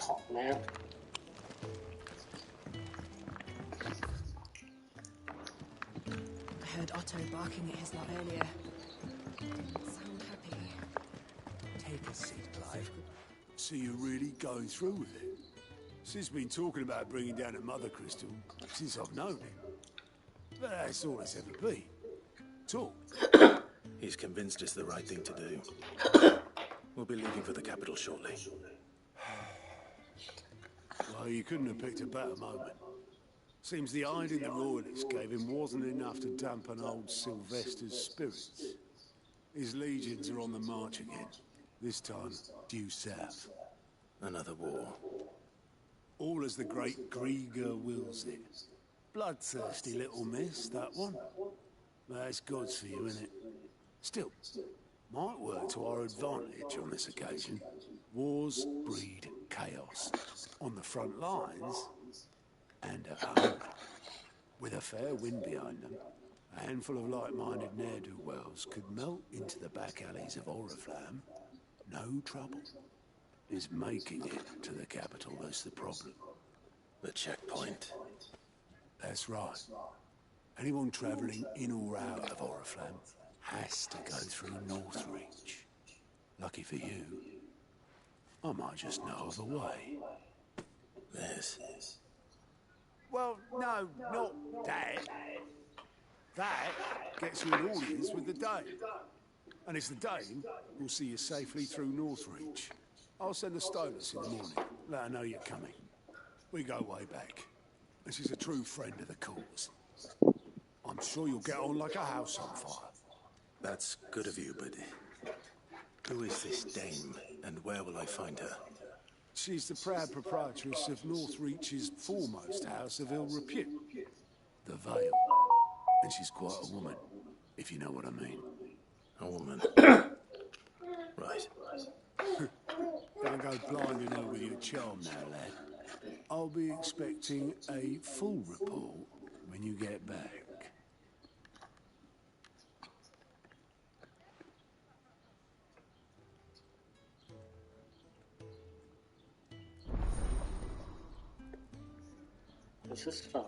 hot now. I heard Otto barking at his lot earlier. Didn't sound happy. Take a seat, Clive. So you're really going through with it? Sid's been talking about bringing down a mother crystal since I've known him. But that's all it's ever been. Talk. He's convinced it's the right thing to do. We'll be leaving for the capital shortly. Well, you couldn't have picked a better moment. Seems the hiding the royalists gave him wasn't enough to dampen old Sylvester's spirits. His legions are on the march again. This time, due south. Another war. All as the great Grieger wills it. Bloodthirsty little miss, that one. That's God's for you, innit? Still, might work to our advantage on this occasion. Wars breed chaos. On the front lines, and at home. With a fair wind behind them, a handful of like-minded ne'er-do-wells could melt into the back alleys of Oriflamme. No trouble. Is making it to the capital that's the problem. The checkpoint. That's right. Anyone travelling in or out of Oriflamme has to go through Northreach. Lucky for you, I might just know of a way. This. Well, no, not that. That gets you an audience with the Dame. And it's the Dame who'll see you safely through Northreach. I'll send a Stolas in the morning. Let her know you're coming. We go way back. And she's a true friend of the cause. I'm sure you'll get on like a house on fire. That's good of you, but who is this dame, and where will I find her? She's the proud proprietress of Northreach's foremost house of ill repute, the Vale. And she's quite a woman, if you know what I mean. A woman. Right. Don't go blinding her with your charm now, lad. I'll be expecting a full report when you get back. This is far.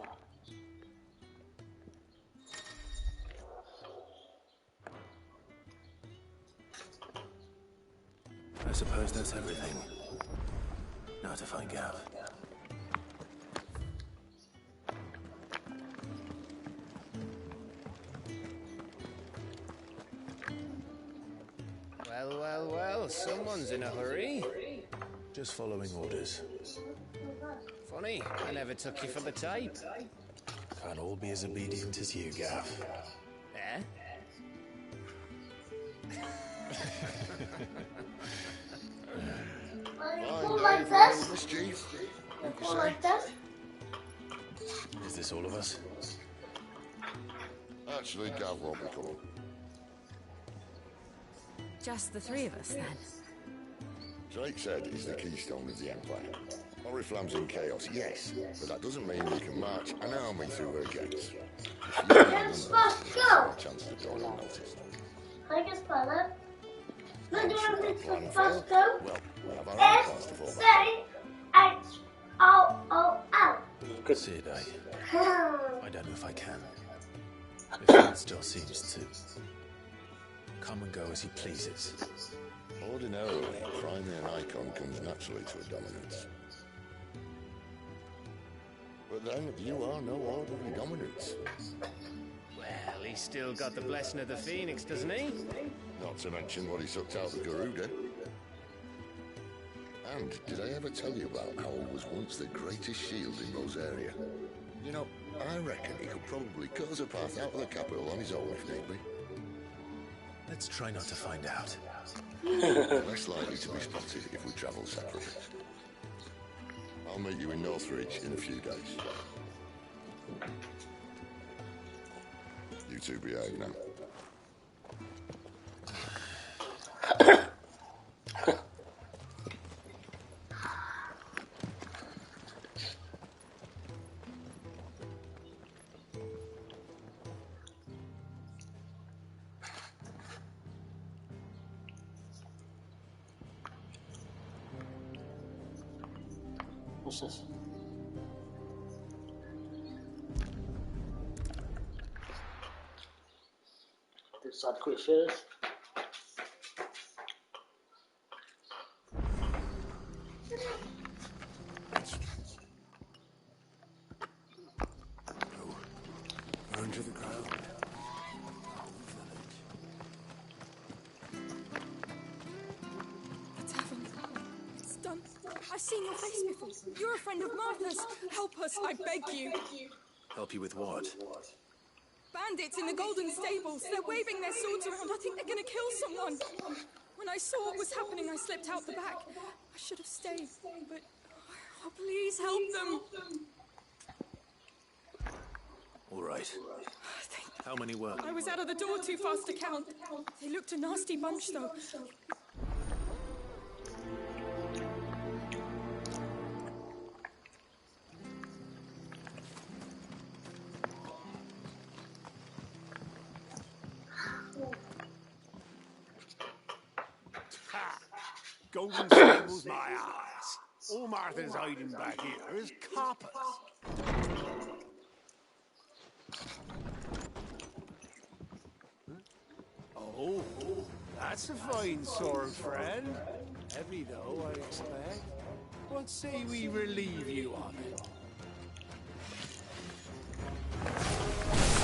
I suppose that's everything. Now to find Gav. Well, someone's in a hurry. Just following orders. Funny, I never took you for the type. Can't all be as obedient as you, Gav. Eh? Like this? Mischief. Like this? Is this all of us? Actually, Gav won't be coming. Just the three of us, then. Drake said he's the keystone of the Empire. Oriflamme's in chaos, yes, but that doesn't mean we can march an army through her gates. Let's first go! A chance to go unnoticed. I can spell it. No, do you want me to Plan first failed. go? Well, we'll have our own plans to fall back. S-A-H-O-O-L. Good. Sid, I don't know if I can. If Fred still seems to come and go as he pleases. Ordinarily, priming an icon comes naturally to a dominance. But then, you are no ordinary dominance. Well, he's still got the blessing of the Phoenix, doesn't he? Not to mention what he sucked out of Garuda. And did I ever tell you about how he was once the greatest shield in Rosaria? You know, I reckon he could probably cut us a path out of the capital on his own if need be. Let's try not to find out. Less likely to be spotted if we travel separately. I'll meet you in Northreach in a few days. You two behave now. khusus. Do side quick first. Under the ground. The tavern. It's done. I've seen your face before. You're a friend of Martha's. Help us, I beg you. Help you with what? Bandits in the Golden Stables. They're waving their swords around. I think they're going to kill someone. When I saw what was happening, I slipped out the back. I should have stayed, but... Oh, please help them. All right. How many were? I was out of the door too fast to count. They looked a nasty bunch, though. Ha! Golden Stables, my eyes. All Martha's hiding back here is coppers. Oh, that's a fine sword, friend. Heavy, though, I expect. What say we relieve you of it?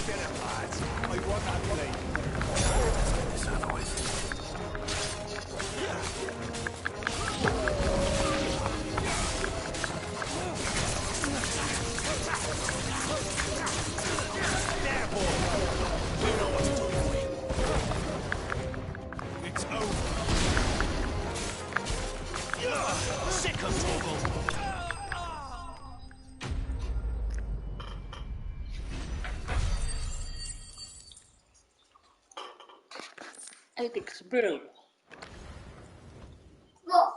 Get it, lads. I want that blade. This otherwise. There, boy. We know what's doing. It's over. Sick of trouble. Ethics Bill. What?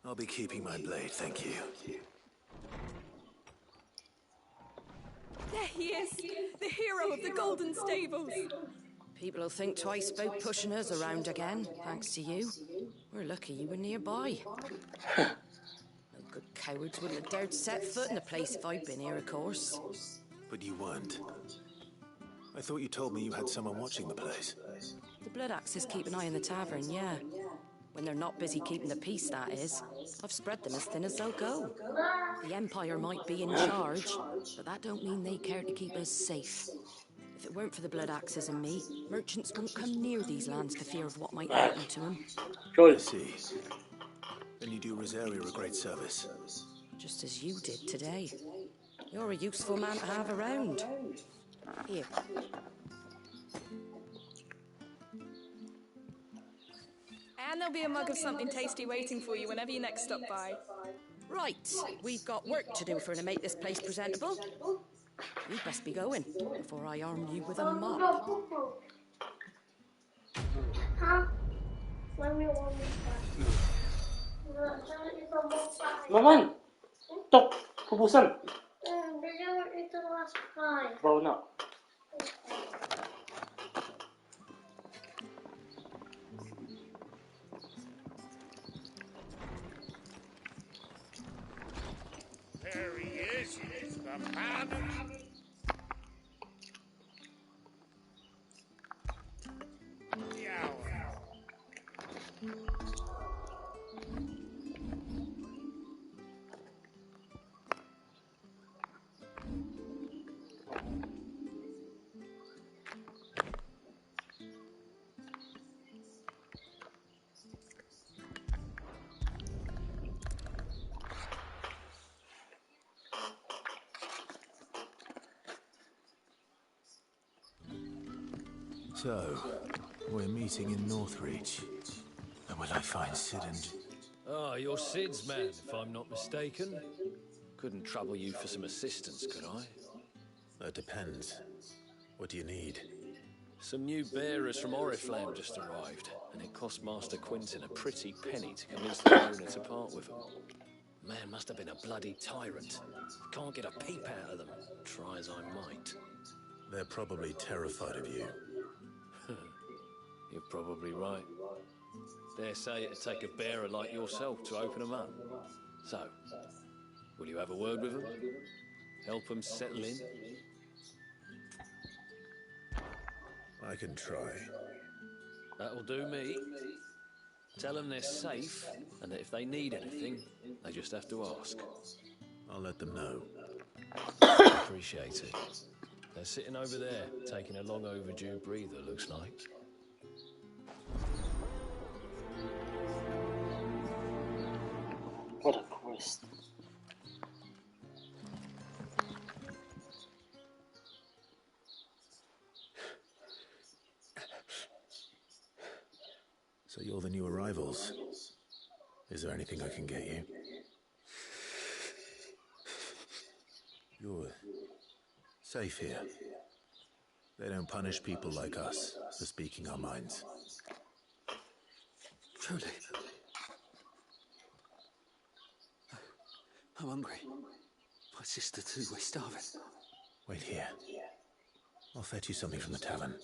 I'll be keeping my blade, thank you. There he is, the hero of the Golden Stables. People will think twice about pushing us around again, thanks to you. We're lucky you were nearby. No good cowards wouldn't have dared set foot in the place if I'd been here, of course. But you weren't. I thought you told me you had someone watching the place. The Blood Axes keep an eye on the tavern, yeah. When they're not busy keeping the peace, that is. I've spread them as thin as they'll go. The Empire might be in charge, but that don't mean they care to keep us safe. If it weren't for the Blood Axes and me, merchants wouldn't come near these lands for fear of what might happen to them. I see. Then you do Rosaria a great service. Just as you did today. You're a useful man to have around. Here. And there'll be a mug of something tasty waiting for you whenever you next stop by. Right, we've got work to do for to make this place presentable. You'd best be going before I arm you with a mop. Huh? Maman! Tok! Kubusan! Bigyan ito last five. Bawa na. There he is, the bandit. So, we're meeting in Northreach. And will I find Sid and... Ah, you're Sid's man, if I'm not mistaken. Couldn't trouble you for some assistance, could I? That depends. What do you need? Some new bearers from Oriflamme just arrived, and it cost Master Quinton a pretty penny to convince the owner to part with them. Man must have been a bloody tyrant. Can't get a peep out of them, try as I might. They're probably terrified of you. You're probably right. Dare say it'd take a bearer like yourself to open them up. So, Will you have a word with them? Help them settle in? I can try. That'll do me. Tell them they're safe, and that if they need anything, they just have to ask. I'll let them know. Appreciate it. They're sitting over there, taking a long overdue breather, looks like. What a quest. So you're the new arrivals. Is there anything I can get you? You're safe here. They don't punish people like us for speaking our minds. Truly. I'm hungry. My sister too, we're starving. Wait here. I'll fetch you something from the tavern.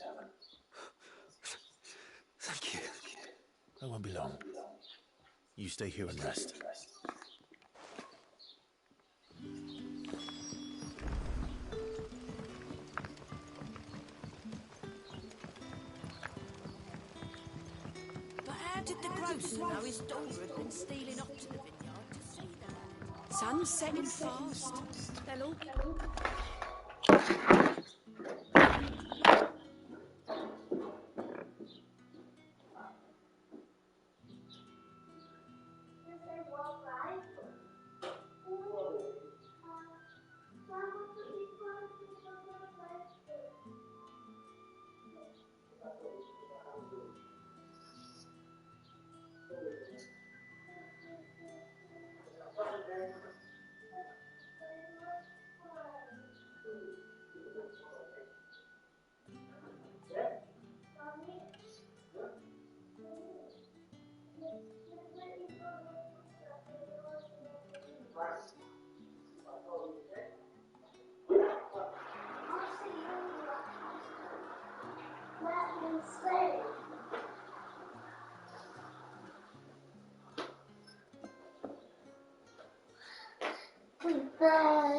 Thank you. I won't be long. You stay here and rest. But how did the grocer know his daughter had been stealing up to the vineyard to see that? Sun's setting fast. They'll all...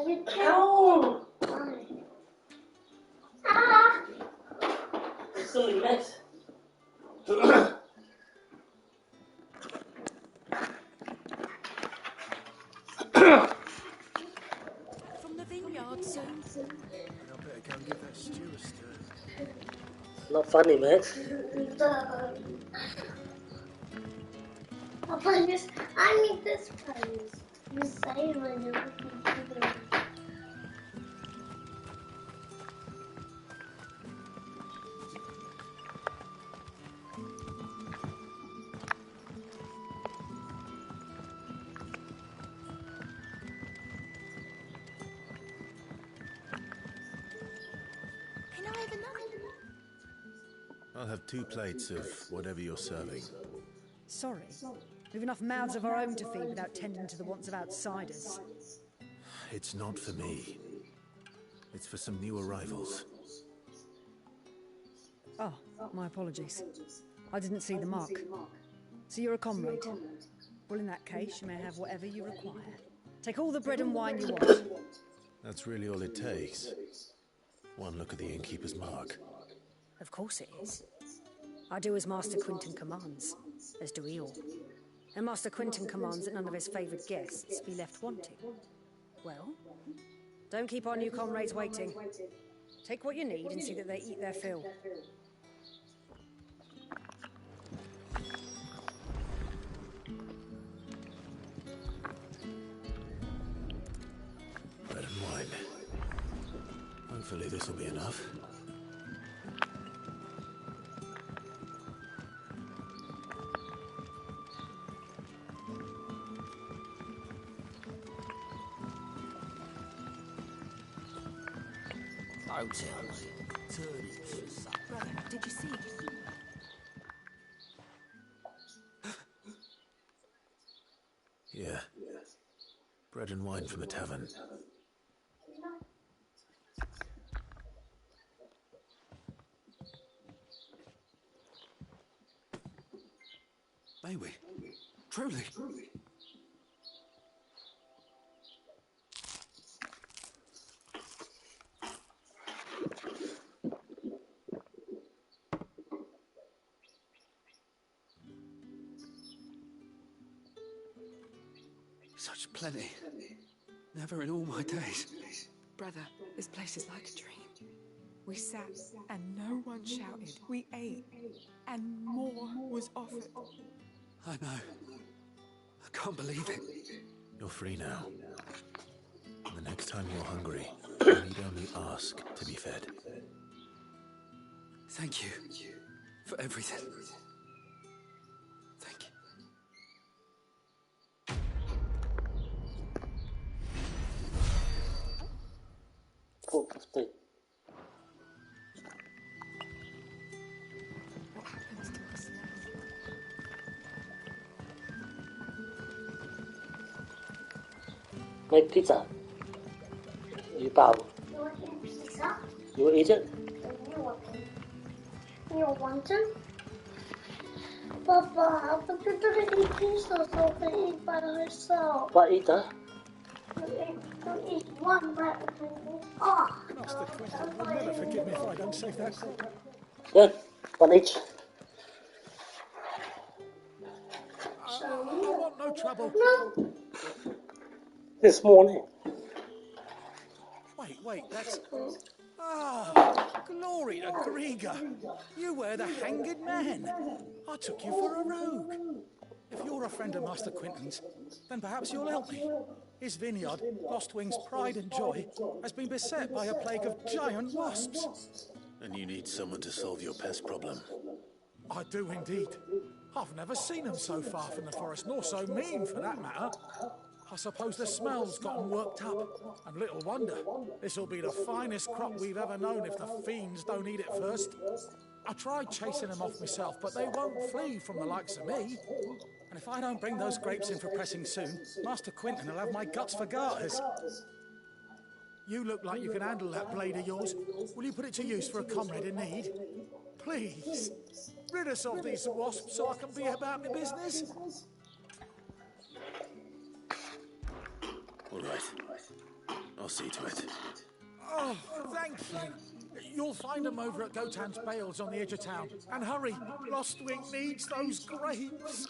You can't. Ow! Ah! Silly mess. From the vineyard soon. I better go and give that stew a stir. Not funny, man. I need this place. You say when you're looking for the... Can I have another? I'll have 2 plates of whatever you're serving. Sorry. We've enough mouths of our own to feed without tending to the wants of outsiders. It's not for me. It's for some new arrivals. Oh, my apologies. I didn't see the mark. So you're a comrade. Well, in that case, you may have whatever you require. Take all the bread and wine you want. That's really all it takes. One look at the innkeeper's mark. Of course it is. I do as Master Quinton commands, as do we all. And Master Quinton commands that none of his favoured guests be left wanting. Well, don't keep our new comrades waiting. Take what you need and see that they eat their fill. Bread and wine. Hopefully this will be enough. Don't tell me. Turnips. Brother, did you see? Yeah. Bread and wine from the tavern. May we? Truly? Such plenty. Never in all my days. Brother, this place is like a dream. We sat and no one shouted. We ate and more was offered. I know. I can't believe it. You're free now. And the next time you're hungry, you need only ask to be fed. Thank you for everything. Thank you. What happens to us now? Make pizza. You bao. You want to eat pizza? You will eat it? You want it? Papa, but you didn't eat pizza, so can eat by herself. What eat that? You eat one bread and then Master Quintin will never forgive me if I don't save that crook. Good. One each. I want no trouble. No. This morning. Wait, that's... Ah, glory to Grieger. You were the hanged man. I took you for a rogue. If you're a friend of Master Quintin's, then perhaps you'll help me. His vineyard, Lostwing's pride and joy, has been beset by a plague of giant wasps. And you need someone to solve your pest problem. I do indeed. I've never seen them so far from the forest, nor so mean for that matter. I suppose the smell's got them worked up, and little wonder. This'll be the finest crop we've ever known if the fiends don't eat it first. I tried chasing them off myself, but they won't flee from the likes of me. And if I don't bring those grapes in for pressing soon, Master Quintin will have my guts for garters. You look like you can handle that blade of yours. Will you put it to use for a comrade in need? Please, rid us of these wasps so I can be about my business. All right. I'll see to it. Oh, thank you. You'll find them over at Gotan's Bales on the edge of town. And hurry, Lostwing needs those grapes.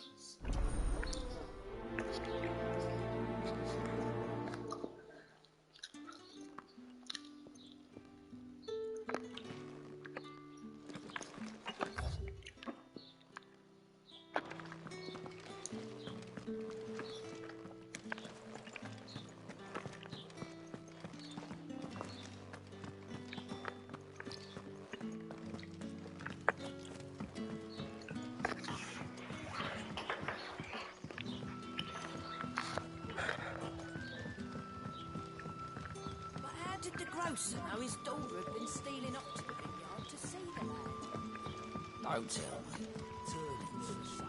Did the grocer know his daughter had been stealing up to the vineyard to see the lad? Don't tell me. Turn him for something.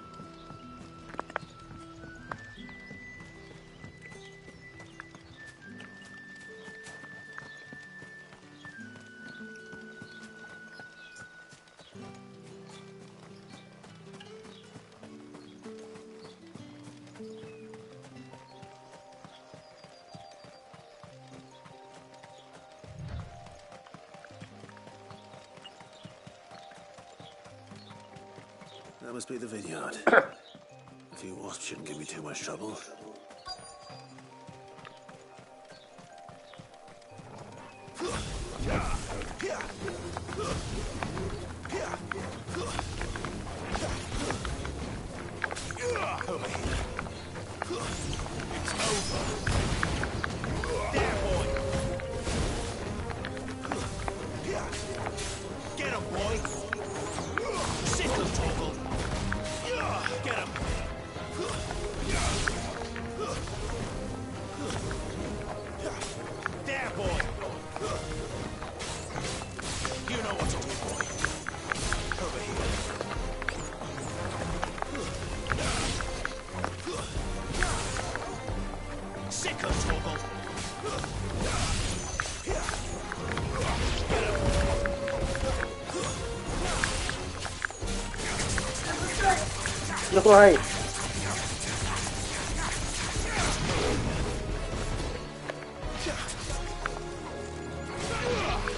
That must be the vineyard. A few wasps shouldn't give me too much trouble. Over here. It's over. There, boy. Get him, boy. Sit him, Toggle. Get him. There, boy. You know what to do, boy. Over here. Sick of Toggle. Get him. Look right.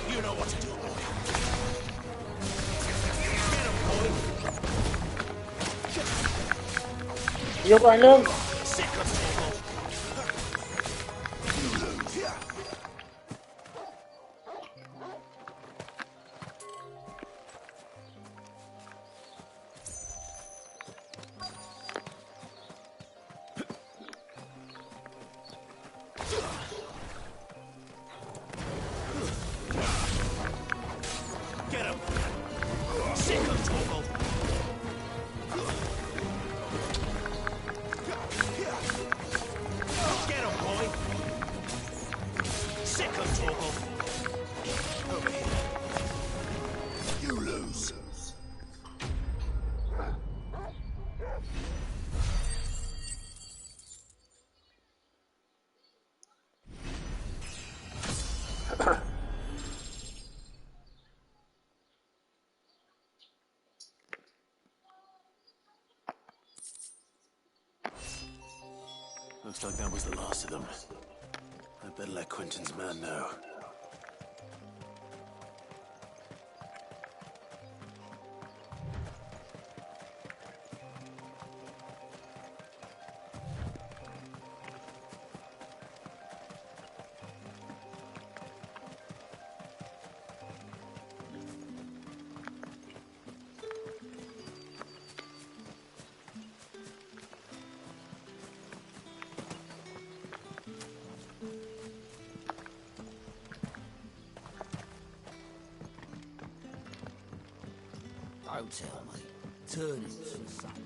You know what to do, boy. Get him, boy. Vô coi lương. Sick of Toggle. Looks like that was the last of them. I'd better let Quentin's man know. Don't tell me. Turnings for supper.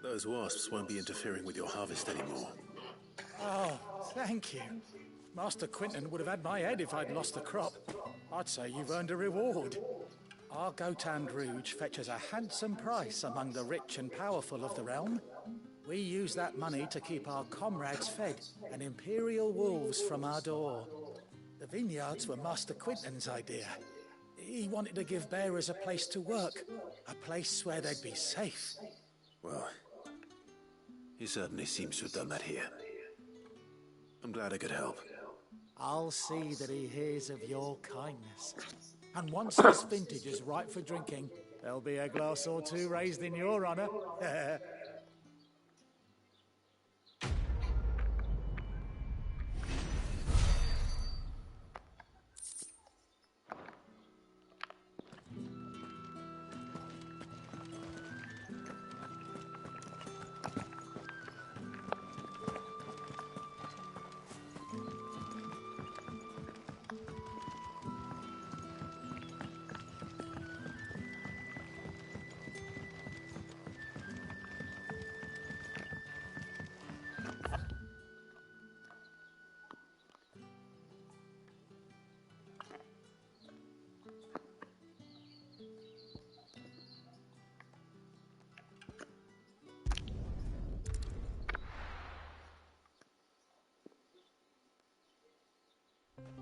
Those wasps won't be interfering with your harvest anymore. Oh, thank you. Master Quentin would have had my head if I'd lost the crop. I'd say you've earned a reward. Our Gotand Rouge fetches a handsome price among the rich and powerful of the realm. We use that money to keep our comrades fed and imperial wolves from our door. The vineyards were Master Quentin's idea. He wanted to give bearers a place to work, a place where they'd be safe. Well, he certainly seems to have done that here. I'm glad I could help. I'll see that he hears of your kindness. And once this vintage is ripe for drinking, there'll be a glass or two raised in your honor.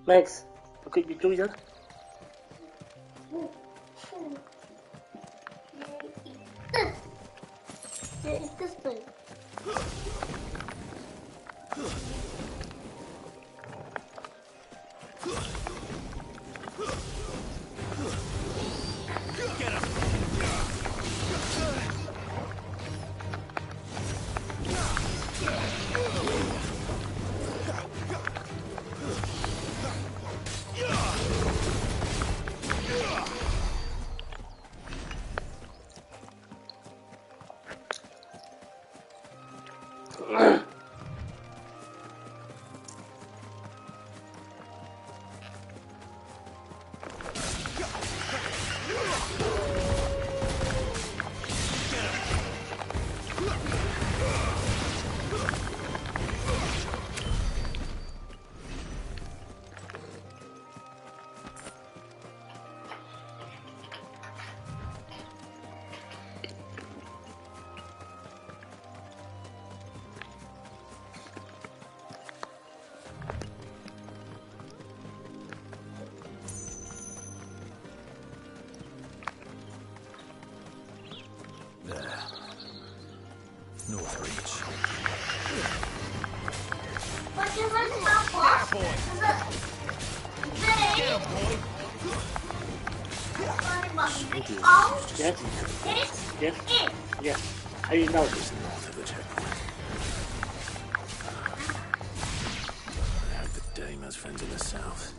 Max, okay, you do that? Eat this thing. Get him! North Reach. But you want to stop off? Get him, boy! Yes. How do you know? Just north of the checkpoint. I hope the Dame has friends in the south.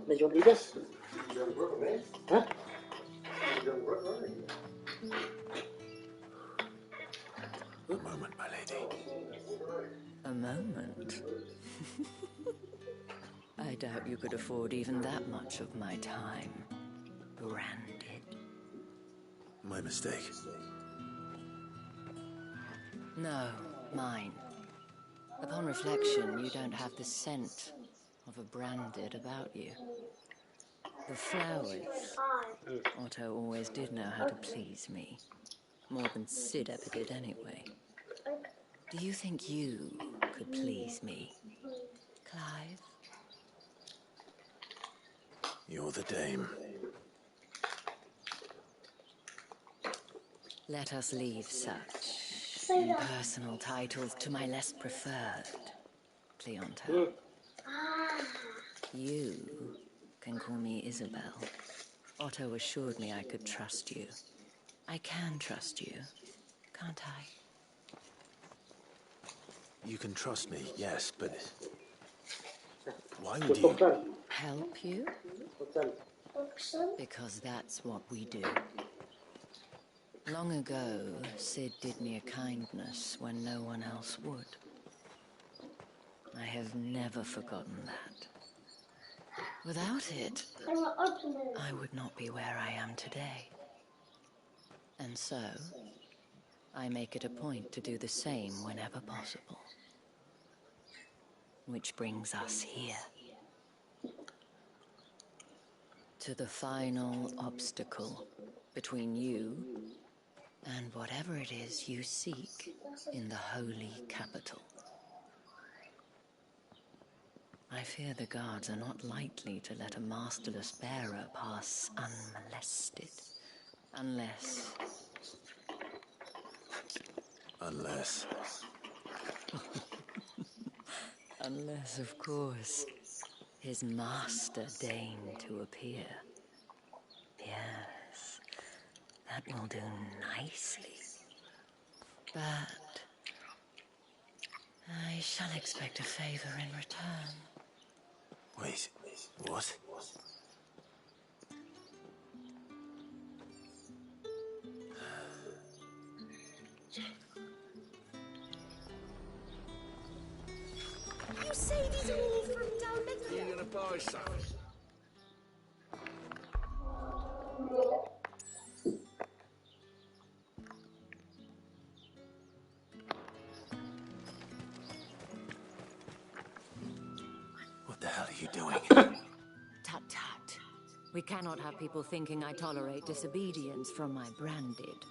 Did you need this? Huh? A moment, my lady. A moment? I doubt you could afford even that much of my time. Branded. My mistake. No, mine. Upon reflection, you don't have the scent of a branded about you. The flowers. Otto always did know how to please me. More than Sid ever did anyway. Do you think you could please me, Clive? You're the dame. Let us leave such impersonal titles to my less preferred, Cleonto. You can call me Isabel. Otto assured me I could trust you. I can trust you, can't I? You can trust me, yes, but... Why would you... Help you? Because that's what we do. Long ago, Sid did me a kindness when no one else would. I have never forgotten that. Without it, I would not be where I am today. And so, I make it a point to do the same whenever possible. Which brings us here. To the final obstacle between you and whatever it is you seek in the holy capital. I fear the guards are not likely to let a masterless bearer pass unmolested. Unless... Unless, of course, his master deigned to appear. Yes, that will do nicely. But I shall expect a favor in return. Wait, what? You say these are all from Dalmethia? You gonna buy some? What the hell are you doing? Tut tut. We cannot have people thinking I tolerate disobedience from my branded.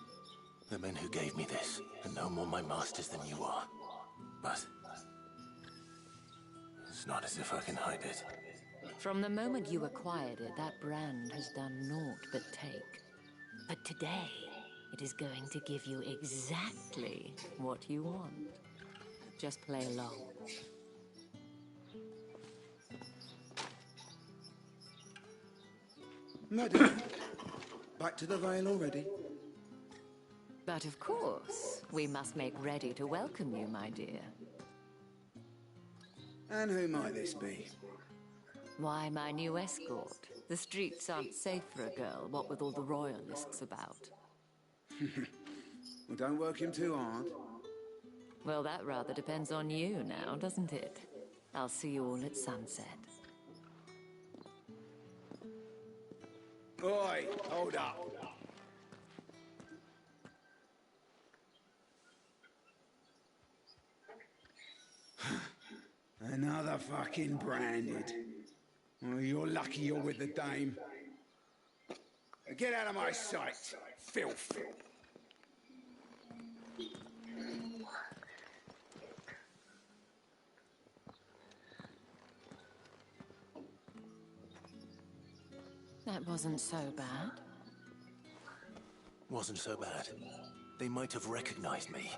The men who gave me this are no more my masters than you are. But... it's not as if I can hide it. From the moment you acquired it, that brand has done naught but take. But today, it is going to give you exactly what you want. Just play along. Madam, back to the Vale already? But of course, we must make ready to welcome you, my dear. And who might this be? Why, my new escort. The streets aren't safe for a girl, what with all the royalists about. Well, don't work him too hard. Well, that rather depends on you now, doesn't it? I'll see you all at sunset. Oi, hold up. Another fucking branded. Well, you're lucky you're with the dame. Get out of my sight, filth. That wasn't so bad. Wasn't so bad. They might have recognized me.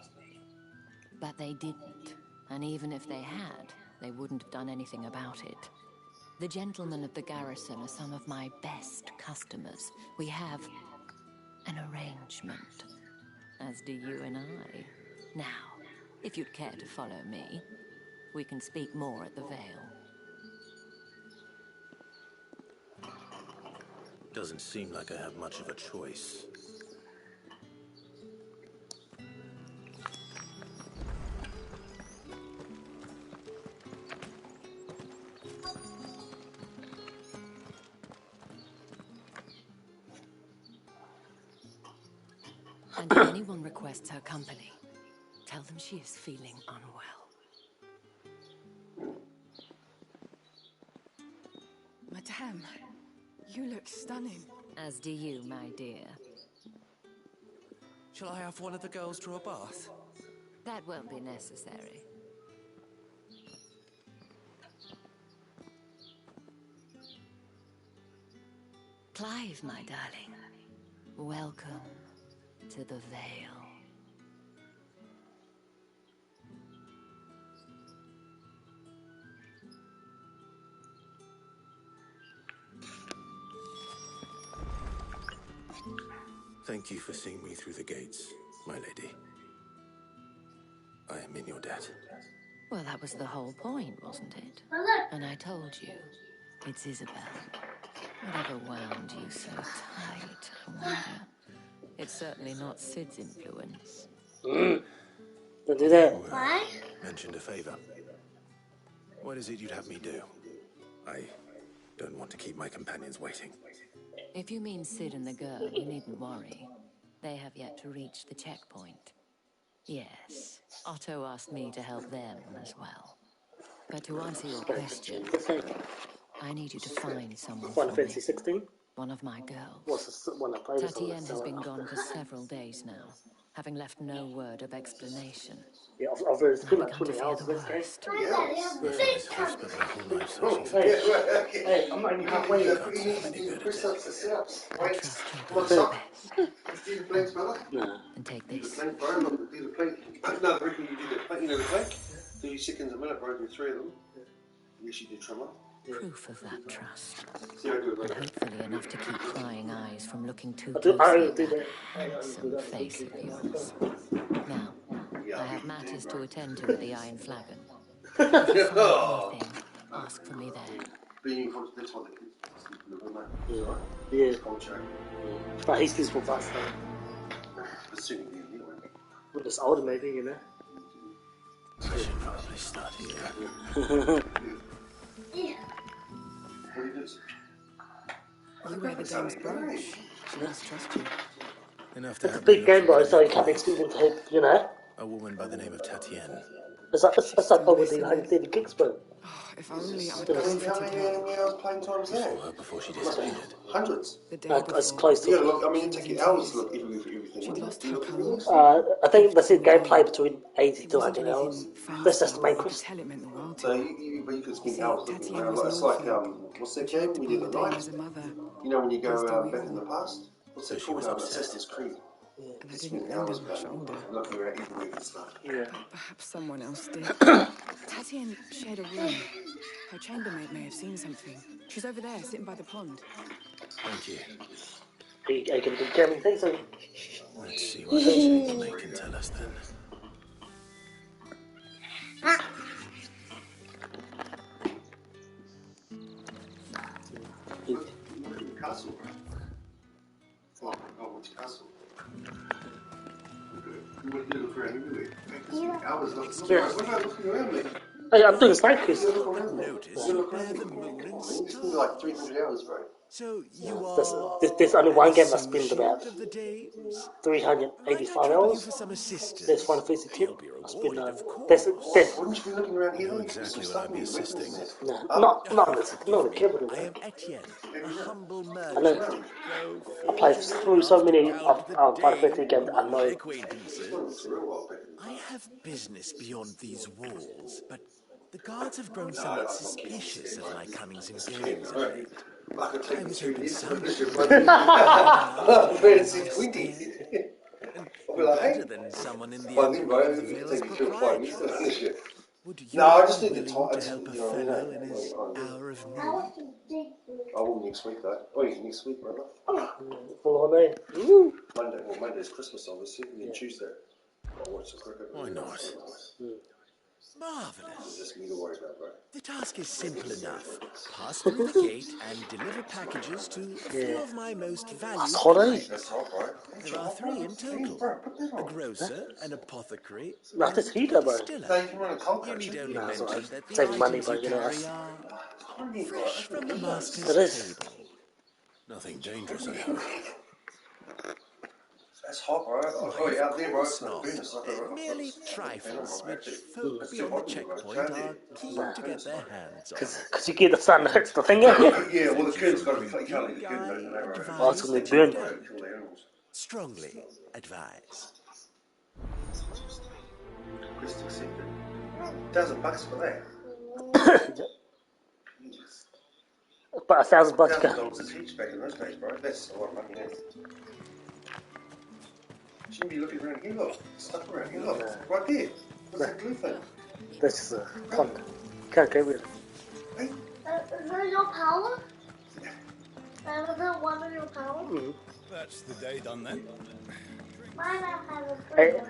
But they didn't. And even if they had, they wouldn't have done anything about it. The gentlemen of the garrison are some of my best customers. We have an arrangement, as do you and I. Now, if you'd care to follow me, we can speak more at the Vale. Doesn't seem like I have much of a choice. And if anyone requests her company, tell them she is feeling unwell. Madame, you look stunning. As do you, my dear. Shall I have one of the girls draw a bath? That won't be necessary. Clive, my darling. Welcome to the Vale. Thank you for seeing me through the gates, my lady. I am in your debt. Well, that was the whole point, wasn't it? And I told you, it's Isabel. Whatever wound you so tight, I wonder. It's certainly not Sid's influence. Don't do that. Why? Mentioned a favor. What is it you'd have me do? I don't want to keep my companions waiting. If you mean Sid and the girl, you needn't worry. They have yet to reach the checkpoint. Yes, Otto asked me to help them as well. But to answer your question, I need you to find someone Final for Fantasy me. 16? One of my girls. What's the one I played? Tatienne has been gone for several days now, having left no word of explanation. Yeah, I've read it's been like I've begun 20 to fear hours the of this game. worst. I feel as if I've spent my whole life searching for Hey, peace. hey, I'm not even halfway. Can't say I'm any good at it. I trust you'll do your best. No. And take this. No, the reckon you did the, you know, the plate? So you seconds a minute, broken 3 of them. Yes, you did trimmer. Proof of that trust. See how good And hopefully enough to keep prying eyes from looking too I closely do at that that. handsome face of yours. Now, I have matters to attend to at the Iron Flagon. If you find anything, ask for me there. Being for this one, the kids sleep in the room, mate. Yeah. Contract. But he's this for bus though. Assuming you anyway. Well, it's older maybe, you know. I should probably start here. Yeah. What do you do? You wear the dame's brooch. She must trust you. Enough to It's a have me big game, look bro, for so a you can't expect him to, you know. A woman by the name of Tatienne. It's like over the 130 gigs, bro. Oh, if only I'd How comforted her. many hours playing times You there? saw her before she disappeared. Hundreds. The day It's before, close to. Yeah, look, I mean, it'd she take was you in hours tears. to look even for everything. She'd lost her You look at colours. I think that's it. Gone Gameplay down. between 80 It to wasn't 100 hours. anything That's fancy, the main but you could quest. tell it meant the world to So her. you could spend See, hours looking Tatienne around. was an It's like, orphan. what's that She had game to we pull did the at dame night? as a mother. You know when you As do go we back in all. the past? What's So it she called? was obsessed. Assassin's Creed. And I Spend didn't end hours on her shoulder. looking around everywhere and stuff. Yeah. But perhaps someone else did. Tatienne shared a room. Her chambermaid may have seen something. She's over there, sitting by the pond. Thank you. Are you going to do jamming things? Or... Let's see what the chambermaid can tell us then. Castle. Oh, which castle? You want to look around everywhere. Hours looking around me. Hey, I'm doing side quests. Notice you bear the moon and It's stars. like 300 hours, bro. So you are There's only one an game I spent about associate of the dames? 385 trouble you hours. for some assistance. There's Final Fantasy 10. You'll be I spent rewarded, of there's Wouldn't you be looking around here? I know exactly what I'd be assisting. no, not the cabinet. I am Etienne, a humble I know. merchant, though I played fortunate through enough so to many encounter the Final Fantasy dame games. I among know. my acquaintances. I have business beyond these walls, but the guards have grown somewhat suspicious of my comings and goings of late. I was hoping someday better than someone in the employ of the Vale's proprietress. Would you No, I be just need willing to to help a fellow in his hour of need? I will next week though. Oh, yeah, next week, brother. Full on there. Monday. Well, Monday's Christmas, obviously, and then Tuesday I'll watch the cricket. Why not? Marvellous. Just me to worry about, bro. The task is simple enough. Pass through the gate and deliver packages to a few of my most valued clients. That's hot, bro. There are 3 in total. A grocer, an apothecary, Not this and heater, a bro. distiller. You run a cold You need only Nah, it's mention alright. that the Save money, items but you you know, carry are fresh from the It master's is. table. Nothing dangerous, I hope. That's hot, right? Oh, yeah, out there, right? It's no business. Merely trifles which folk beyond the checkpoint are keen to get their hands on. Because you get the sun hurts the finger. Yeah, well, the curtain's got to be clean. You can't leave the curtain open there, right? Oh, it's going to burn. Strongly advise. Request accepted. $1,000 for that. About $1,000 to go. $1,000 a teach back in those days, bro. That's a lot of money now. Shouldn't be looking around here, look. Stuff around here, look. Right there. What's that glue thing? That's just a pond. Can't go with it. Is that your power? Is that one of your power? That's the day done then. Mine has a Hey,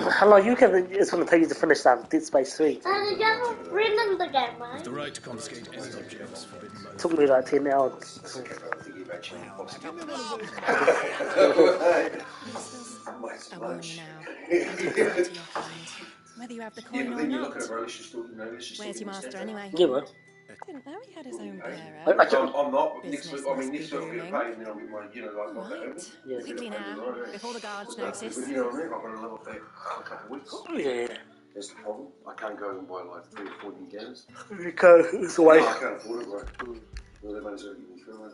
how long it's going to take you to finish that Dead Space 3? And you have a friend in the game, right? The right to confiscate any objects forbidden by the Took me like 10 hours. A woman now. Whether you have the coin or not. Where's your master anyway? Yeah, well. Didn't know he had his own bear I'm not. Next week, Business next week I'll get paid and then I'll get my, like that. Right. Quickly now, before the guards notice. You know what I mean? I've got a level there for a couple of weeks. Yeah. That's the problem. I can't go and buy like 3 or 4 new games. You can't, it's away. No, I can't afford it, right? Well, they might as well give me through it.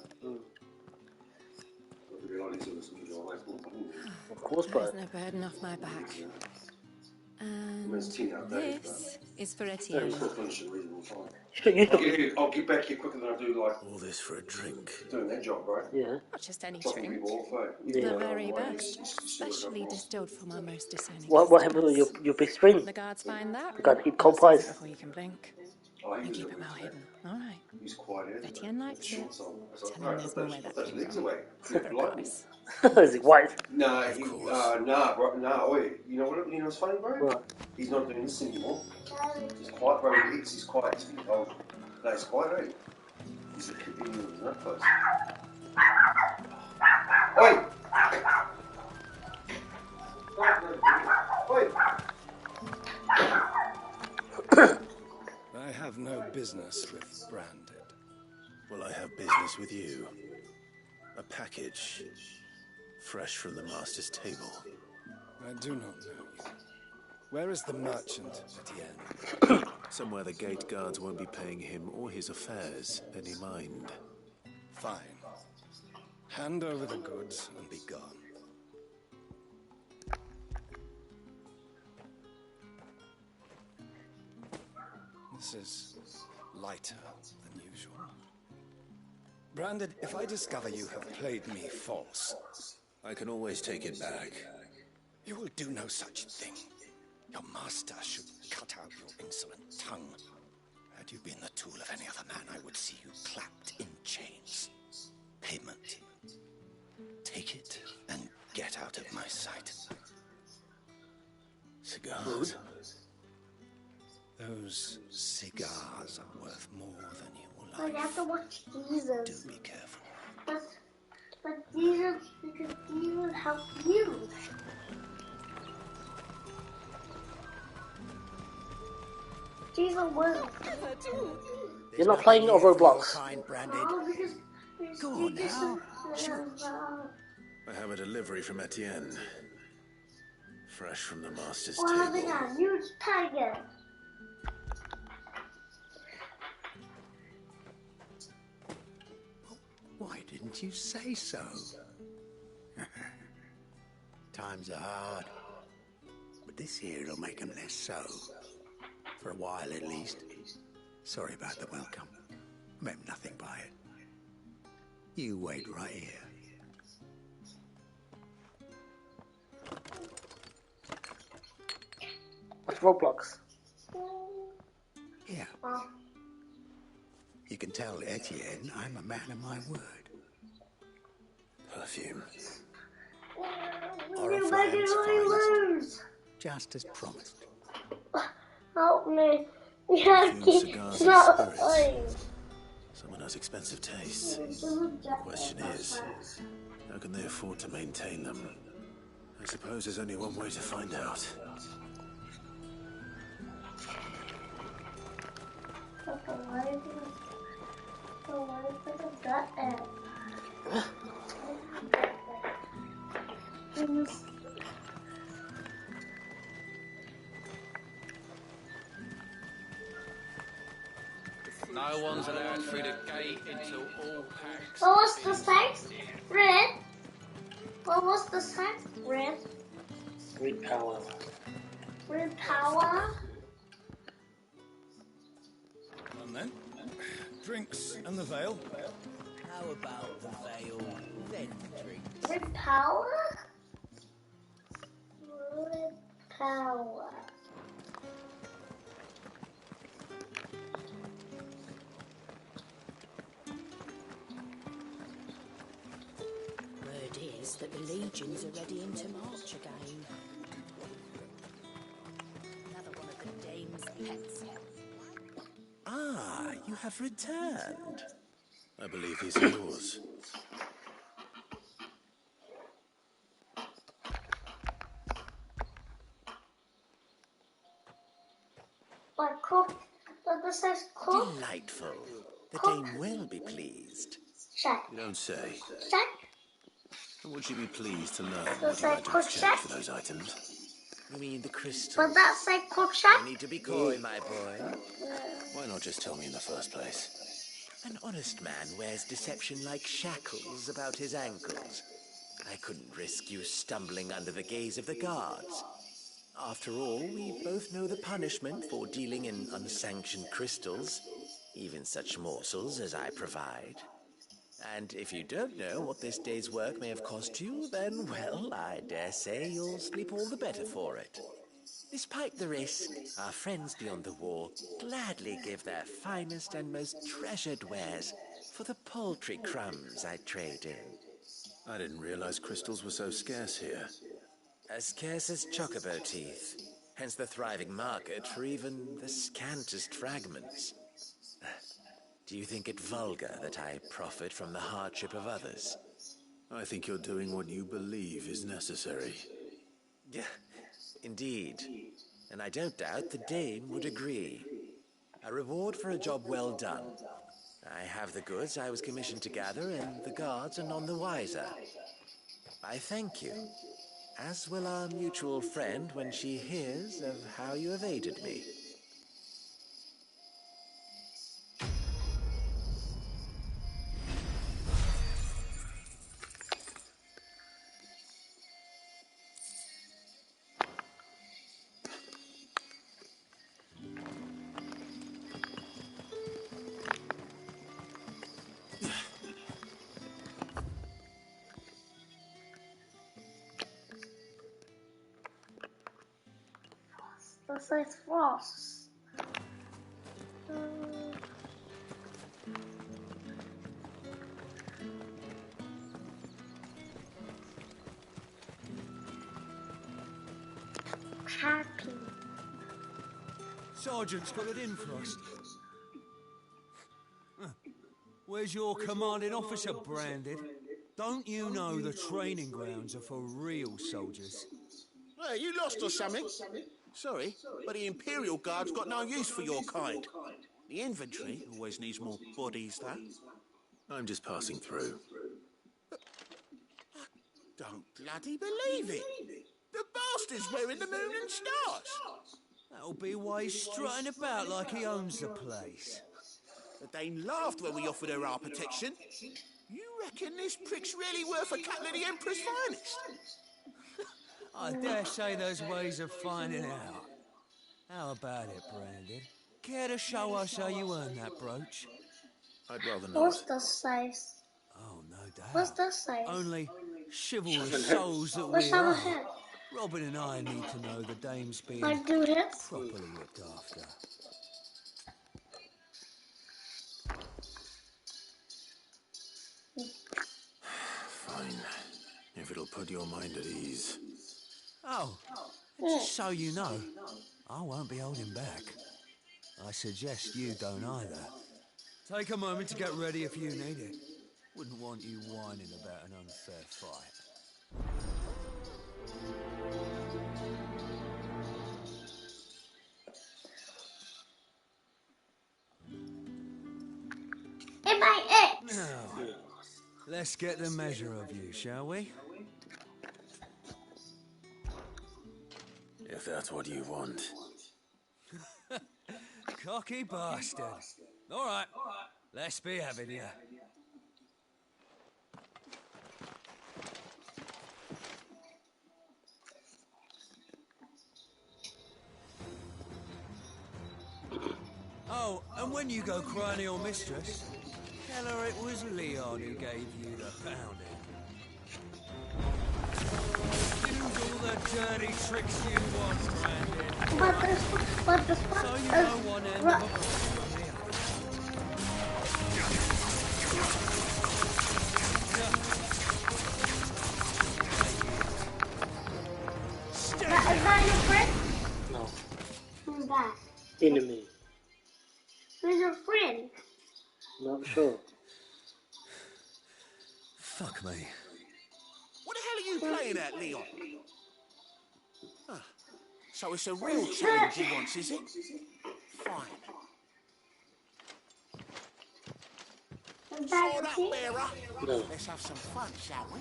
Of course, bro. There's no burden off my back. And this is for Etienne. I'll get back here quicker than I do, like... All this for a drink. Doing that job, right? Yeah. Not just any drink. The very best. Specially distilled for my most discerning. What happened with your best friend? The guards find that. You gotta eat cold pies. Before you can blink. And keep it well hidden. Alright. He's quiet. Etienne likes it. Tell him there's more where that came from. For a price. Is he white? Nah, bro. Nah, wait. You know what's funny, bro? What? He's not doing this anymore. He's quiet, bro. He's quiet. He's been told. No, he's quiet, eh? He's a kid in that place. Oi! Oi! I have no business with Branded. Well, I have business with you. A package, fresh from the master's table. I do not know you. Where is the merchant, Etienne? Somewhere the gate guards won't be paying him or his affairs any mind. Fine. Hand over the goods and be gone. This is lighter than usual. Branded, if I discover you have played me false... I can always take it back. You will do no such thing. Your master should cut out your insolent tongue. Had you been the tool of any other man, I would see you clapped in chains. Payment. Take it and get out of my sight. Cigars? Those cigars are worth more than your I life. have to watch Jesus. Do be careful. But Jesus, because Jesus helped you. Jesus was. You're not playing over Roblox. No, because Go on now. Sure. I have a delivery from Etienne. Fresh from the master's What happened table. now? Huge tiger. Why didn't you say so? Times are hard, but this here'll make 'em less so. For a while, at least. Sorry about the welcome. Meant nothing by it. You wait right here. What's Roblox? Yeah. You can tell Etienne I'm a man of my word. Perfume. You're making me lose. Just as promised. Help me. Yeah, Cigars and not spirits. Someone has expensive tastes. The question is, how can they afford to maintain them? I suppose there's only one way to find out. No one's allowed through the gate until all packs. What was the size? Red? What was the size? Red? Great power. Red power? And then? Drinks and the veil. How about the veil, then drinks? Red power? Red power. Word is that the legions are ready into march again. Another one of the dame's pets. Ah, you have returned. I believe he's yours. But cook. But this says cook. Delightful. The Cook. dame will be pleased. Check. You don't say. Check. And would she be pleased to learn Does what you that had to cook exchange check? for those items? You mean the crystals? But that say cook check? No need to be coy, my boy. Why not just tell me in the first place? An honest man wears deception like shackles about his ankles. I couldn't risk you stumbling under the gaze of the guards. After all, we both know the punishment for dealing in unsanctioned crystals, even such morsels as I provide. And if you don't know what this day's work may have cost you, then, well, I dare say you'll sleep all the better for it. Despite the risk, our friends beyond the wall gladly give their finest and most treasured wares for the paltry crumbs I trade in. I didn't realize crystals were so scarce here. As scarce as chocobo teeth, hence the thriving market for even the scantest fragments. Do you think it vulgar that I profit from the hardship of others? I think you're doing what you believe is necessary. Yeah, indeed. And I don't doubt the dame would agree. A reward for a job well done. I have the goods I was commissioned to gather, and the guards are none the wiser. I thank you, as will our mutual friend when she hears of how you have aided me. This says frost. Happy. Sergeant's got it in for us. Where's your commanding officer branded? Don't you know the training grounds are for real soldiers? Hey, you lost or something? Sorry, but the Imperial Guard's got no use for your kind. The infantry always needs more bodies, though. I'm just passing through. I don't bloody believe it. The bastard's wearing the moon and stars. That'll be why he's strutting about like he owns the place. The Dane laughed when we offered her our protection. You reckon this prick's really worth a couple of the Emperor's finest? I dare say there's ways of finding out. How about it, Brandon? Care to show us how you earned that brooch? I'd rather not. What's the size? Oh, no doubt. What's the size? Only chivalrous souls that What's we on are. the head? Robin and I need to know the dame's being Like do this? properly looked after. Fine. If it'll put your mind at ease. Oh, and just so you know, I won't be holding back. I suggest you don't either. Take a moment to get ready if you need it. Wouldn't want you whining about an unfair fight. In my X. Now, let's get the measure of you, shall we? If that's what you want. Cocky bastard. All right. Let's be having you. Oh, and when you go crying to your mistress, tell her it was Leon who gave you the pounding. Use all the dirty tricks you want, Brandon. But this So one you is know one end of a problem from the other. Is that your friend? No. Who's that? Enemy. Who's your friend? Not sure. Fuck me. What the hell are you playing at, Leon? Huh. So it's a real challenge he wants, is it? Fine. Sword up, bearer. No. Let's have some fun, shall we?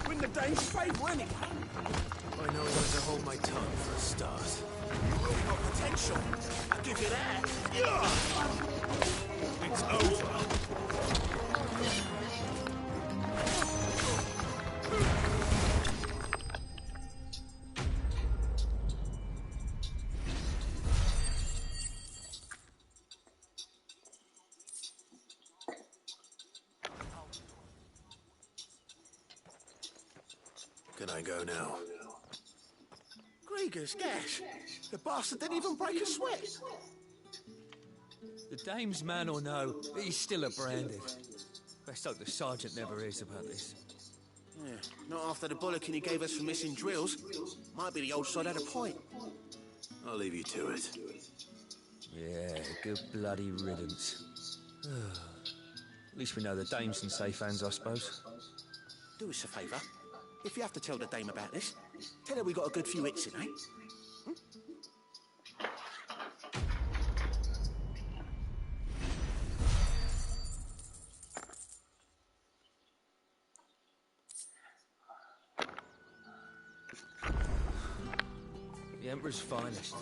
Win the dame's favour anyway. I know where to hold my tongue for a start. You've got potential. I'll give you that. Yeah. It's over. Can I go now? Grieger's gash. The bastard didn't even break a sweat. The dame's man or no, he's still a branded. Best hope the sergeant never hears about this. Yeah, not after the bollocking he gave us for missing drills. Might be the old sod had a point. I'll leave you to it. Yeah, good bloody riddance. At least we know the dame's in safe hands, I suppose. Do us a favour. If you have to tell the dame about this, tell her we got a good few hits in, eh? The Emperor's finest.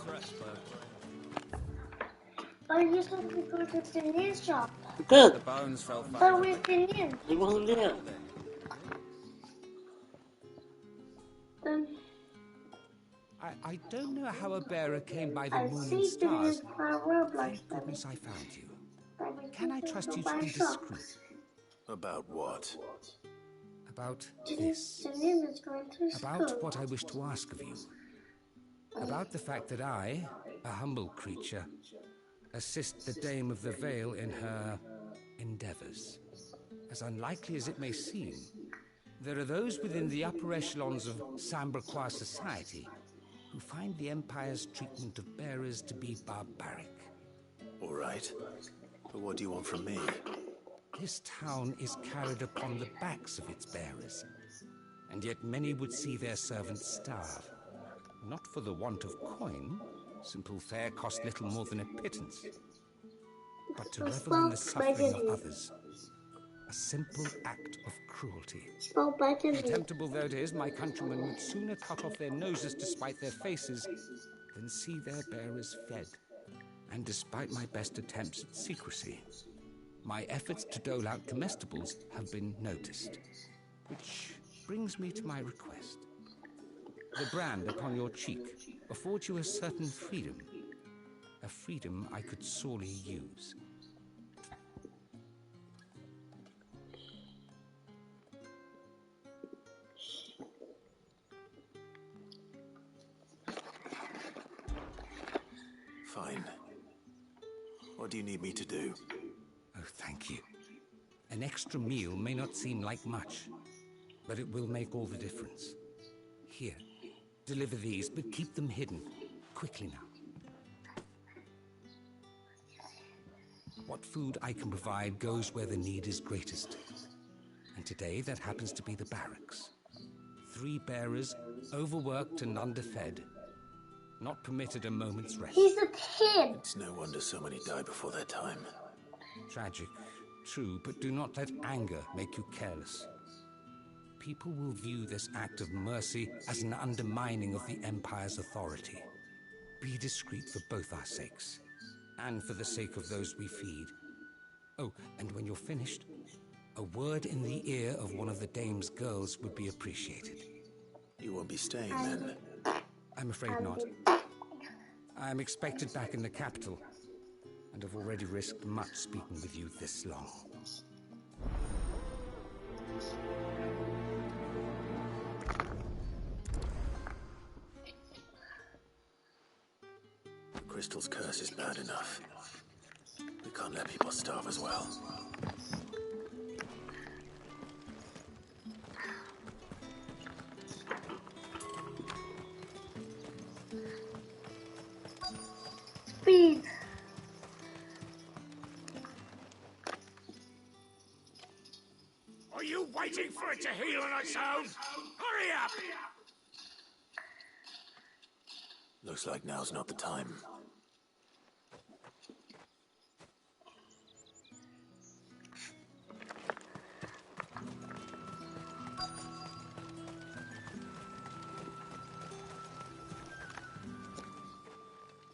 Oh, you're supposed to go to the news shop. Good. The bones fell fast. But where's the news? He wasn't there. I don't know how a bearer came by the I moon and see the stars. news by Roblox. Thank goodness I found you. Can I trust you to be discreet? About what? About this. The news is going to About school. what I wish to ask of you. About the fact that I, a humble creature, assist the Dame of the Vale in her endeavors. As unlikely as it may seem, there are those within the upper echelons of Sambraquois society who find the Empire's treatment of bearers to be barbaric. All right. But what do you want from me? This town is carried upon the backs of its bearers, and yet many would see their servants starve. Not for the want of coin, simple fare cost little more than a pittance, but to revel in the suffering of others. A simple act of cruelty. Contemptible though it is, my countrymen would sooner cut off their noses to spite their faces than see their bearers fed. And despite my best attempts at secrecy, my efforts to dole out comestibles have been noticed. Which brings me to my request. The brand upon your cheek affords you a certain freedom. A freedom I could sorely use. Fine. What do you need me to do? Oh, thank you. An extra meal may not seem like much, but it will make all the difference. Here, deliver these, but keep them hidden. Quickly now. What food I can provide goes where the need is greatest. And today, that happens to be the barracks. 3 bearers, overworked and underfed. Not permitted a moment's rest. He's a kid. It's no wonder so many die before their time. Tragic, true, but do not let anger make you careless. People will view this act of mercy as an undermining of the Empire's authority. be discreet for both our sakes, and for the sake of those we feed. Oh, and when you're finished, a word in the ear of one of the dame's girls would be appreciated. You won't be staying then? I'm afraid not. I'm expected back in the capital, and have already risked much speaking with you this long. The crystal's curse is bad enough. We can't let people starve as well. Speed. Are you waiting for it to heal on its own? Hurry up! Looks like now's not the time.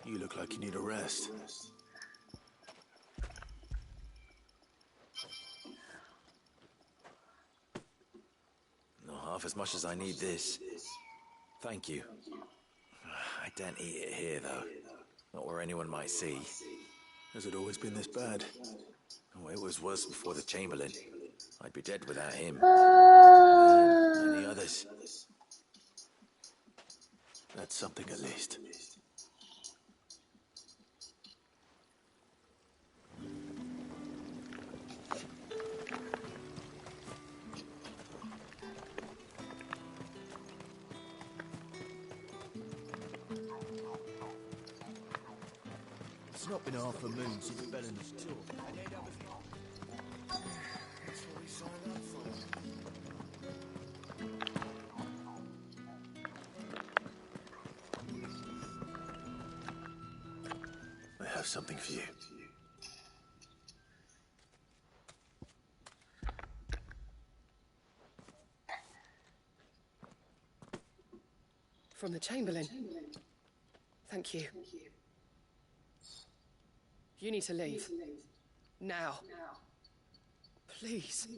You look like you need a rest. Not half as much as I need this. Thank you. I don't eat it here, though. Not where anyone might see. Has it always been this bad? Oh, it was worse before the Chamberlain. I'd be dead without him. And the others. That's something at least. It's not been half a moon since Belen's talk. That's what we signed up for. I have something for you. From the Chamberlain. Thank you. You need to leave. Now. Please.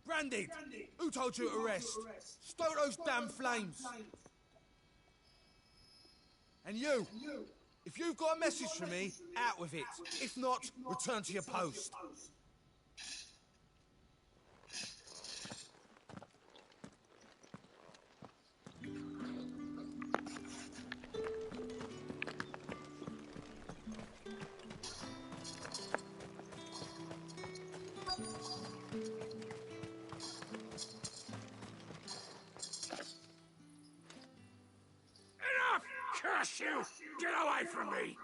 Branded! Who told you to rest? Stoke those damn flames! And you! If you've got a message for me, out with it. If not, return to your post. Curse you! Get away from me!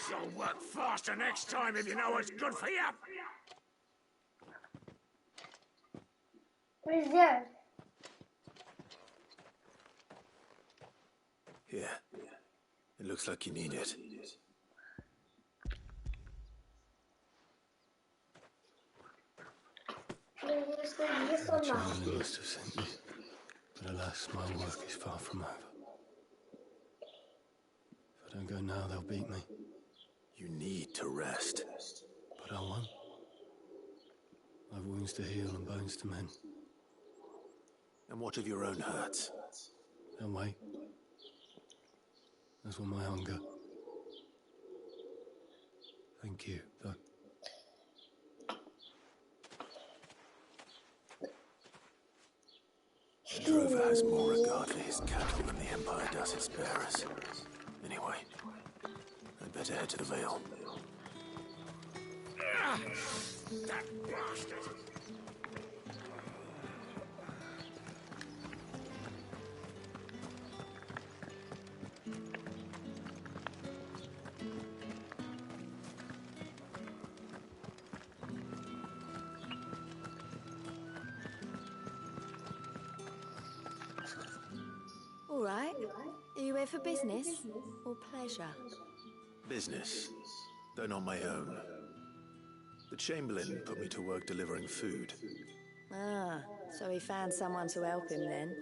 You'll work faster next time if you know what's good for you! Where's yours? Here. It looks like you need it. The Chamberlain must have sent me, but alas, my work is far from over. If I don't go now, they'll beat me. You need to rest. But I won't. I've wounds to heal and bones to mend. And what of your own hurts? They'll wait. As will my hunger. Thank you, though. The drover has more regard for his cattle than the Empire does its bearers. Anyway, I'd better head to the Vale. That bastard! All right. Are you here for business or pleasure? Business, though not my own. The Chamberlain put me to work delivering food. Ah, so he found someone to help him then.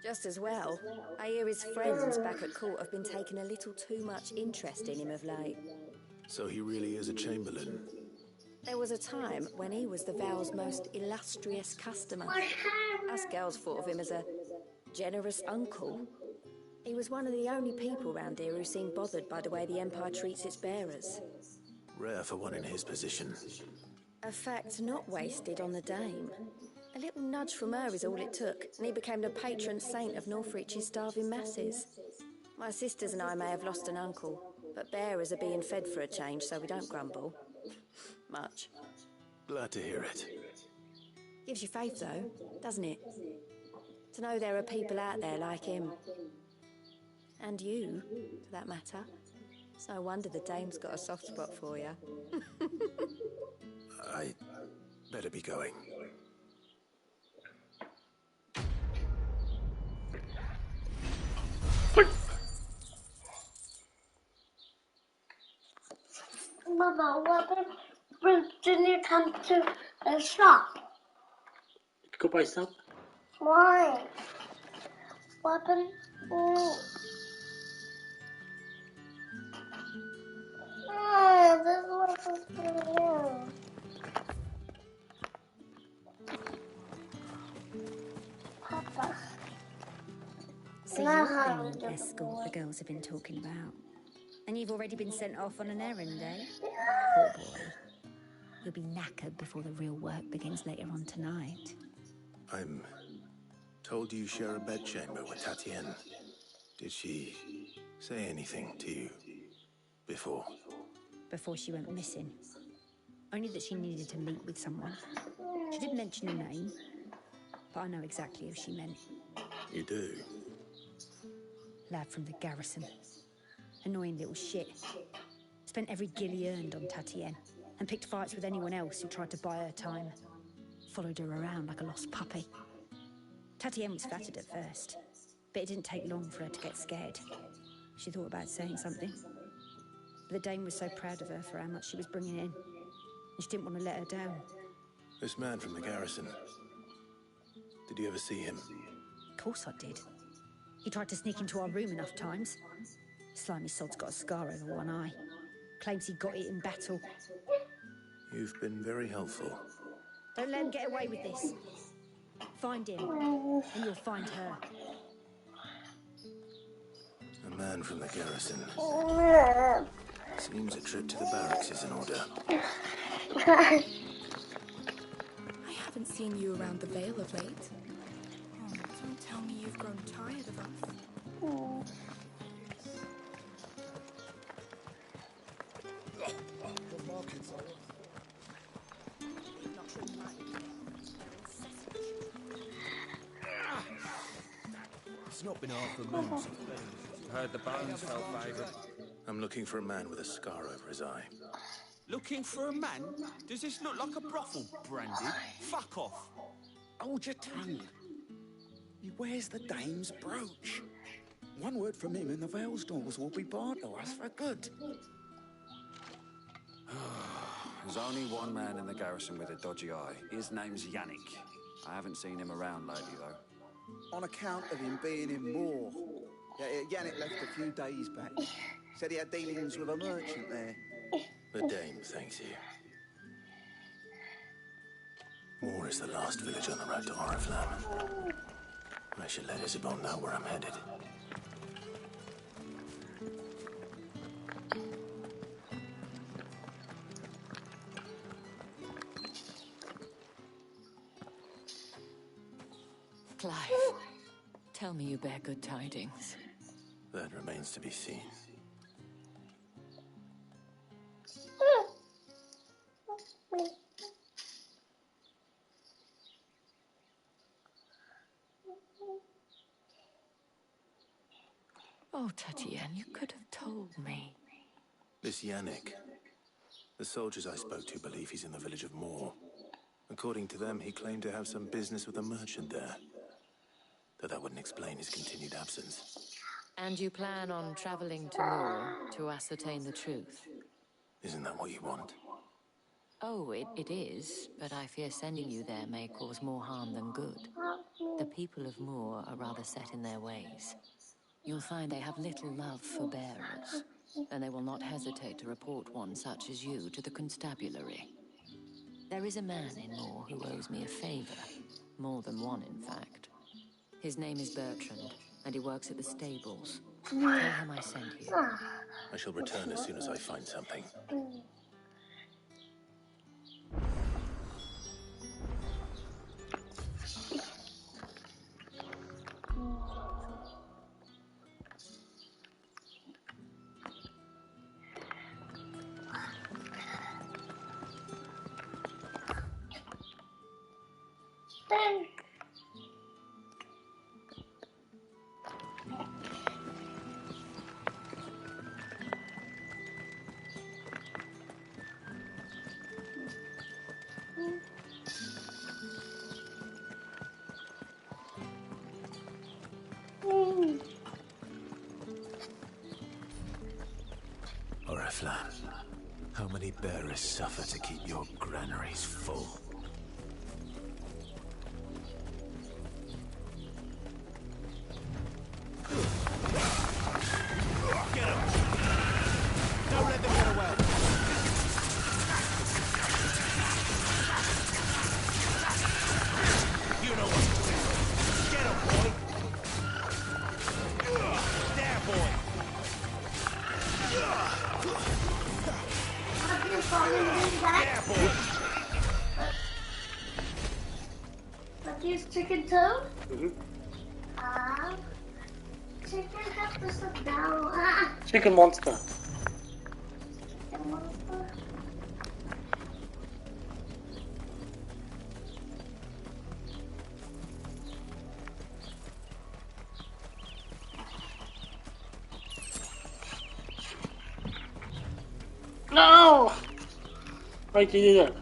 Just as well. I hear his friends back at court have been taking a little too much interest in him of late. So he really is a Chamberlain? There was a time when he was the Vale's most illustrious customer. Us girls thought of him as a generous uncle. He was one of the only people round here who seemed bothered by the way the Empire treats its bearers. Rare for one in his position. A fact not wasted on the dame. A little nudge from her is all it took, and he became the patron saint of Northreach's starving masses. My sisters and I may have lost an uncle, but bearers are being fed for a change, so we don't grumble. Much. Glad to hear it. Gives you faith, though, doesn't it? To know there are people out there like him. And you, for that matter. It's no wonder the dame's got a soft spot for you. I better be going. Mama, what when Junior come to a shop? Go buy some. Why? What happened? This was for you. Papa. So you're the escort the girls have been talking about. And you've already been sent off on an errand, eh? Poor boy. You'll be knackered before the real work begins later on tonight. I'm told you share a bedchamber with Tatienne. Did she say anything to you before? Before she went missing. Only that she needed to meet with someone. She didn't mention a name, but I know exactly who she meant. You do? Lad from the garrison. Annoying little shit. Spent every guil he earned on Tatienne, and picked fights with anyone else who tried to buy her time. Followed her around like a lost puppy. Tatienne was flattered at first, but it didn't take long for her to get scared. She thought about saying something. But the dame was so proud of her for how much she was bringing in, and she didn't want to let her down. This man from the garrison. Did you ever see him? Of course I did. He tried to sneak into our room enough times. Slimy sod's got a scar over one eye. Claims he got it in battle. You've been very helpful. Don't let him get away with this. Find him, and you'll find her. A man from the garrison. Seems a trip to the barracks is in order. I haven't seen you around the Vale of late. Oh, don't tell me you've grown tired of us. It's not been half a moon since heard the bones fell favourite. I'm looking for a man with a scar over his eye. Looking for a man? Does this look like a brothel, Brandy? Fuck off. Hold your tongue. He wears the dame's brooch. One word from him and the Vale's doors will be barred to us for good. There's only one man in the garrison with a dodgy eye. His name's Yannick. I haven't seen him around lately, though. On account of him being in war. Yannick left a few days back. Said he had dealings with a merchant there. The dame thanks you. Moor is the last village on the road to Oriflamme. I should let Isabel know where I'm headed. Clive, tell me you bear good tidings. That remains to be seen. Oh, Tatienne, you could have told me. This Yannick. The soldiers I spoke to believe he's in the village of Moor. According to them, he claimed to have some business with a merchant there. Though that wouldn't explain his continued absence. And you plan on traveling to Moor to ascertain the truth? Isn't that what you want? Oh, it is, but I fear sending you there may cause more harm than good. The people of Moor are rather set in their ways. You'll find they have little love for bearers, and they will not hesitate to report one such as you to the constabulary. There is a man in Moor who owes me a favor. More than one, in fact. His name is Bertrand, and he works at the stables. Tell him I sent you. I shall return as soon as I find something. Oriflamme, how many bearers suffer to keep your granaries full? Get him! Don't let them get away! You know what to do. Get him, boy! There, boy! There, boy! Let's use chicken too? Chicken have to sit down. Chicken monster. Chicken monster? No! Why'd you do that?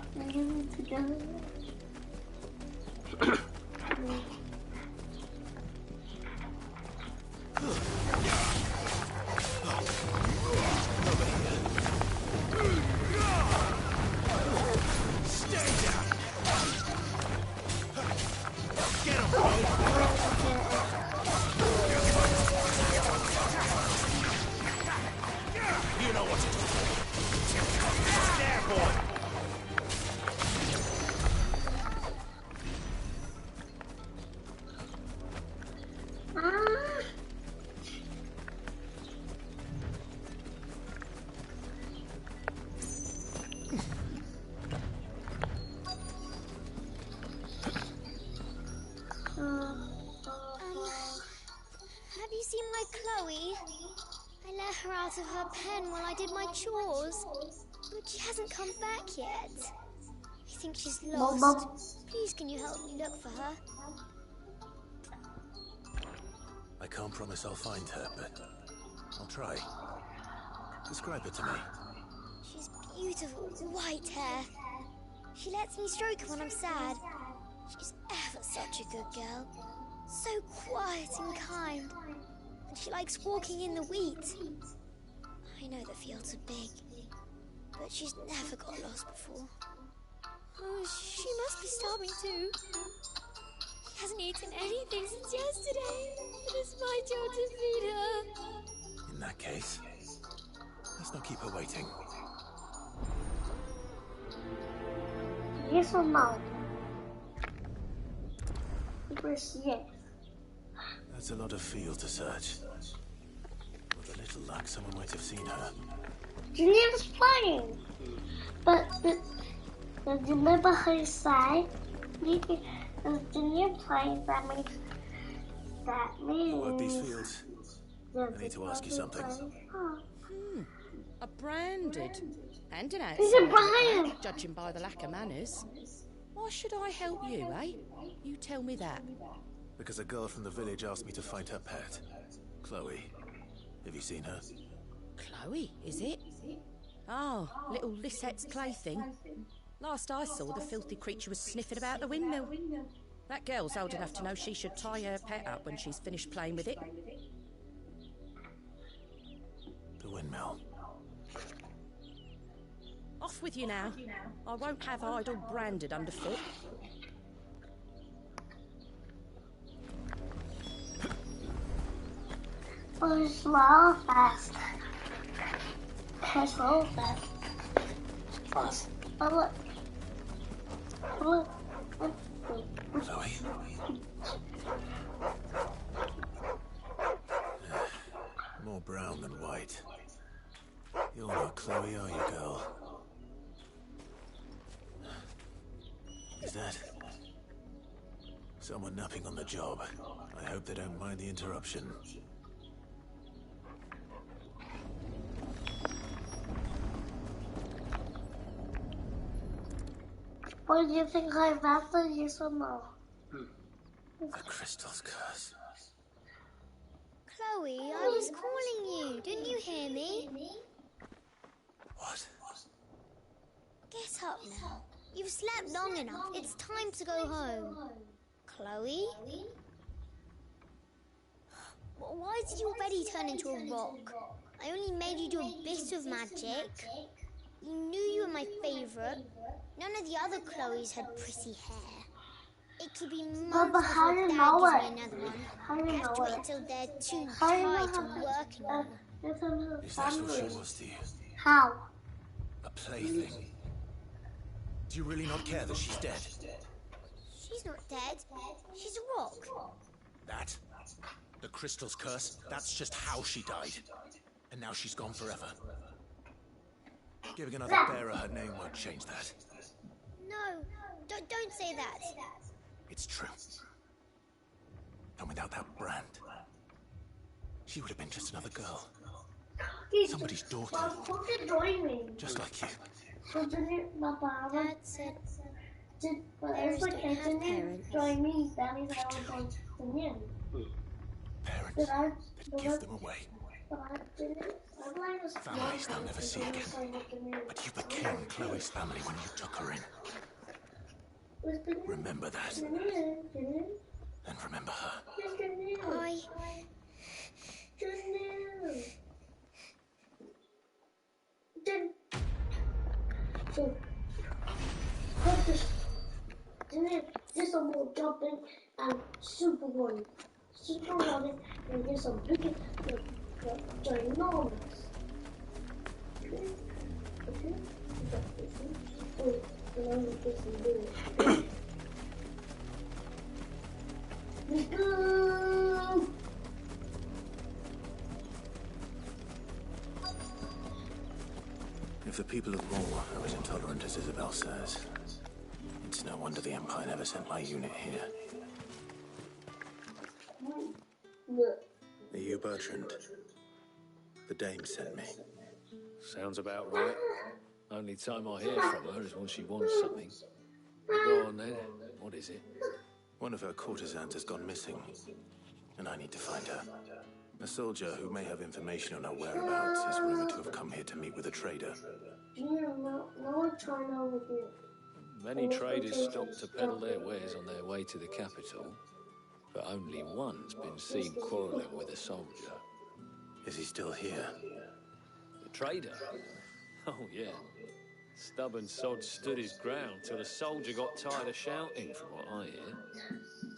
You know what to do. There, boy! Have you seen my Chloe? I let her out of her pen while I did my chores, but she hasn't come back yet. I think she's lost. Please, can you help me look for her? I can't promise I'll find her, but I'll try. Describe her to me. She's beautiful, white hair. She lets me stroke her when I'm sad. She's ever such a good girl. So quiet and kind. And she likes walking in the wheat. I know the fields are big, but she's never got lost before. Oh, she must be starving too. She hasn't eaten anything since yesterday. It is my job to feed her. In that case, let's not keep her waiting. Yes or no? Yes. That's a lot of field to search. With a little luck, someone might have seen her. Julian's playing. But remember her side? Julian playing, that means... Work these fields. I need to ask you something. A branded and an He's a outsider, Brian. judging by the lack of manners. Why should I help you, eh? You tell me that. Because a girl from the village asked me to find her pet. Chloe. Have you seen her? Chloe, is it? Oh, little Lisette's plaything. Last I saw, the filthy creature was sniffing about the windmill. That girl's old enough to know she should tie her pet up when she's finished playing with it. The windmill. Off with you now. I won't have idle branded underfoot. But smile fast. Smile fast. Fast. Oh, look. Look. Chloe? More brown than white. You're not Chloe, are you, girl? Is that someone napping on the job? I hope they don't mind the interruption. What do you think I'm after? Yes or no? The crystal's curse. Chloe, I was calling you. Didn't you hear me? What? Get up now. You've slept long enough. It's time to go home. Chloe? Why did you already turn into a rock? I only made you do a bit of magic. You knew you were my favourite. None of the other Chloes had pretty hair. It could be months how before do you Dad know gives it? me another one. How do you I have to know wait it? until they're too How do you know tired to how work anymore. Is that what she was to you? How? A plaything? Do you really not care that she's dead? She's not dead. She's a rock. That? The crystal's curse? That's just how she died. And now she's gone forever. Giving another bearer her name won't change that. No, don't say that. It's true. And without that brand, she would have been just another girl. Somebody's daughter. Just like you. Dad said Parents don't have parents. join me. That means I will join you. Parents that give them away. Families they'll never see again. But you became Chloe's family when you took her in. Remember that. And remember her. I... There's some more jumping and super running. Super running and there's some big ginormous. Okay. Let's go. If the people of Maw are as intolerant as Isabel says, it's no wonder the Empire never sent my unit here. Are you Bertrand? The dame sent me. Sounds about right. Only time I hear from her is when she wants something. Go on then. What is it? One of her courtesans has gone missing, and I need to find her. A soldier who may have information on her whereabouts is rumored to have come here to meet with a trader. Many traders stop to peddle their wares on their way to the capital, but only one's been seen quarrelling with a soldier. Is he still here? The trader? Oh, yeah. Stubborn sod stood his ground till the soldier got tired of shouting, from what I hear.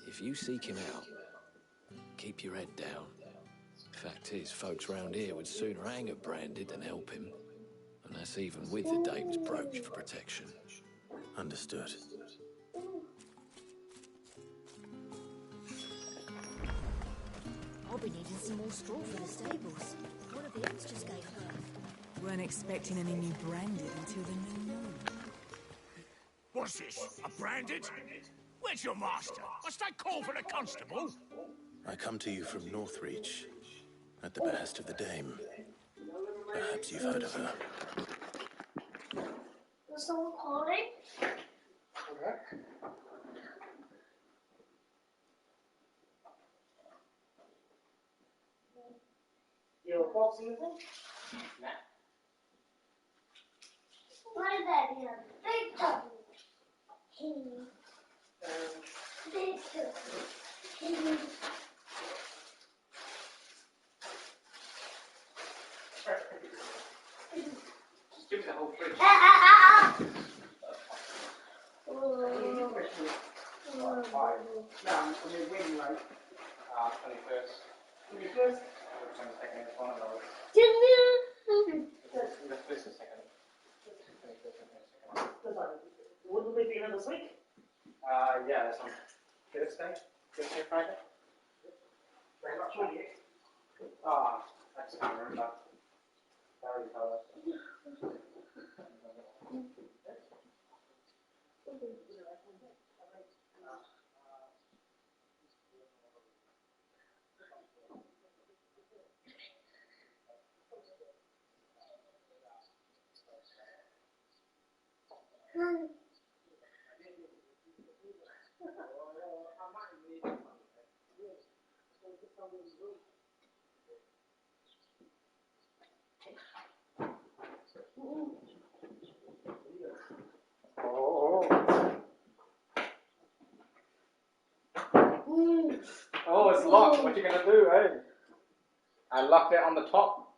If you seek him out, keep your head down. Fact is, folks round here would sooner hang a branded than help him. And that's even with the dame's brooch for protection. Understood. I'll be needing some more straw for the stables. One of the ants just gave birth. Weren't expecting any new branded until the new moon. What's this? A branded? Where's your master? Must I call for the constable? I come to you from Northreach, at the behest of the dame. Perhaps you've heard of her. Was someone calling? You're boxing with him? Nah. Play that here. Big trouble. Big trouble. Just give me the whole fridge. No, I'm win rate. 21st. 21st? this one. Did it stay? Did it stay Friday? I'm not sure yet. Ah, I just can't remember. Barry told us. Oh, it's locked. What you gonna do, eh? I locked it on the top.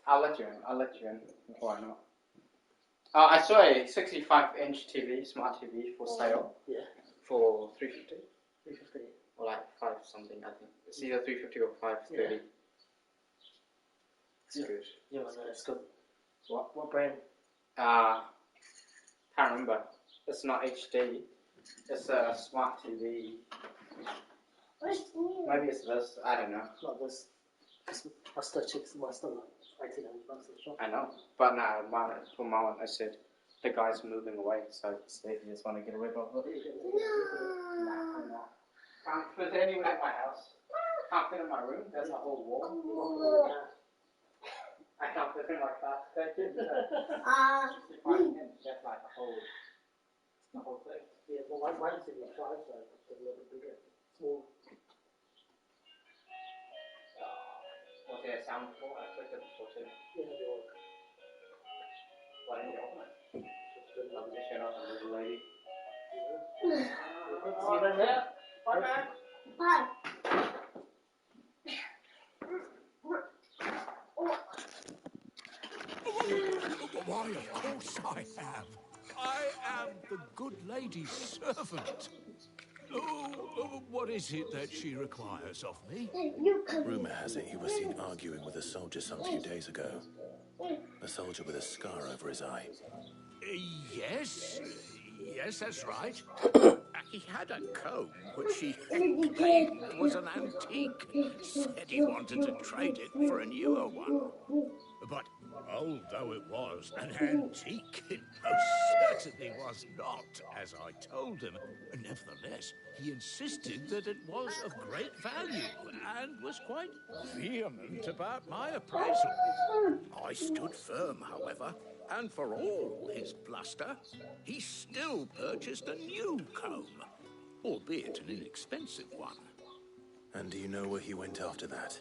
I'll let you in. I'll let you in. Why not? I saw a 65-inch TV, smart TV, for sale. Yeah. For $350. 350. Or like 5 something, I think. It's either 350 or 530. Yeah. It's good. Yeah, it's good. What brand? Can't remember. It's not HD. It's a smart TV. Maybe it's this. I don't know. Not this. I still check. I still like $1,800 in the shop. I know. But no, for my one, I said the guy's moving away, so they just want to get rid of it. No. Can't fit anywhere in my house. Can't fit in my room. There's a whole wall. I can't fit in like that. Thank you. That's like the whole thing. Yeah, well, mine's in the 5, so it's a little bit bigger. Small. Was there a sound before? I clicked it before too. Yeah, they all. Why didn't you open it? I'm just shut up, a little lady. See you then, yeah? Bye, man. Bye. Why, of course I have. I am the good lady's servant. Oh, what is it that she requires of me? Rumor has it you were seen arguing with a soldier some few days ago. A soldier with a scar over his eye. Yes, that's right. He had a comb which he claimed was an antique. Said he wanted to trade it for a newer one. But although it was an antique, it most certainly was not, as I told him. Nevertheless, he insisted that it was of great value and was quite vehement about my appraisal. I stood firm, however, and for all his bluster, he still purchased a new comb, albeit an inexpensive one. And do you know where he went after that?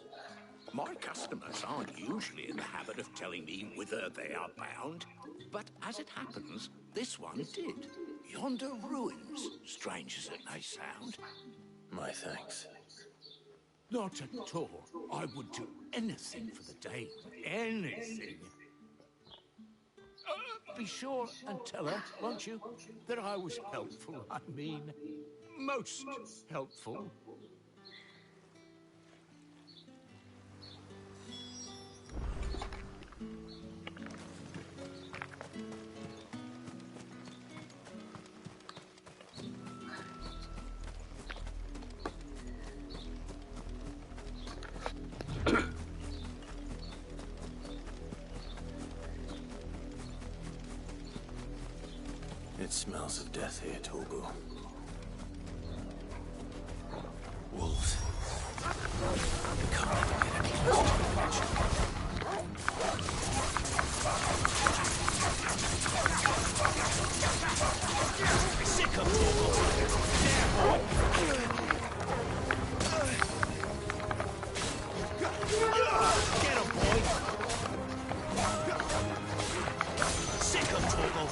My customers aren't usually in the habit of telling me whither they are bound, but as it happens, this one did. Yonder ruins, strange as it may sound. My thanks. Not at all. I would do anything for the Dame. Anything. Be sure and tell her, won't you, that I was helpful. I mean, most helpful. It smells of death here, Torgu. Wolves. We can't even get any closer to the village. Sick of Get him, boy! Sick of Torgal!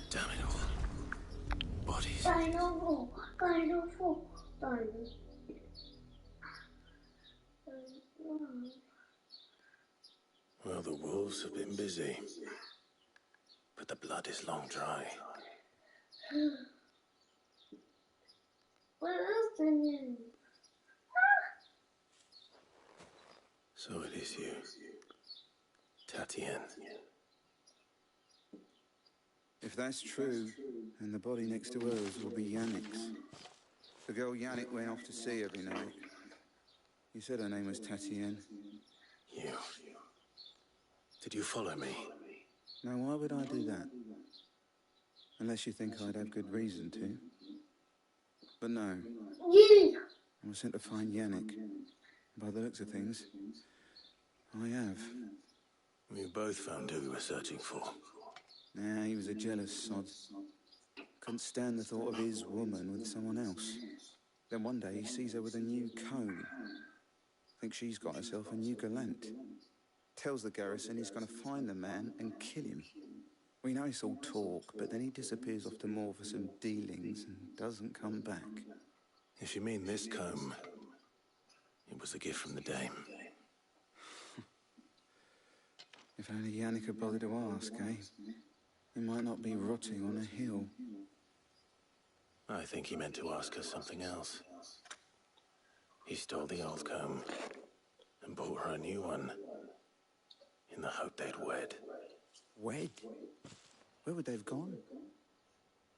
Damn it all. Bodies. Well, the wolves have been busy, but the blood is long dry. What else in it? So it is you, Tatienne. If that's true, then the body next to hers will be Yannick's. The girl Yannick went off to see every night. You said her name was Tatienne. You. Did you follow me? Now, why would I do that? Unless you think I'd have good reason to. But no. I was sent to find Yannick. By the looks of things, I have. We both found who we were searching for. Nah, he was a jealous sod. Couldn't stand the thought of his woman with someone else. Then one day he sees her with a new comb. Thinks she's got herself a new gallant. Tells the garrison he's going to find the man and kill him. We know it's all talk, but then he disappears off to Moor for some dealings and doesn't come back. If you mean this comb, it was a gift from the dame. If only Yannick had bothered to ask, eh? He might not be rotting on a hill. I think he meant to ask her something else. He stole the old comb and bought her a new one in the hope they'd wed. Wed? Where would they have gone?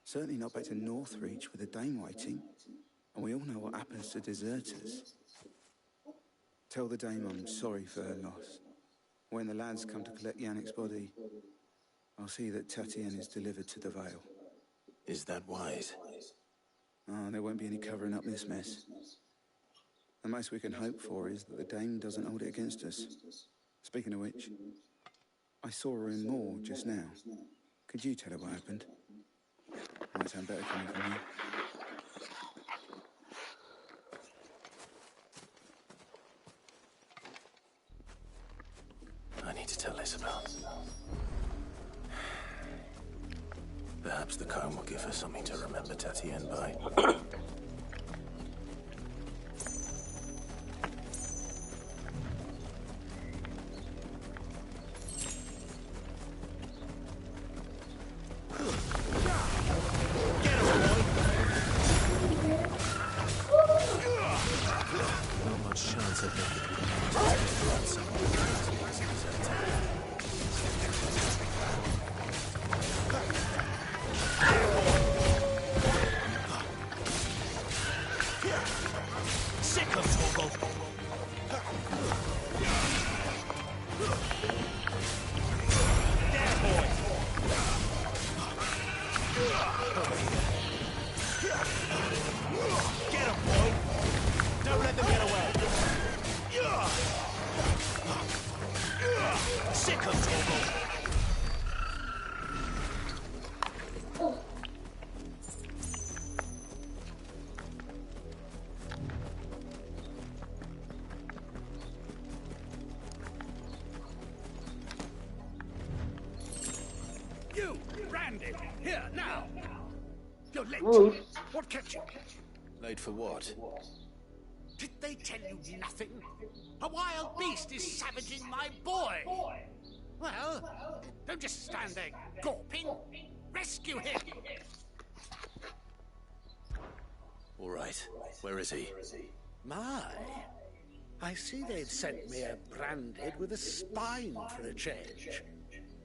Certainly not back to Northreach with a dame waiting. And we all know what happens to deserters. Tell the dame I'm sorry for her loss. When the lads come to collect Yannick's body, I'll see that Tatienne is delivered to the Vale. Is that wise? Oh, there won't be any covering up this mess. The most we can hope for is that the dame doesn't hold it against us. Speaking of which, I saw her in Moor just now. Could you tell her what happened? Might sound better coming from you. I need to tell Isabel. Perhaps the comb will give her something to remember Tatienne by. Not much chance of making it. You, Randy, here, now! You're late. What kept you? Late for what? Did they tell you nothing? A wild beast is savaging my boy! Well, don't just stand there gawping. Rescue him! All right. Where is he? My, I see they'd sent me a branded with a spine for a change.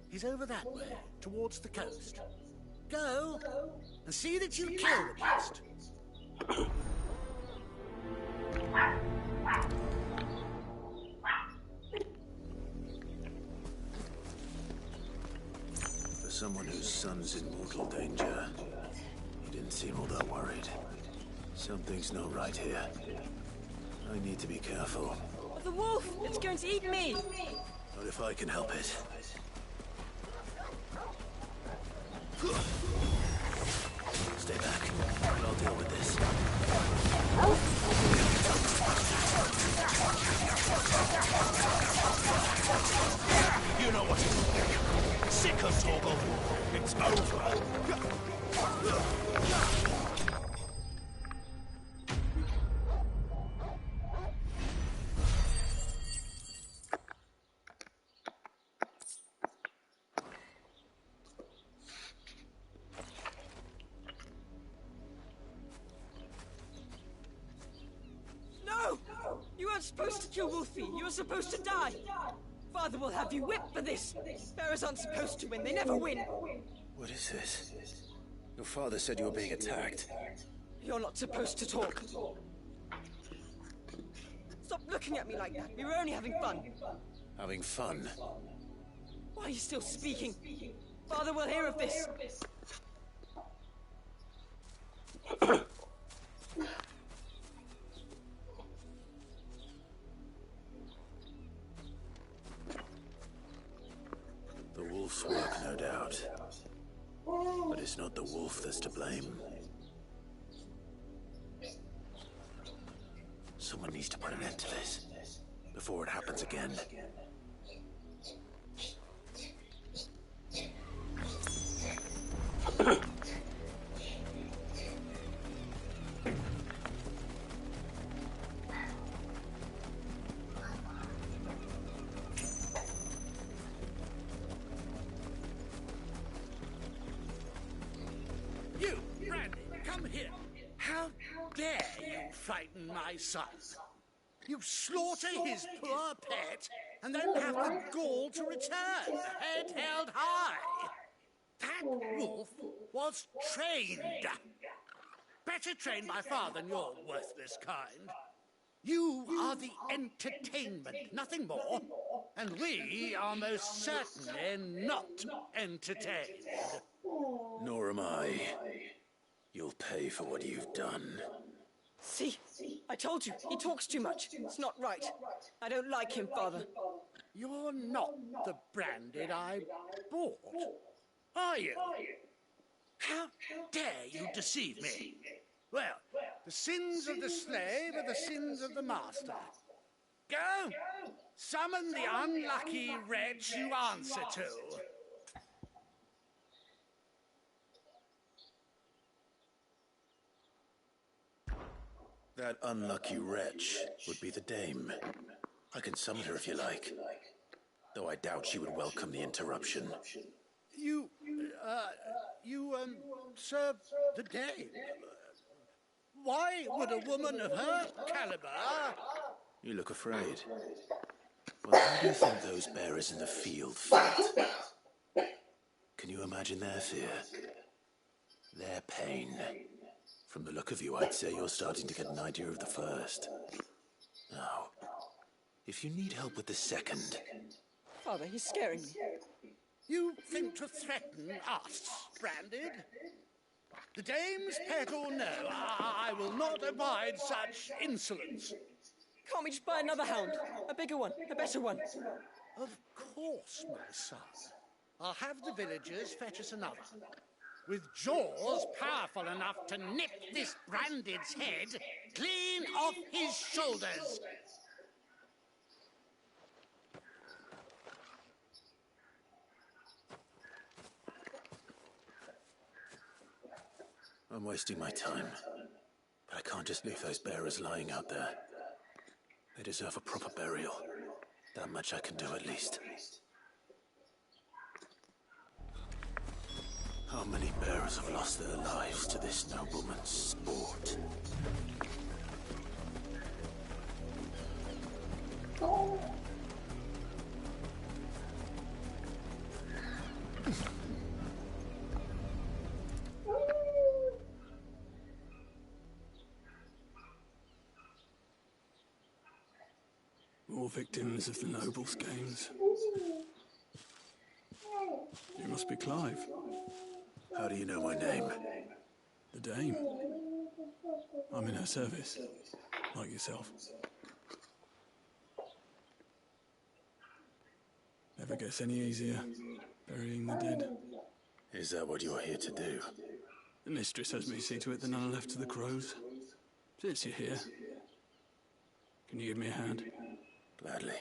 He's over that way, towards the coast. Go, and see that you kill the beast. For someone whose son's in mortal danger, he didn't seem all that worried. Something's not right here. I need to be careful. The wolf! It's going to eat me! Not if I can help it. Stay back, and I'll deal with this. weren't supposed to kill Wolfie. You were supposed to die. Father will have you whipped for this. Bearers aren't supposed to win. They never win. What is this? Your father said you were being attacked. You're not supposed to talk. Stop looking at me like that. We were only having fun. Having fun? Why are you still speaking? Father will hear of this. The wolf's work, no doubt. But it's not the wolf that's to blame. Someone needs to put an end to this before it happens again. You, Brandy, come here. How dare you frighten my son? You slaughter his poor pet, and then have the gall to return, head held high. That wolf was trained. Better trained by far than your worthless kind. You are the entertainment, nothing more. And we are most certainly not entertained. Nor am I. You'll pay for what you've done. See? I told you, he talks too much. It's not right. I don't like him, Father. You're not the Branded I bought, are you? How dare you deceive me? Well, the sins of the slave are the sins of the master. Go! Summon the unlucky wretch you answer to. That unlucky wretch would be the dame. I can summon her if you like. Though I doubt she would welcome the interruption. You serve the dame. Why would a woman of her caliber... You look afraid. Well, how do you think those bearers in the field felt? Can you imagine their fear? Their pain? From the look of you, I'd say you're starting to get an idea of the first. Now, if you need help with the second... Father, he's scaring me. You think to threaten us, Branded? The dame's pet or no, I will not abide such insolence. Can't we just buy another hound? A bigger one, a better one. Of course, my son. I'll have the villagers fetch us another. With jaws powerful enough to nip this Branded's head clean off his shoulders. I'm wasting my time. But I can't just leave those bearers lying out there. They deserve a proper burial. That much I can do at least. How many bearers have lost their lives to this nobleman's sport? More victims of the nobles' games. You must be Clive. How do you know my name? The Dame. I'm in her service, like yourself. Never gets any easier, burying the dead. Is that what you're here to do? The mistress has me see to it that none are left to the crows. Since you're here, can you give me a hand? Gladly.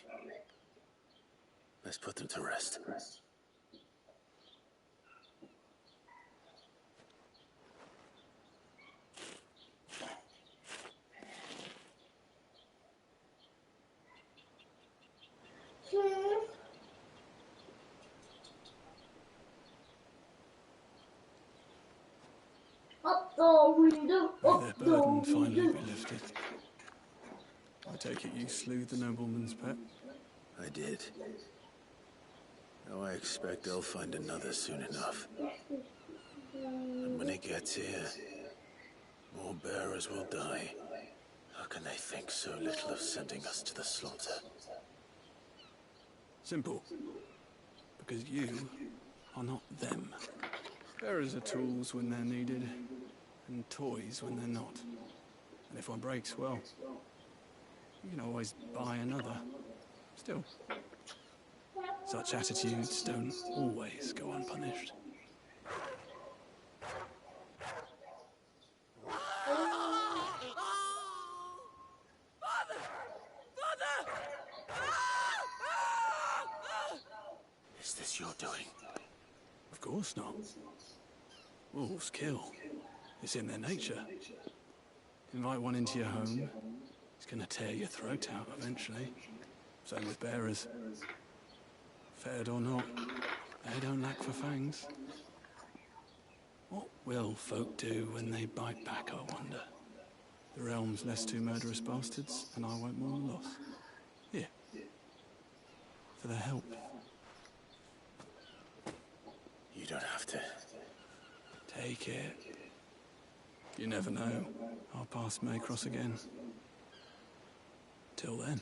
Let's put them to rest. Up the window, May their burden finally be lifted. take it you slew the nobleman's pet? I did. Now I expect they'll find another soon enough. And when he gets here, more bearers will die. How can they think so little of sending us to the slaughter? Simple. Because you are not them. Bearers are tools when they're needed, and toys when they're not. And if one breaks, well, you can always buy another. Still, such attitudes don't always go unpunished. Is this your doing? Of course not. Wolves kill. It's in their nature. Invite one into your home, he's gonna tear your throat out eventually. Same with bearers. Fed or not, they don't lack for fangs. What will folk do when they bite back, I wonder? The realm's less two murderous bastards, and I won't mourn the loss. Here. For their help. You don't have to. Take it. You never know. Our paths may cross again. Till then.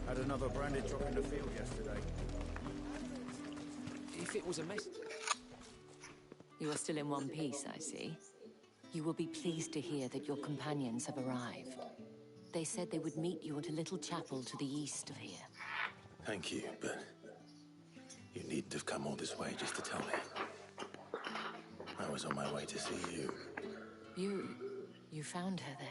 Had another branded drop in the field yesterday. If it was a mess... You are still in one piece, I see. You will be pleased to hear that your companions have arrived. They said they would meet you at a little chapel to the east of here. Thank you, but you needn't have come all this way just to tell me. I was on my way to see you. You found her then?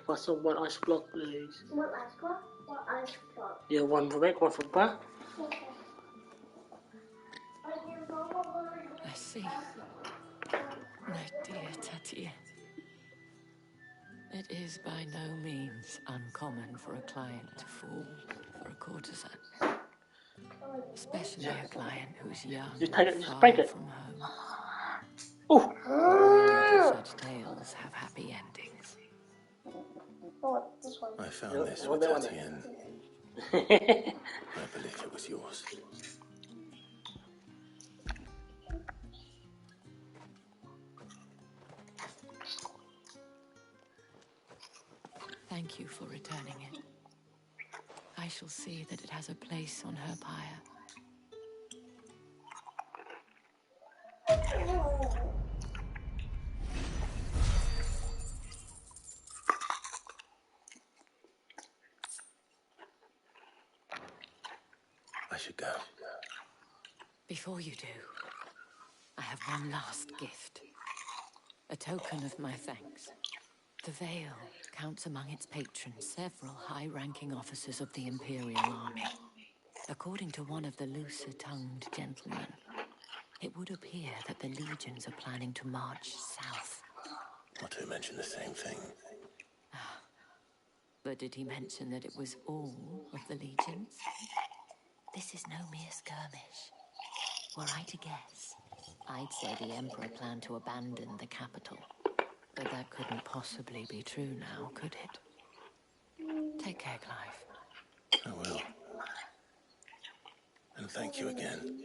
What's some one ice block, please? What ice block? What ice block? Yeah, one from Rick, one from Brad. Okay. I see. My dear Tatienne. It is by no means uncommon for a client to fall for a courtesan. Especially a client who's young Just take it, and just far break it. from home. Oh! Many such tales have happy endings. I found this with Tatienne. I believe it was yours. Thank you for returning it. I shall see that it has a place on her pyre. I should go. Before you do, I have one last gift. A token of my thanks. The Vale counts among its patrons several high-ranking officers of the Imperial Army. According to one of the looser-tongued gentlemen, it would appear that the legions are planning to march south. Not to mention the same thing. But did he mention that it was all of the legions? This is no mere skirmish. Were I to guess, I'd say the Emperor planned to abandon the capital. But that couldn't possibly be true now, could it? Take care, Clive. And thank you again.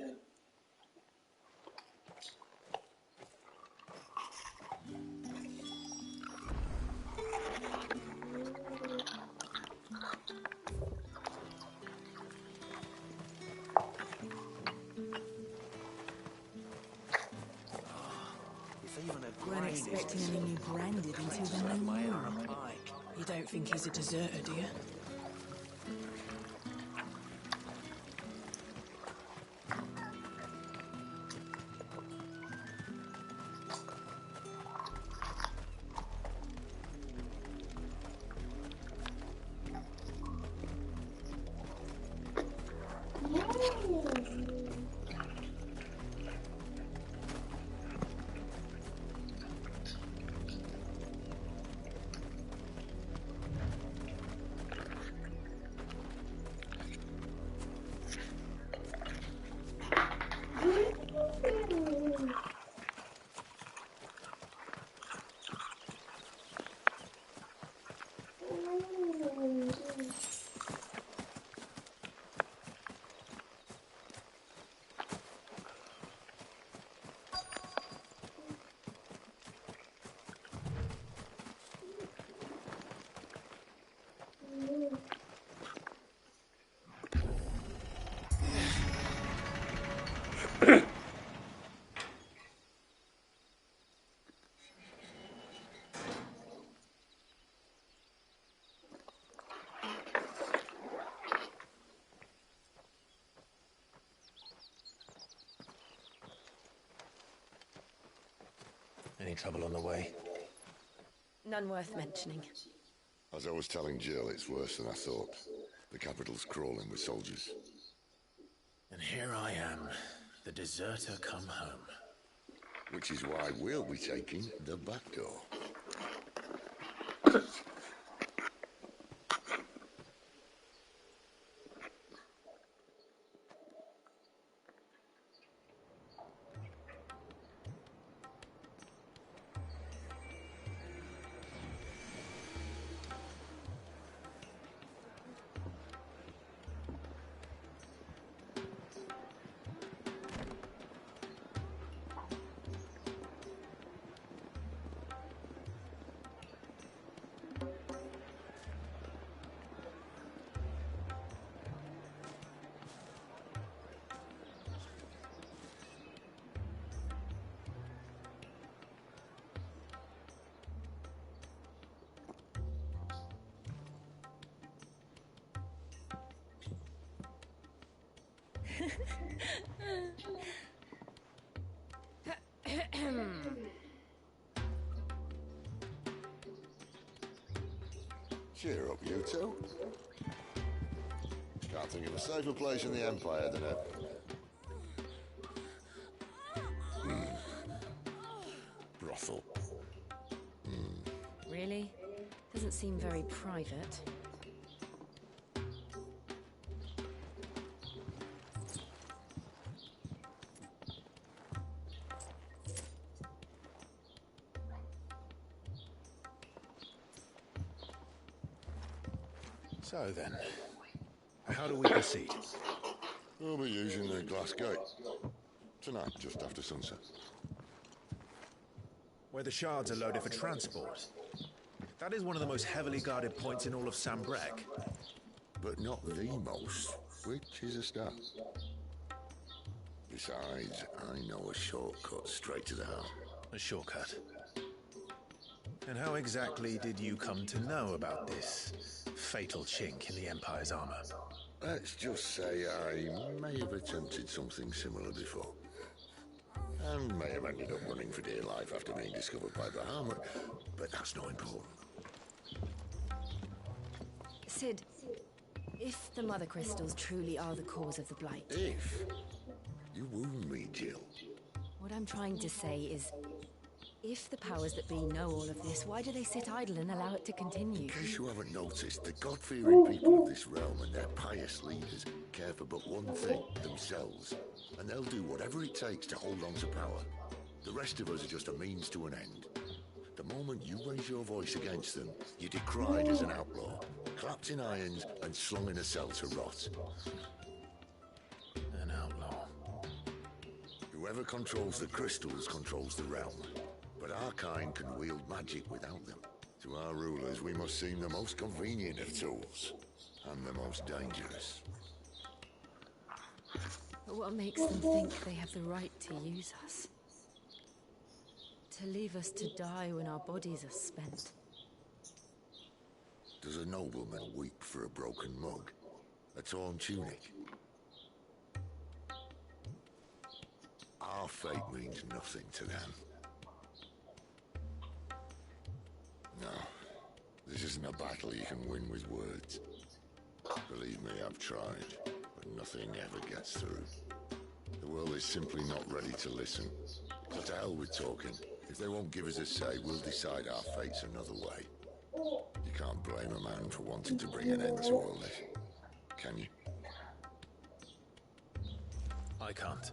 Weren't expecting any new branded until the new moon. You don't think he's a deserter, do you? Any trouble on the way? None worth mentioning. As I was telling Jill, it's worse than I thought. The capital's crawling with soldiers. And here I am, the deserter come home. Which is why we'll be taking the back door. Cheer up, you two. Can't think of a safer place in the Empire than it. Brothel. Really? Doesn't seem very private. So then, how do we proceed? We'll be using the glass gate. Tonight, just after sunset. Where the shards are loaded for transport. That is one of the most heavily guarded points in all of Sambrec. But not the most, which is a start. Besides, I know a shortcut straight to the house. A shortcut? And how exactly did you come to know about this fatal chink in the Empire's armor? Let's just say I may have attempted something similar before. And may have ended up running for dear life after being discovered by Bahamut, but that's not important. Sid, if the Mother Crystals truly are the cause of the Blight... If? You wound me, Jill. What I'm trying to say is, if the powers that be know all of this, why do they sit idle and allow it to continue? In case you haven't noticed, the God-fearing people of this realm and their pious leaders care for but one thing, themselves. And they'll do whatever it takes to hold on to power. The rest of us are just a means to an end. The moment you raise your voice against them, you're decried as an outlaw, clapped in irons and slung in a cell to rot. And Whoever controls the crystals controls the realm. But our kind can wield magic without them. To our rulers, we must seem the most convenient of tools. And the most dangerous. But what makes them think they have the right to use us? To leave us to die when our bodies are spent? Does a nobleman weep for a broken mug? A torn tunic? Our fate means nothing to them. No, this isn't a battle you can win with words. Believe me, I've tried, but nothing ever gets through. The world is simply not ready to listen. So to hell with talking. If they won't give us a say, we'll decide our fates another way. You can't blame a man for wanting to bring an end to all this, can you? I can't.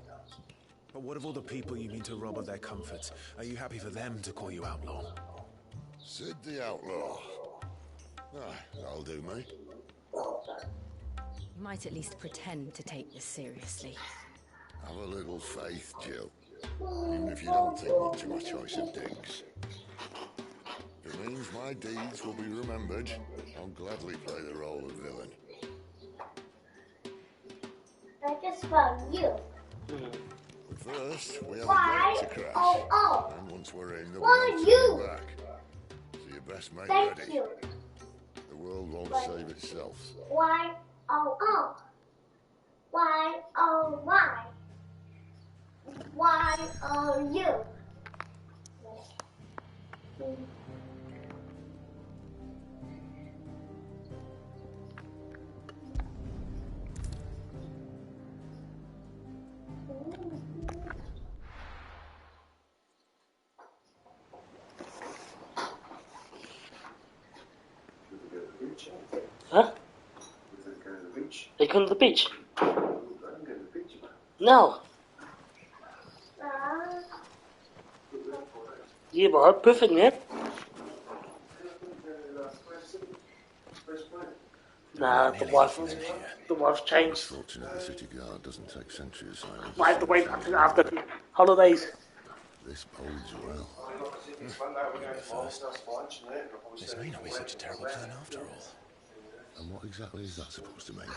But what of all the people you mean to rob of their comforts? Are you happy for them to call you outlaw? Sid the Outlaw. That'll do me. You might at least pretend to take this seriously. Have a little faith, Jill. Even if you don't think much of my choice of digs. If it means my deeds will be remembered, I'll gladly play the role of villain. I just found you. But first, we have Why? a gate to crash. Oh. And once we're in, there'll Why be no you? turning back. So you best make Thank ready. you. The world won't save itself. Why? Oh. Why? Oh, why? Why are you? Huh? They come to the beach? No. Yeah, but perfect, man. Nah, the wife's changed. Fortunate the city guard doesn't take sentry assignments. Might have to wait until after the holidays. This bodes well. This may not be such a terrible plan after all. And what exactly is that supposed to mean?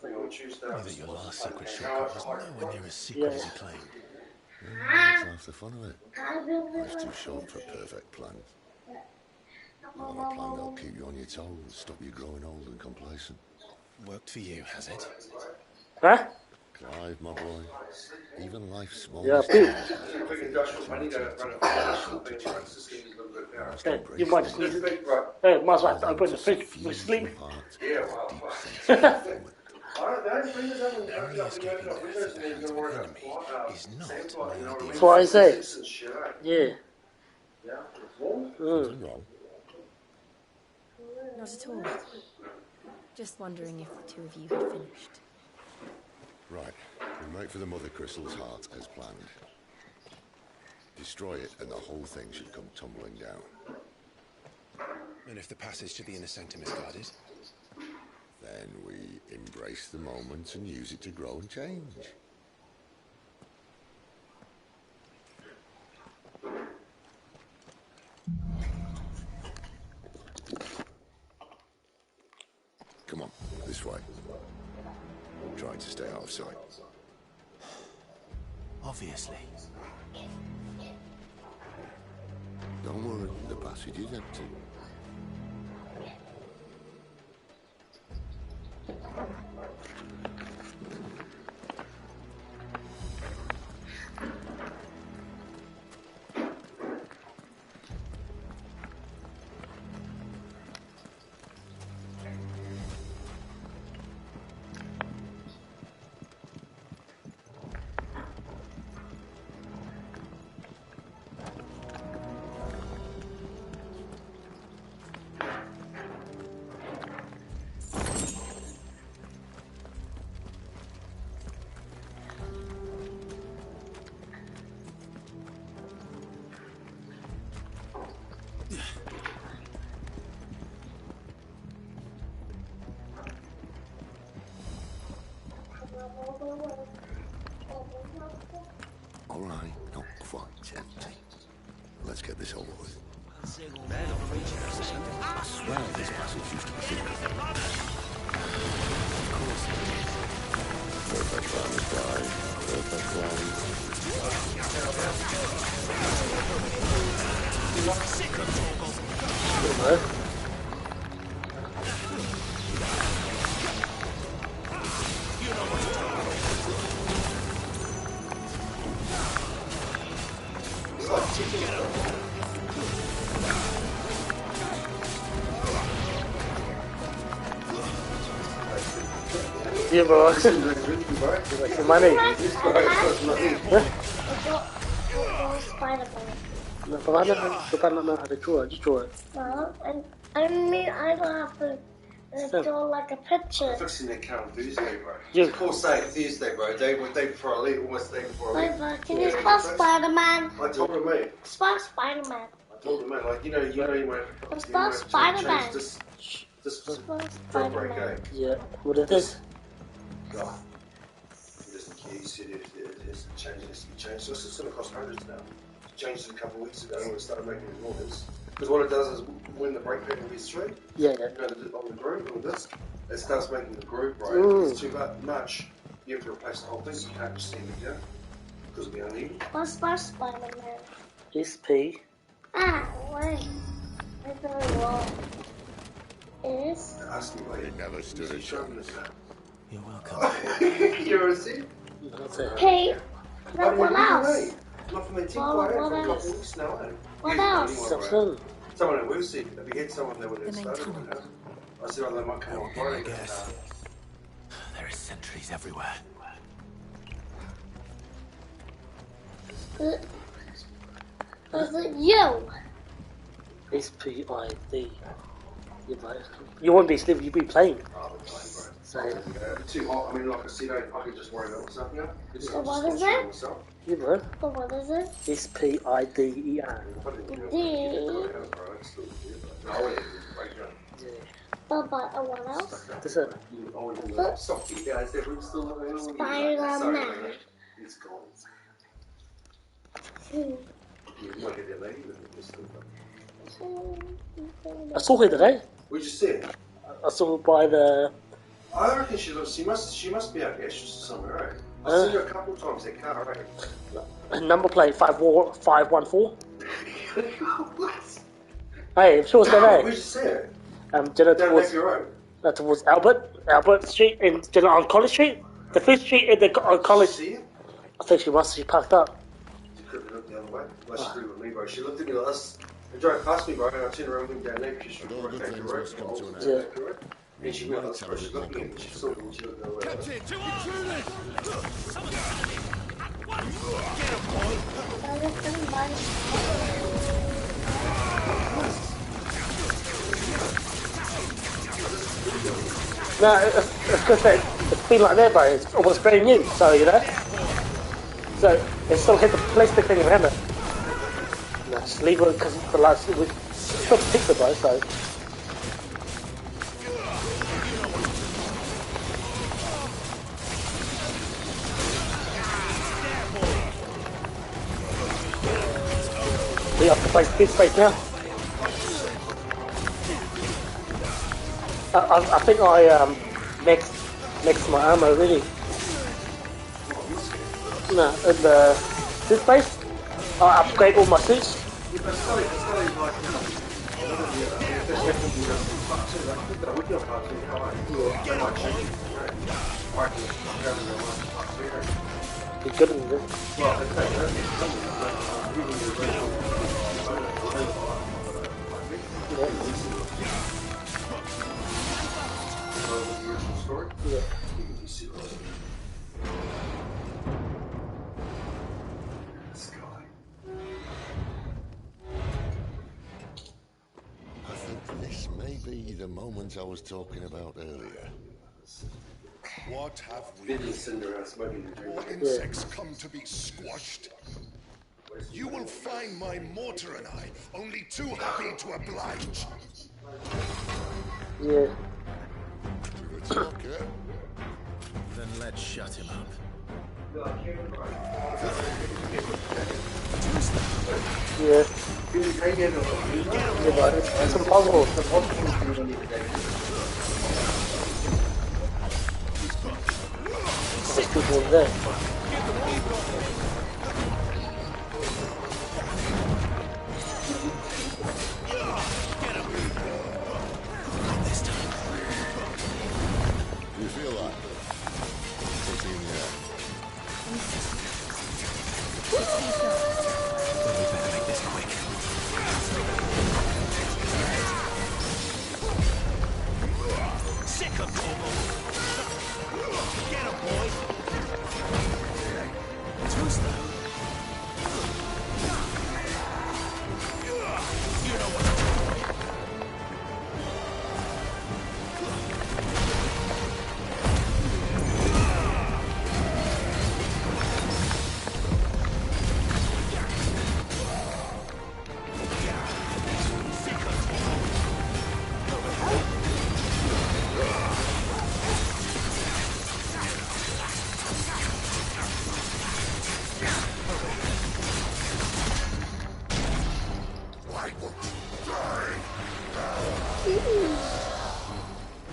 Only that your last secret shortcut was nowhere near as secret as you claimed. That's half the fun of it. Life's too short for perfect plans. You want a plan that'll keep you on your toes, stop you growing old and complacent. Worked for you, has it? Huh? Clive, my boy. Even life's Yeah, smallest you might just need it. Might as well open the fridge before you sleep. Narrowly escaping death at the hands of an enemy is not my idea. That's what I say. Yeah. Nothing wrong. Not at all. Just wondering if the two of you had finished. Right. We make for the Mother Crystal's heart as planned. Destroy it and the whole thing should come tumbling down. And if the passage to the inner sanctum is guarded? Then we embrace the moment and use it to grow and change. Come on, this way. Try to stay out of sight. Obviously. Don't worry, the passage is empty. All right, not quite empty. Let's get this over with. I swear this passage used to be secret. Of course it is. Perfect plan, this guy. Perfect plan. Yeah, bro. Some money. Spider-Man. No, but I don't know how to draw it. Just draw it. Well, I mean, I don't have to draw like a picture. Fixing their account Tuesday, bro. Yeah. Of course, Tuesday, bro. Day before I leave, almost day before I leave. Can you spell Spider-Man? I told him, mate. Spell Spider-Man. I told him, mate. Like, you might. Spell Spider-Man. Just Spell drop break, Spider-Man. Yeah. What is this? God. Just keys, it's changed. So it's going to cost hundreds now. It changed it a couple of weeks ago when we started making the orders. Because what it does is when the brake pedal is through, yeah. On the groove, on this, it starts making the groove right. If it's too much, you have to replace the whole thing. You can't just send it down because of the uneven. What's Spider-Man? SP. Ah, wait. I don't know. Is? Ask me why He never stood a chance. You're welcome. You ever see? Hey, what else? Not from the team What for a couple else? of weeks now. What else? Someone that we've seen. If we get someone that would have started with us, I said, oh, they might come on Friday. I guess. There are sentries everywhere. Is it you? SPID. You won't be asleep, you'll be playing. So, too hot. I mean, like I said, I could just worry about myself now. So what is it? you bro. So what is it? SPIDER. D. But what else? That's it. Spider-Man. It's gone. I saw her today. Where'd you see it? I saw her by the. I reckon she must be out here somewhere, right? I've seen her a couple of times in car, right? Number plate 514. Hey, I'm sure it's there. Where'd you see it? Jenna Down towards, Road. towards Albert Street, and Jenna on College Street. The first street in the on College. See it? I think she parked up. She could have looked the other way. Well, she did with me, bro. She looked at me like this. And drove past me, bro, and I turned around and went down there because she was right back to the road. And she went, she's looking at me, she saw me, and she looked the other way. Captain, two intruders! No, it's good that it's been like that, bro. It's almost brand new, so you know. So it still hit the plastic thing around it. No, just leave it because the last we still fix it, bro. So. We have to play this space now. I think I maxed my armor already. No, in this space, I upgrade all my suits. Be good in this. Yeah. I think this may be the moment I was talking about earlier. What have we? More insects come to be squashed. You will find my mortar and I only too happy to oblige. Yeah. Okay. Then let's shut him up. Yeah. Yeah, but it's impossible. It's impossible. There's people over there. You feel that? What's in there? We better make this quick. Sick of trouble. Get him, boy. Tuesday. You know what to do.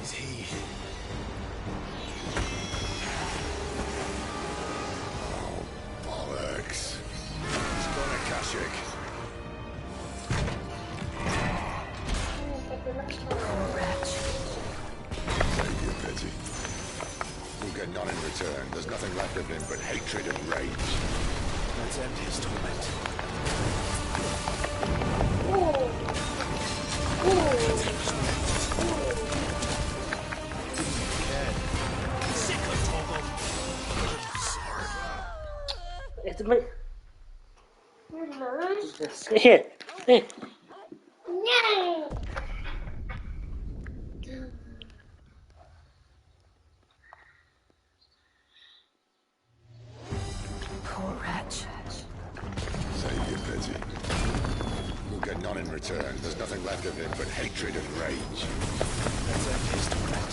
Is he? Bollocks. It's gonna Kashyyyk. Save you, Betty. We'll get none in return. There's nothing left of him but hatred and rage. Let's end his torment. It's me. Here. Here. Poor wretch. Save you, Betty. We'll get none in return. There's nothing left of him but hatred and rage. Let's end his torment.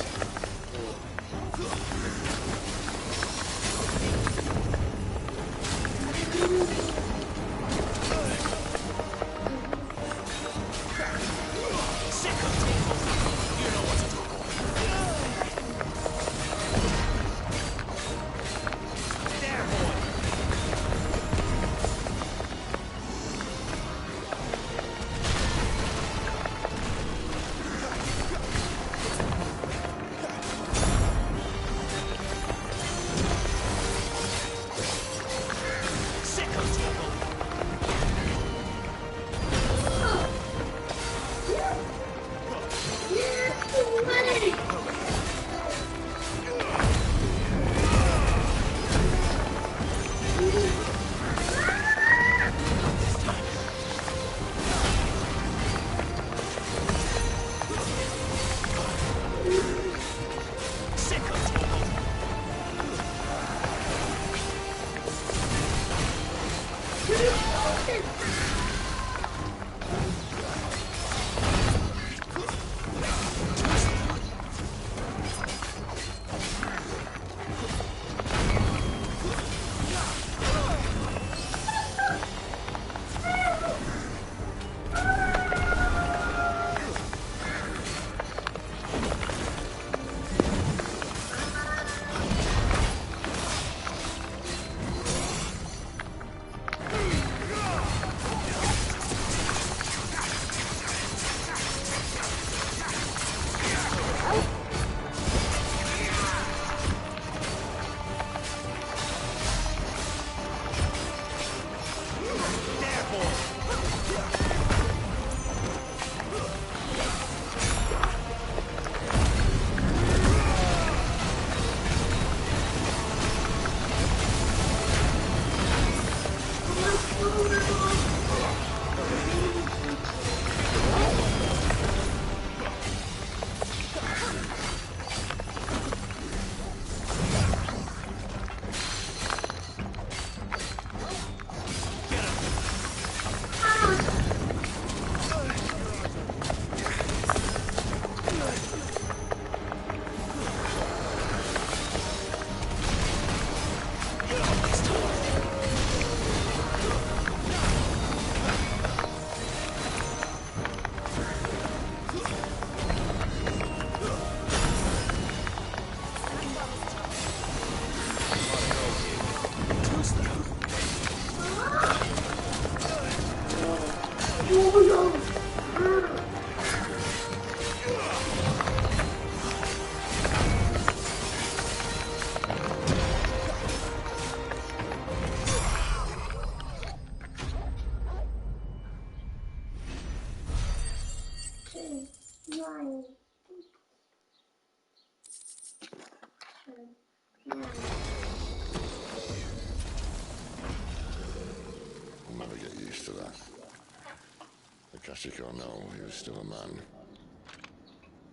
Akashic or no, he was still a man.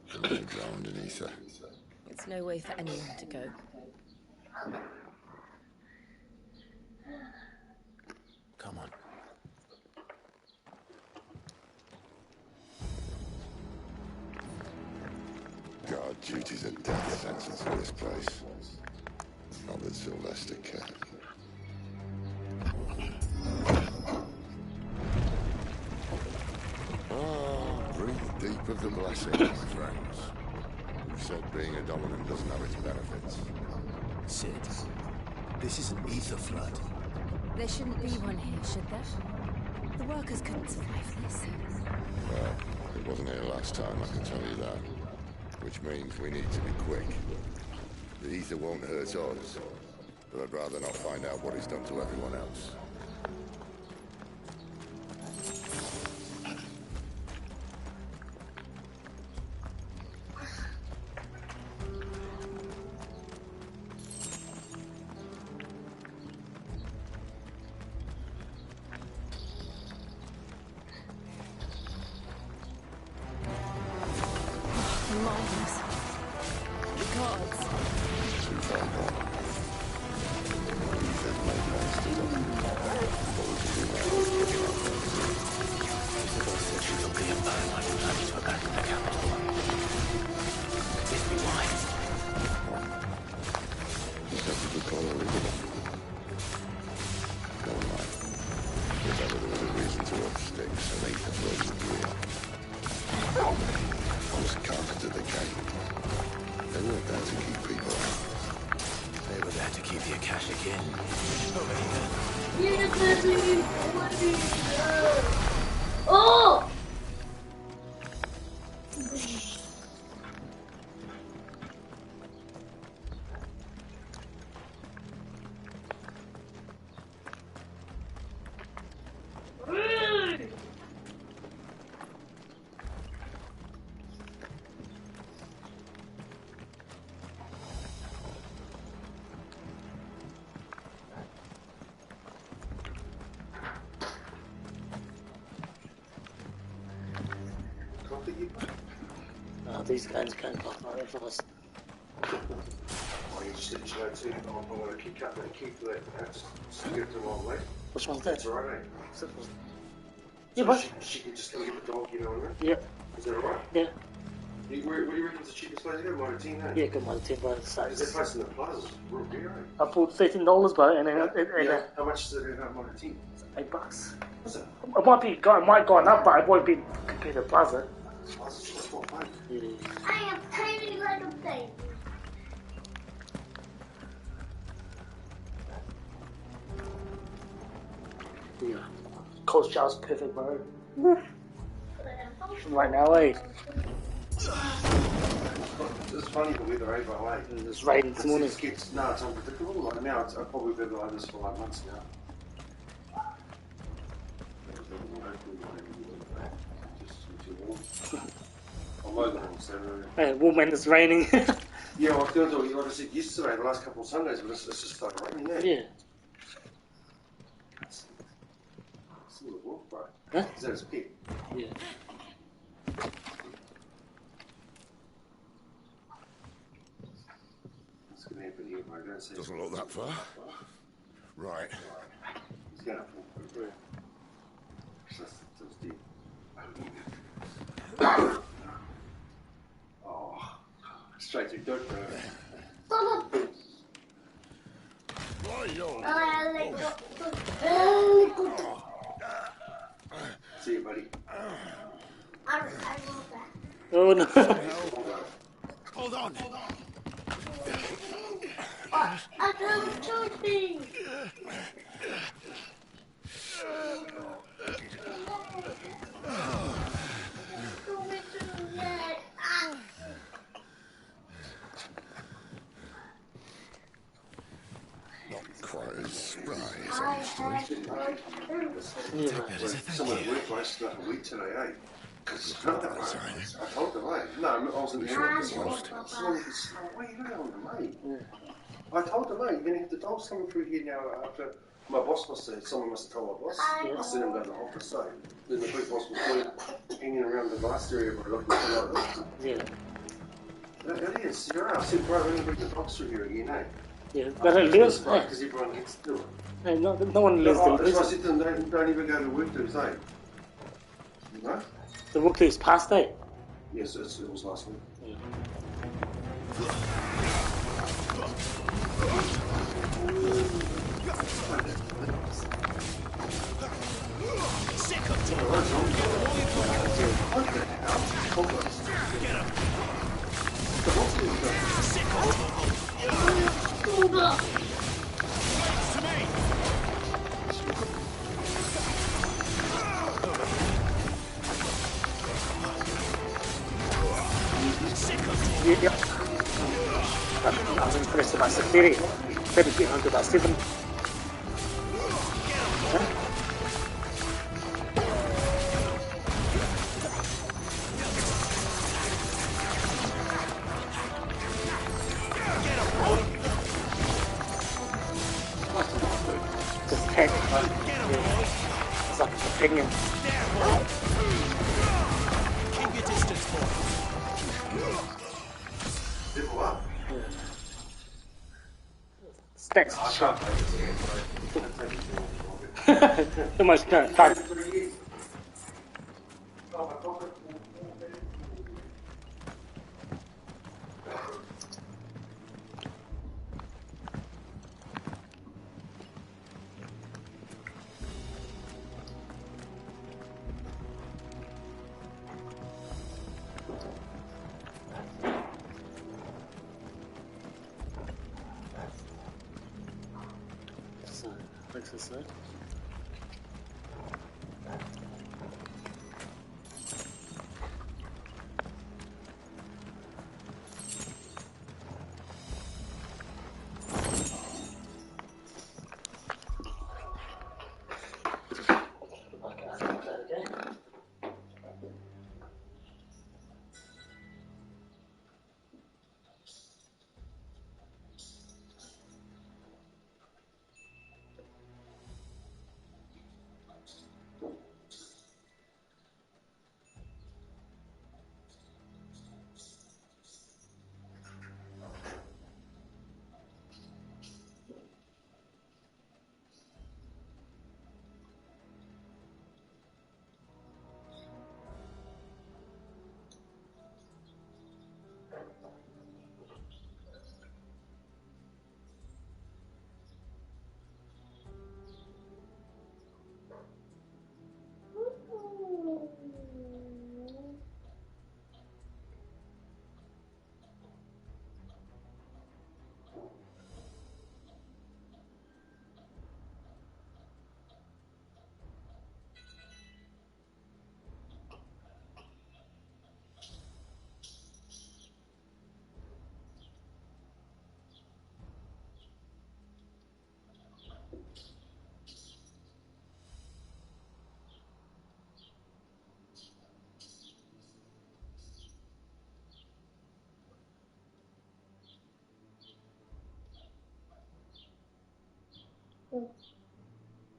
He never drowned in ether. It's no way for anyone to go. Come on. God, duty's a death sentence for this place. Not that Sylvester cared. Breathe deep of the blessing, my friends. Who said being a dominant doesn't have its benefits? Sid, this is an ether flood. There shouldn't be one here, should there? The workers couldn't survive this. Well, it wasn't here last time, I can tell you that. Which means we need to be quick. The ether won't hurt us, but I'd rather not find out what he's done to everyone else. These guys can't go very fast. Oh, you just let you know too. I'm going to kick up and keep that. Just give it the wrong way. What's wrong with that? That's alright, eh? Yeah, so but she can just go get the dog, you know what I mean? yeah. Is that alright? Yeah. Where do you reckon the cheapest place to go? Martin, eh? Yeah, good Martin, but it's Is that place in the plaza? Real dear, eh? I bought $13, bro, and then Yeah. How much is it in Martin? $8. What's that? It might go up, but it won't be compared to Plaza. Plaza's just not fun. Yeah. I have tiny little things. Yeah. Coast Jow's perfect, bro. Right now, eh? It's funny the weather, eh, by the way. It's raining this morning. It's unpredictable. Like now, I've probably been like this for like months now. I'm over them, so... Hey, woman, it's raining. Yeah, well, I feel like I said yesterday, the last couple of Sundays, but it's just started raining, eh? Yeah. It's a little walk, bro. Huh? Is that his pet? Yeah. What's going to happen here, bro? Don't say Doesn't look that far. Right. He's going to fall through. That's deep. Oh, straight through dirt, bro. See you, buddy. Oh no. Hold on. I don't do things. Not quite as spry as I used to be. Someone at work wasted like a week today, eh? Because it's not that way. I told them, eh? No, I wasn't there. Someone could say, why are you doing on the mate? I told them, mate, you're going to have the dogs coming through here now after my boss someone must have told my boss. I seen him go to the office, so then the big boss was hanging around the glass area by looking for like this. Yeah. It is, you're right. I said, bro, we're going to bring the dogs through here again, eh? Yeah, they don't live there. Because everyone gets to do it. Hey, no one lives there. That's why I said to them, don't even go to work Tuesday. You know? The work is past day. Yes, it was last week. Yeah. Yeah. I was impressed about security. Better get onto that Stephen. Just head. It's like a opinion. Keep your distance, boy. Stacks shot. Too much time. Fix this side.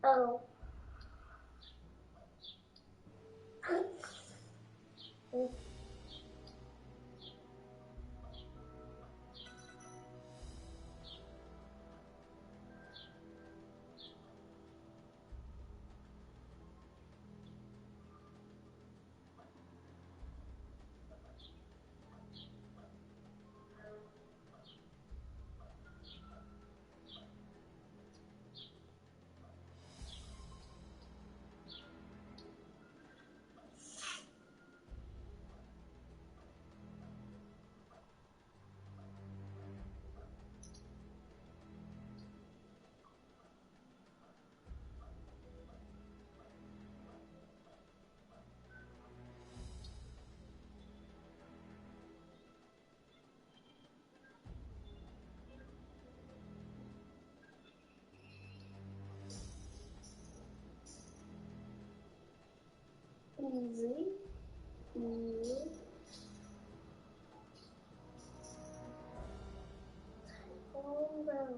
Oh. Easy. Easy. All around.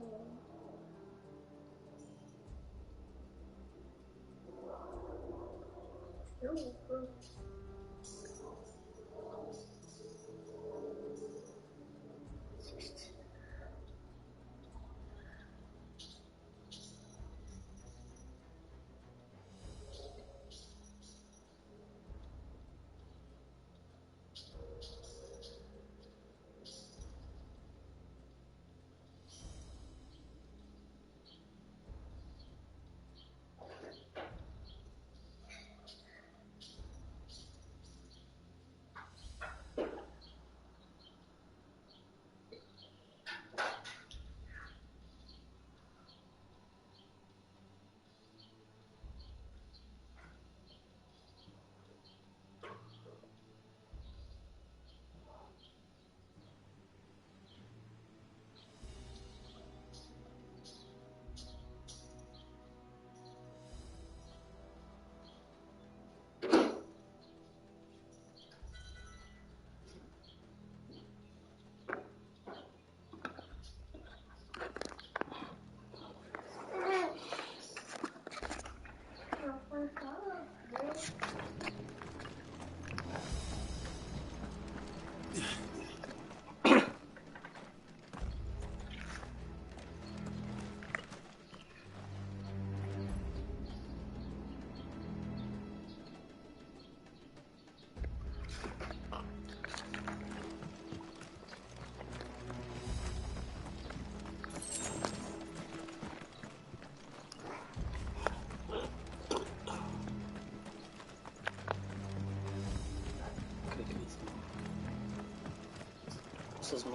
This is me.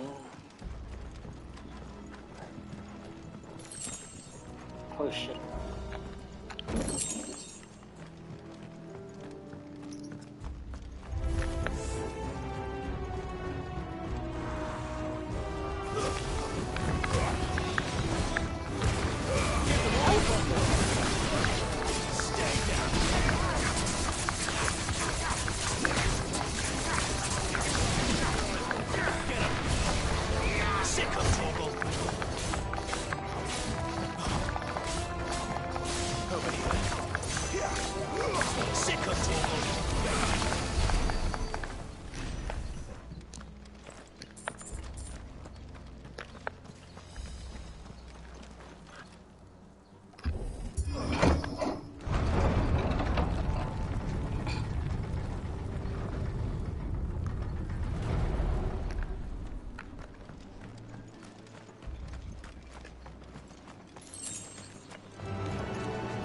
Oh shit.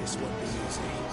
This won't be easy.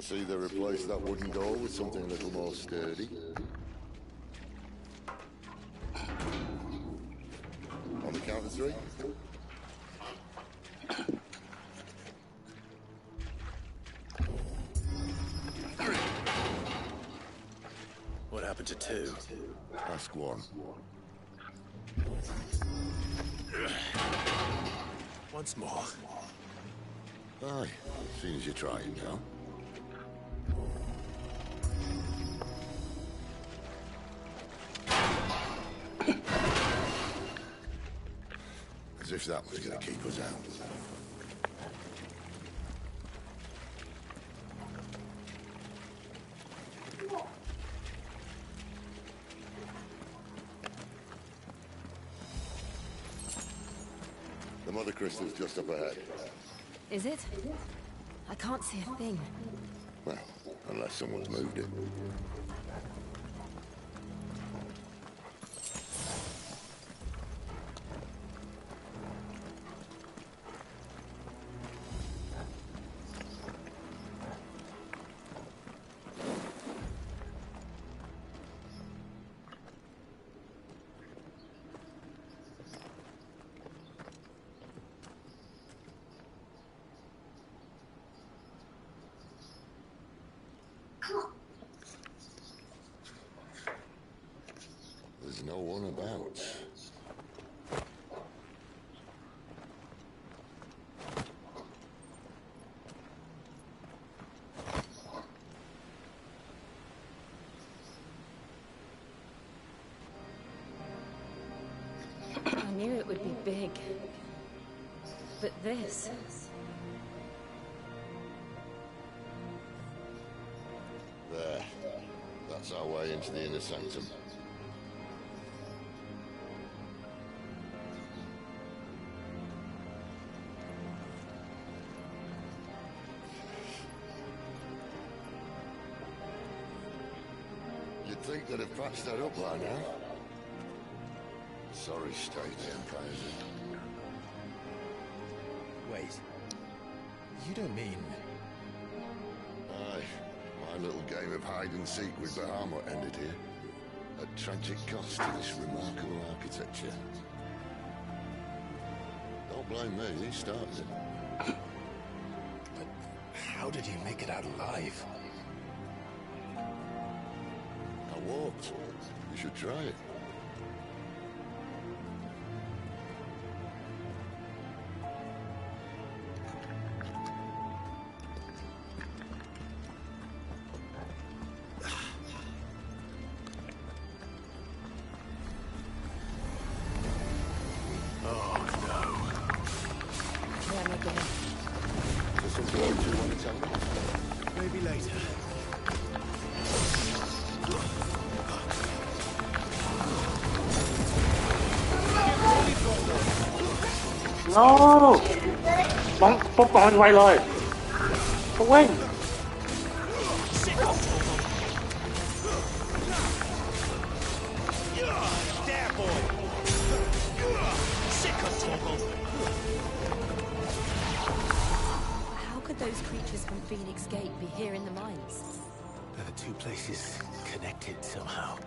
see they replaced that wooden door with something a little more sturdy. On the count of 3. What happened to 2? Ask 1. Once more. Aye, seeing as you're trying now. As if that was going to keep us out. The mother crystal's just up ahead. Is it? I can't see a thing. Well, unless someone's moved it. There's no one about. I knew it would be big. But this... There. That's our way into the inner sanctum. You'd think they'd have patched that up by now. Sorry state the Empire's in. Wait. You don't mean... Aye. My little game of hide-and-seek with Bahamut ended here. At tragic cost to this remarkable architecture. Don't blame me, he started it. But how did you make it out alive? I walked. You should try it. Maybe later. No! Don't stop behind my line. But when? There, boy! Sick of Torgal! How could those creatures from Phoenix Gate be here in the mines? Are the two places connected somehow?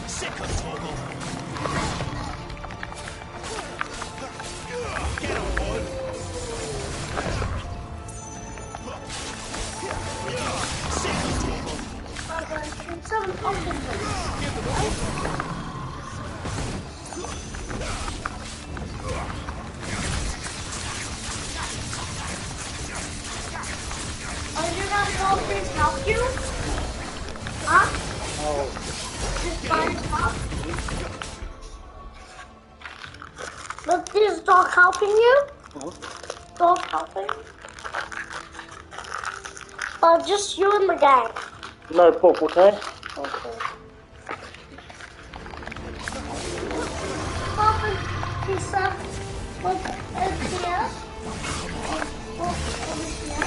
Sick of Torgal. Get on board. Sick of Torgal. Someone open them. Are you gonna help you? Huh? Oh. Just by yourself? Look, this dog helping you? Dog helping? Just you and the gang. No Bob, okay? Okay. Papa, he said, look, it's here. Look, over here.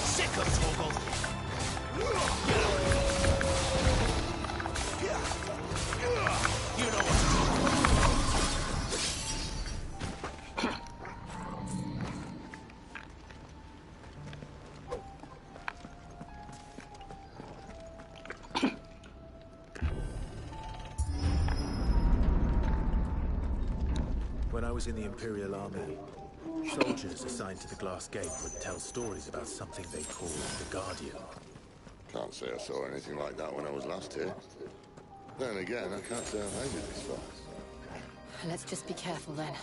Sick of Torgal. You know what to do. When I was in the Imperial Army, soldiers assigned to the Glass Gate would tell stories about something they called the Guardian. Can't say I saw anything like that when I was last here. Then again, I can't say I've made it this far. Let's just be careful then.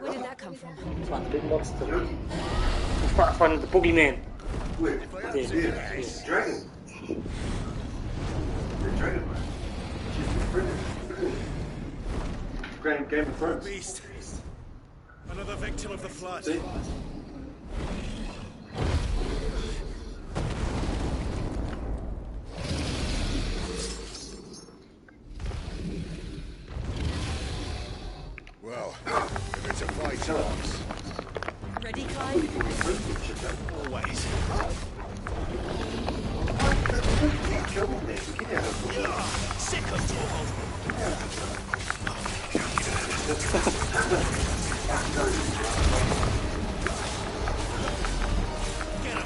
Where did that come from? It's like a big monster. We'll find the boogeyman. Wait, it's dragon. The dragon. Game of Thrones. Beast. Another victim of the flood. See? Well, if it's a fight, Ready, Clyde? Always. Sick of Torgal. Get him.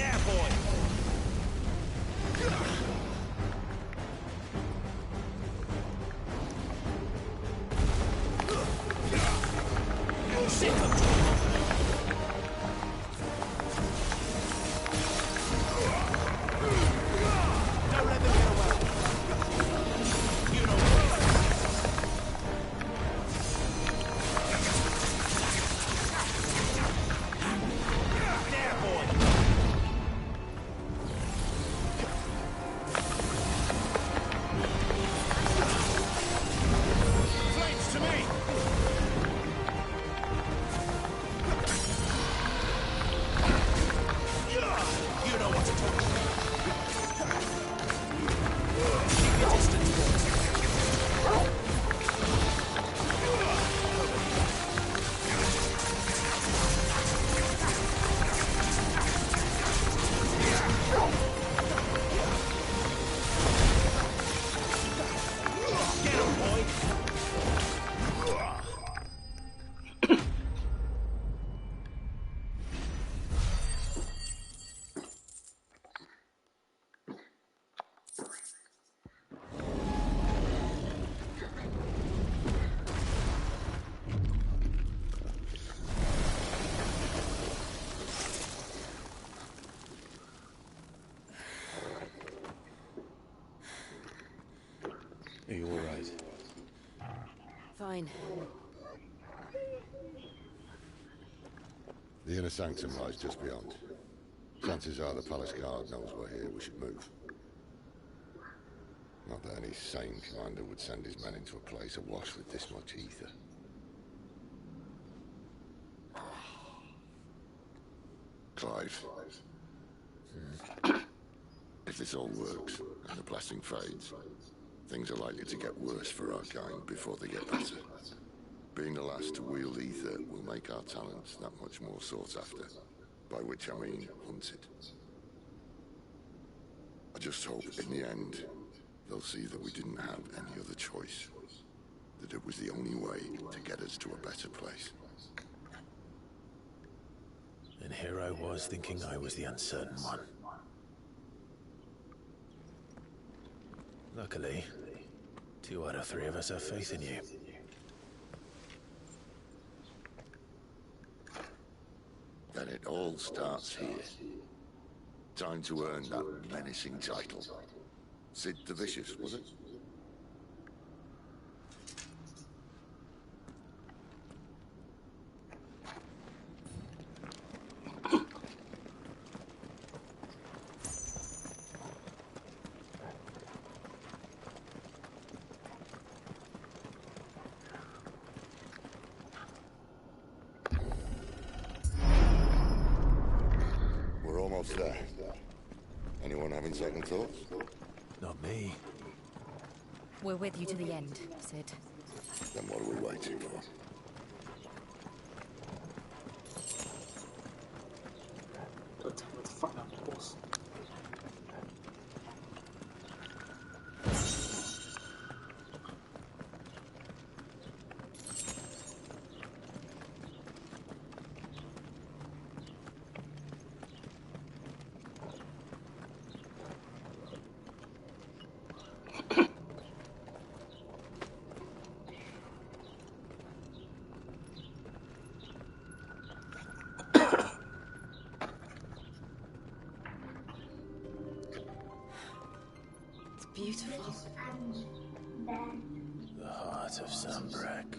There, boy! Sit up! Don't let them get away. You know what? There, boy! Flames to me! You know what to do. Keep your distance, boys. Get him, boy. Are you all right? Fine. The inner sanctum lies just beyond. Chances are the palace guard knows we're here. We should move. Not that any sane commander would send his men into a place awash with this much ether. Clive. If this all works, and the blessing fades, things are likely to get worse for our kind before they get better. Being the last to wield ether will make our talents that much more sought after, by which I mean hunted. I just hope in the end, they'll see that we didn't have any other choice. That it was the only way to get us to a better place. And here I was thinking I was the uncertain one. Luckily, 2 out of 3 of us have faith in you. Then it all starts here. Time to earn that menacing title. Sid the Vicious, was it? We're almost there. Anyone having second thoughts? Not me. We're with you to the end, Sid. Then what are we waiting for? Don't tell me what the fuck that was. Beautiful. The heart of Sunbreak.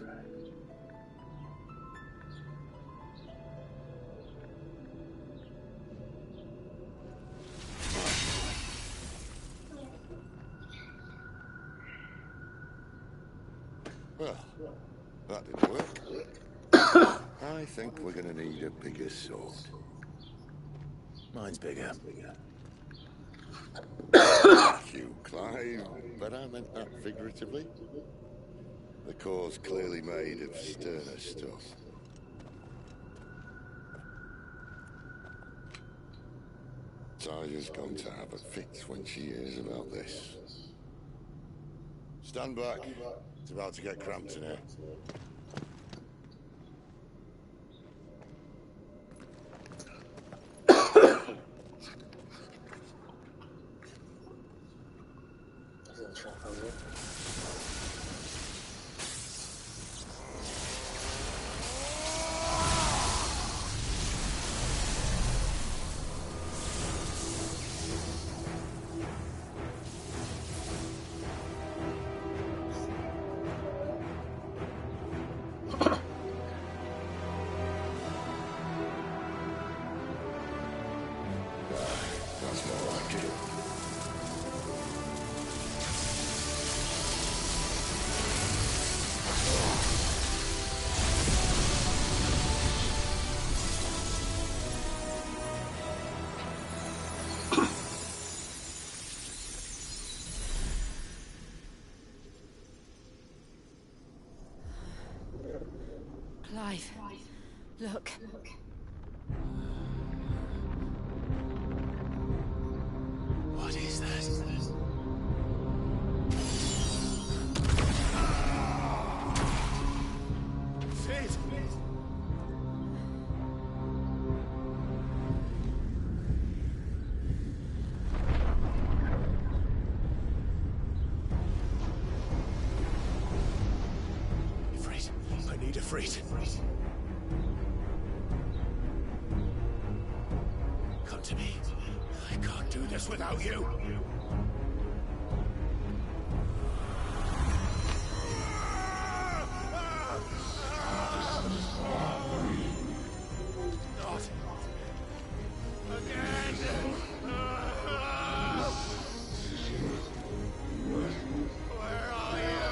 Well, that didn't work. I think we're gonna need a bigger sword. Mine's bigger. Thank you, Clive, but I meant that figuratively. The core's clearly made of sterner stuff. Tyler's going to have a fit when she hears about this. Stand back. It's about to get cramped in here. trap over here. That's more like it. Clive, look. What is that? Sid! Ifrit, I need Ifrit. Come to me. I can't do this without you. Not again. Where are you?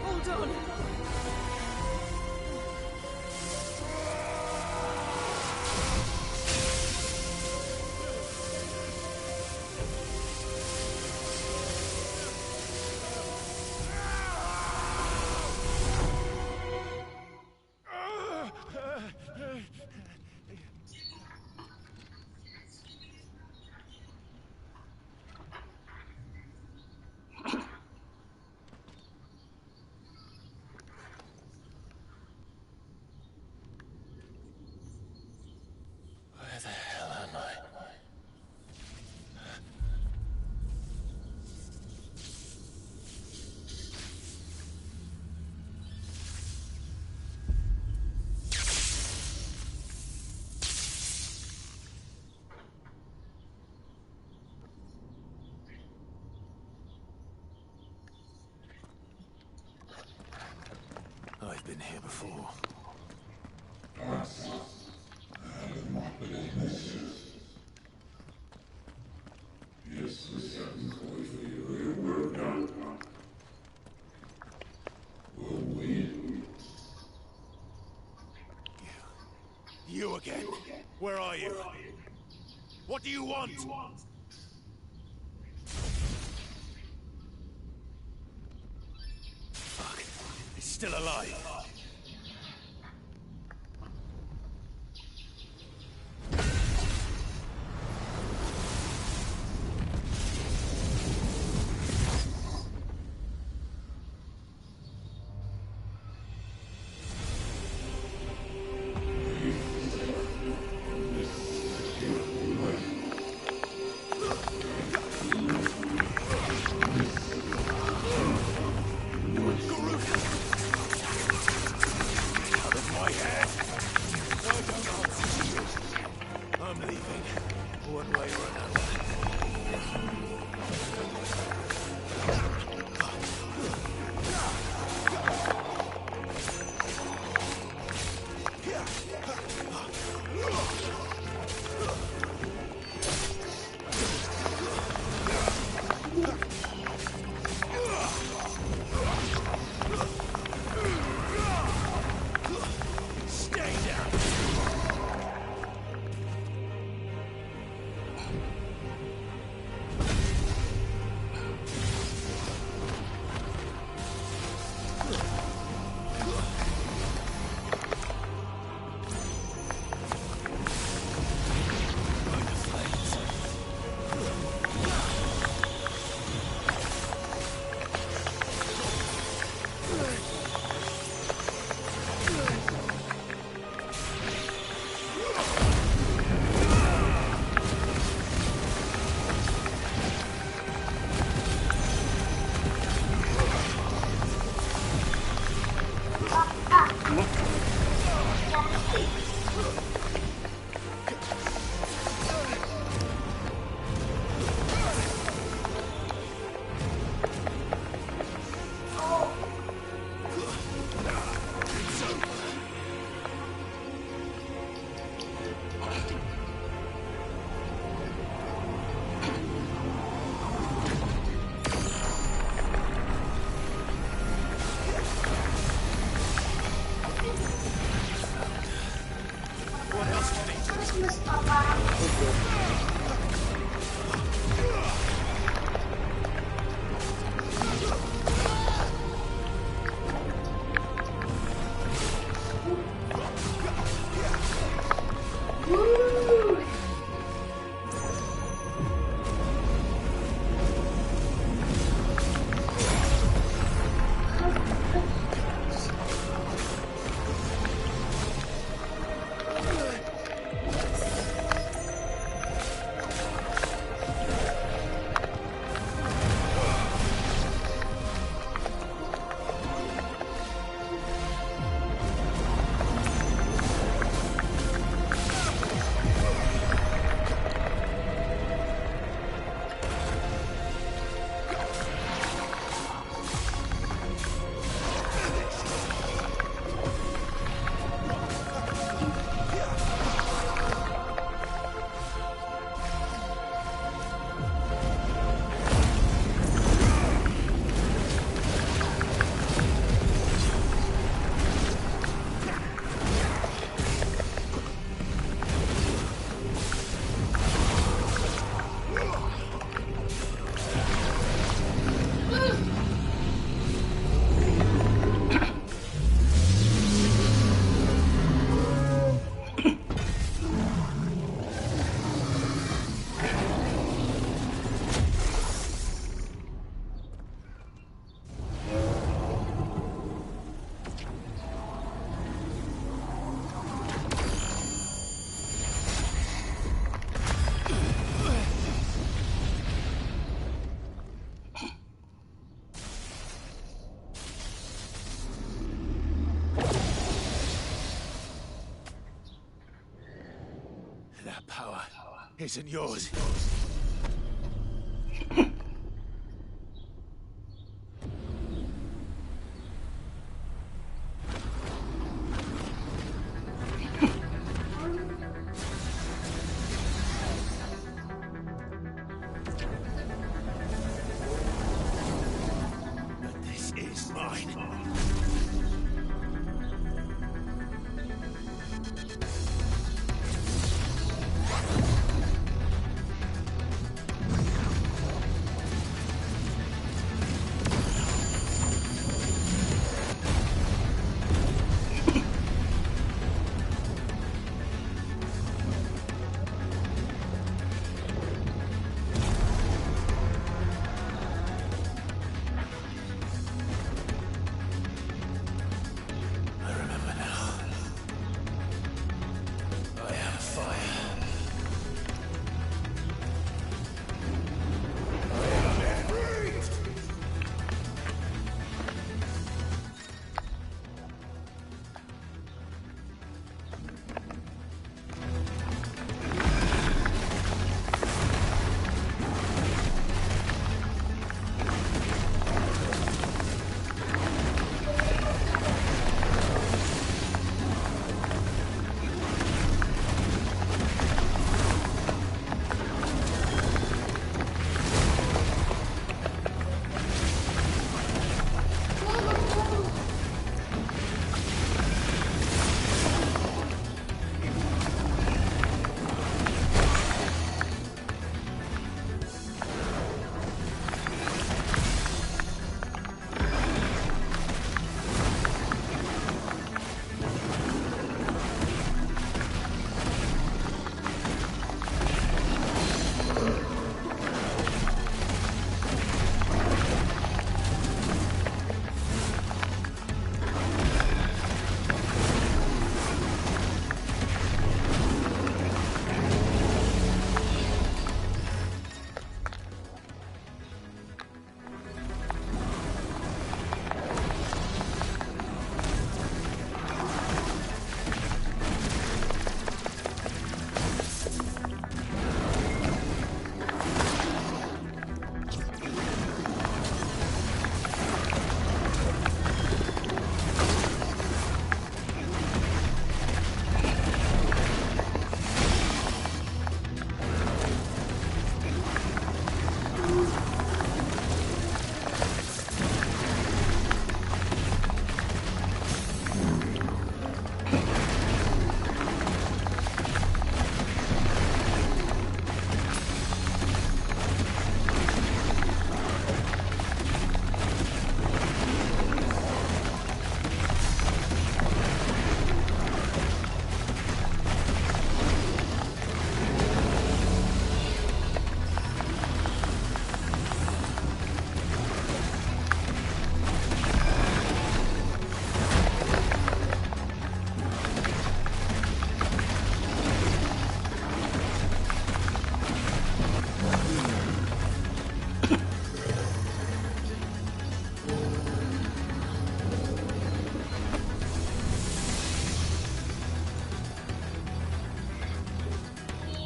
Hold on. Where the hell am I? I've been here before. You again. Where are you? What do you want? Fuck. It's still alive. Out of my head! Why don't I see you? I'm leaving. One way or Stay down! That power isn't yours. But this is mine.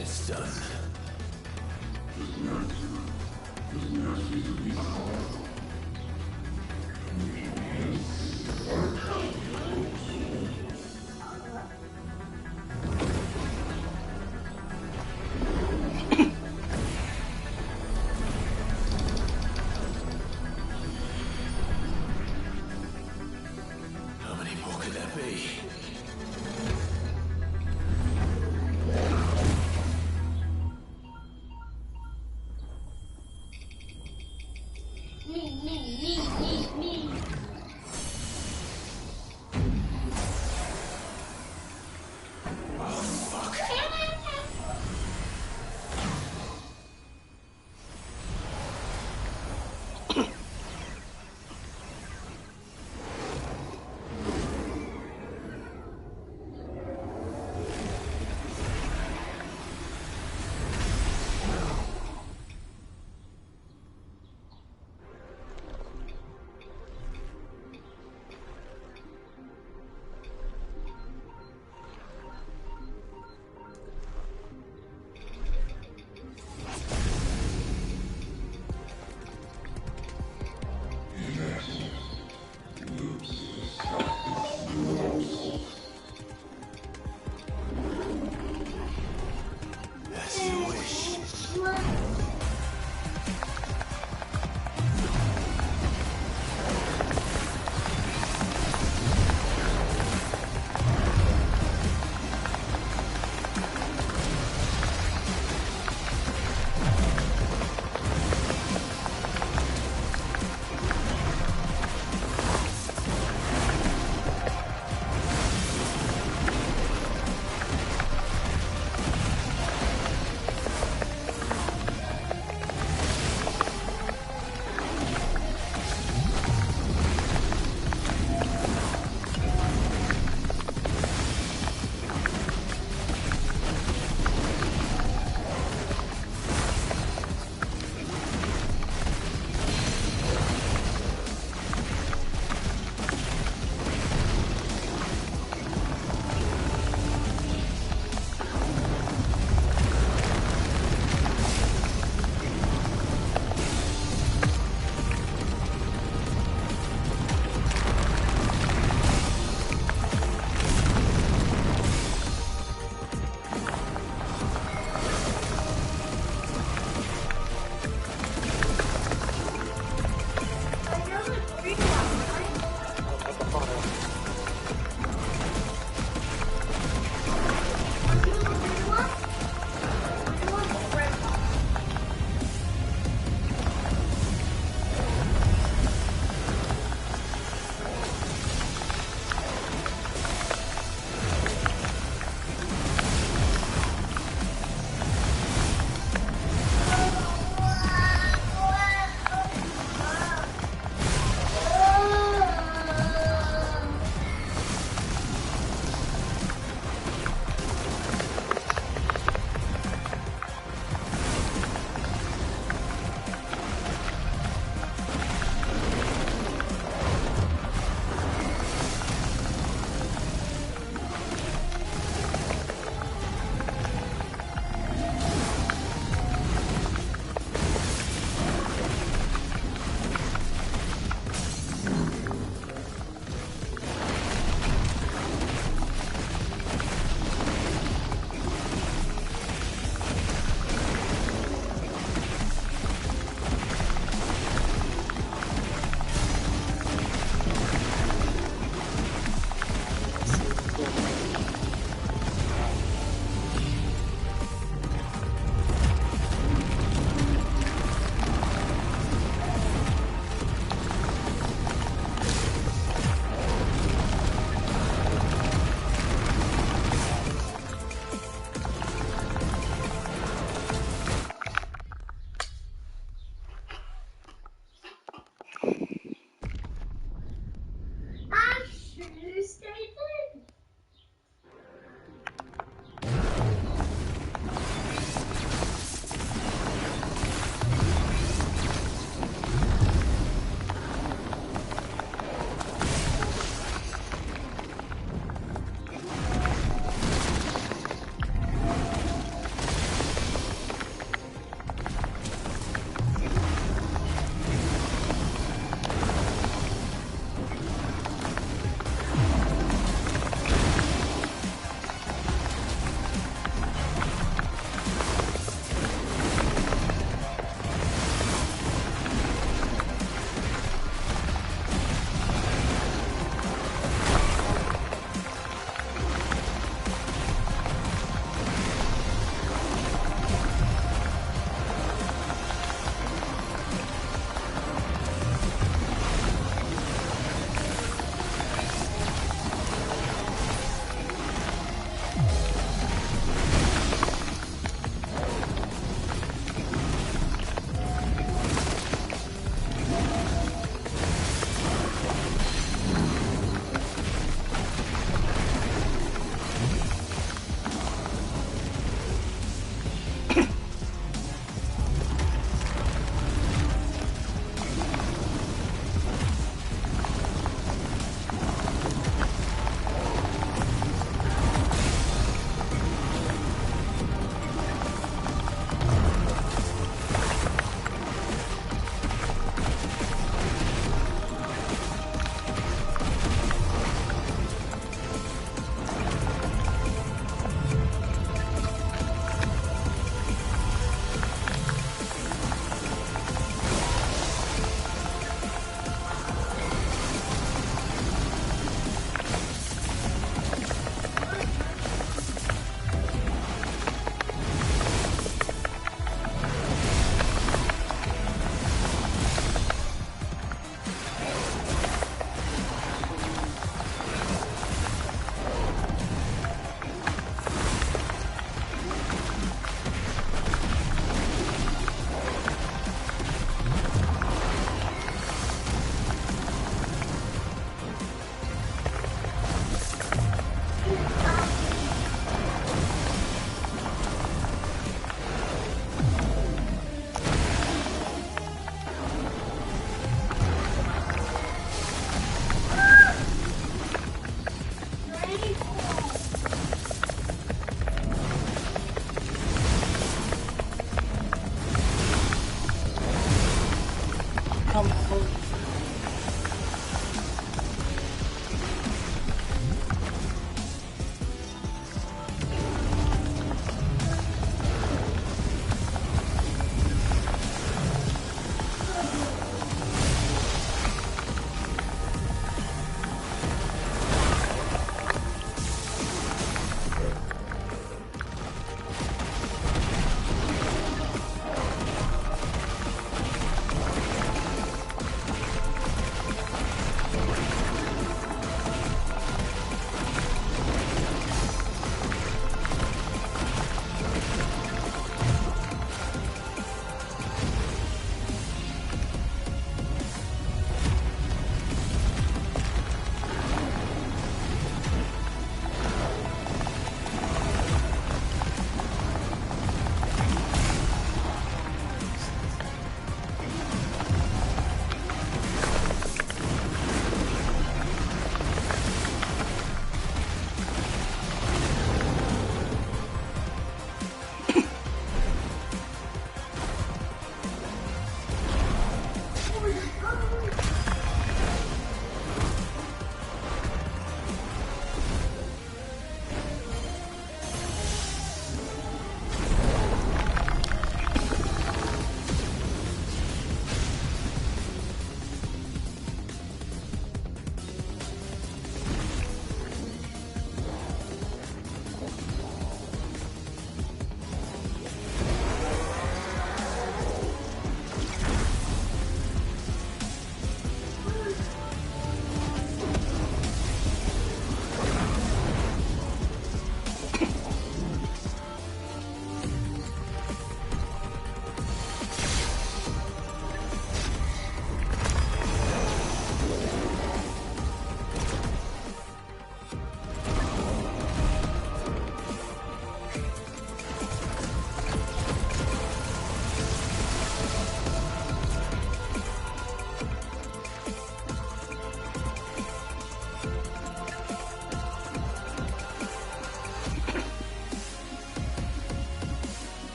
It's done. How many more could there be? Me.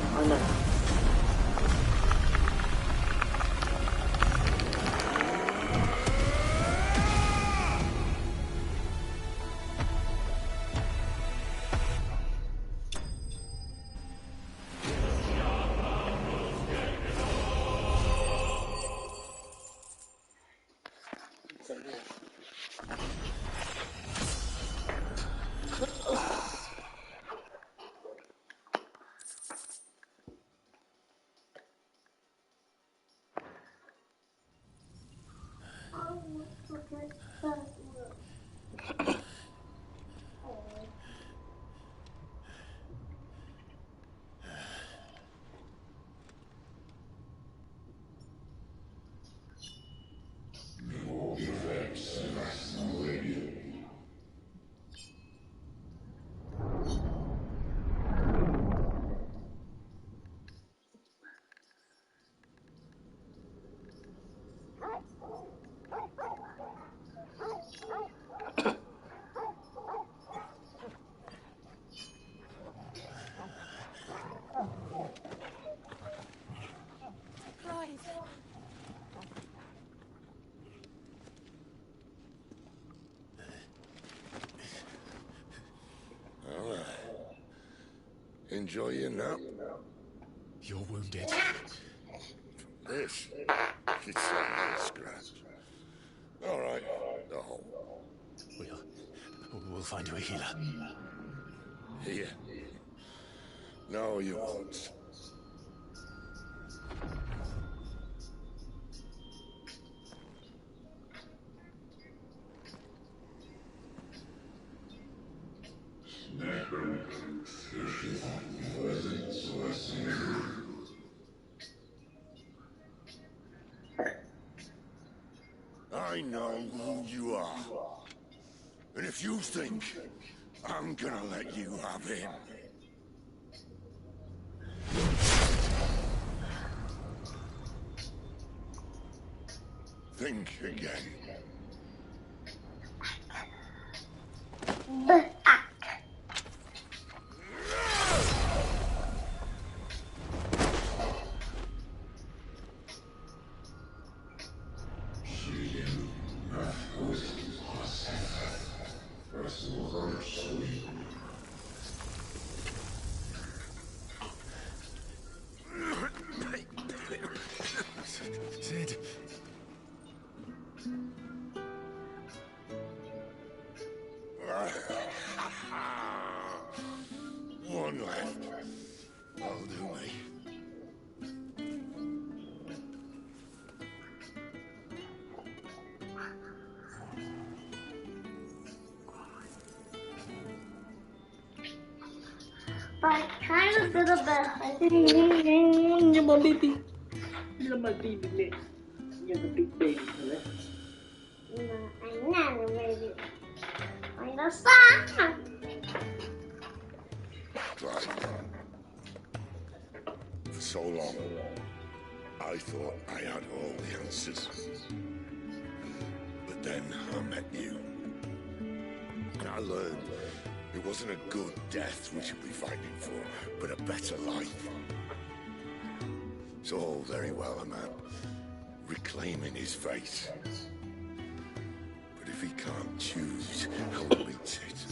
I know. Clive. All right. Enjoy your nap. You're wounded. This? It's only a scratch. All right. The hole. We'll find you a healer. Here. No, you won't. I know who you are. And if you think I'm gonna let you have him... think again. Sid. One left. That'll do me. But kind of little bit. You're my baby. You're my baby, Nick. You're the big baby, right? No, I'm not a baby. I'm a son. For so long, I thought I had all the answers. But then I met you. And I learned it wasn't a good death we should be fighting for, but a better life. It's all very well, a man reclaiming his face. But if he can't choose how he meets it,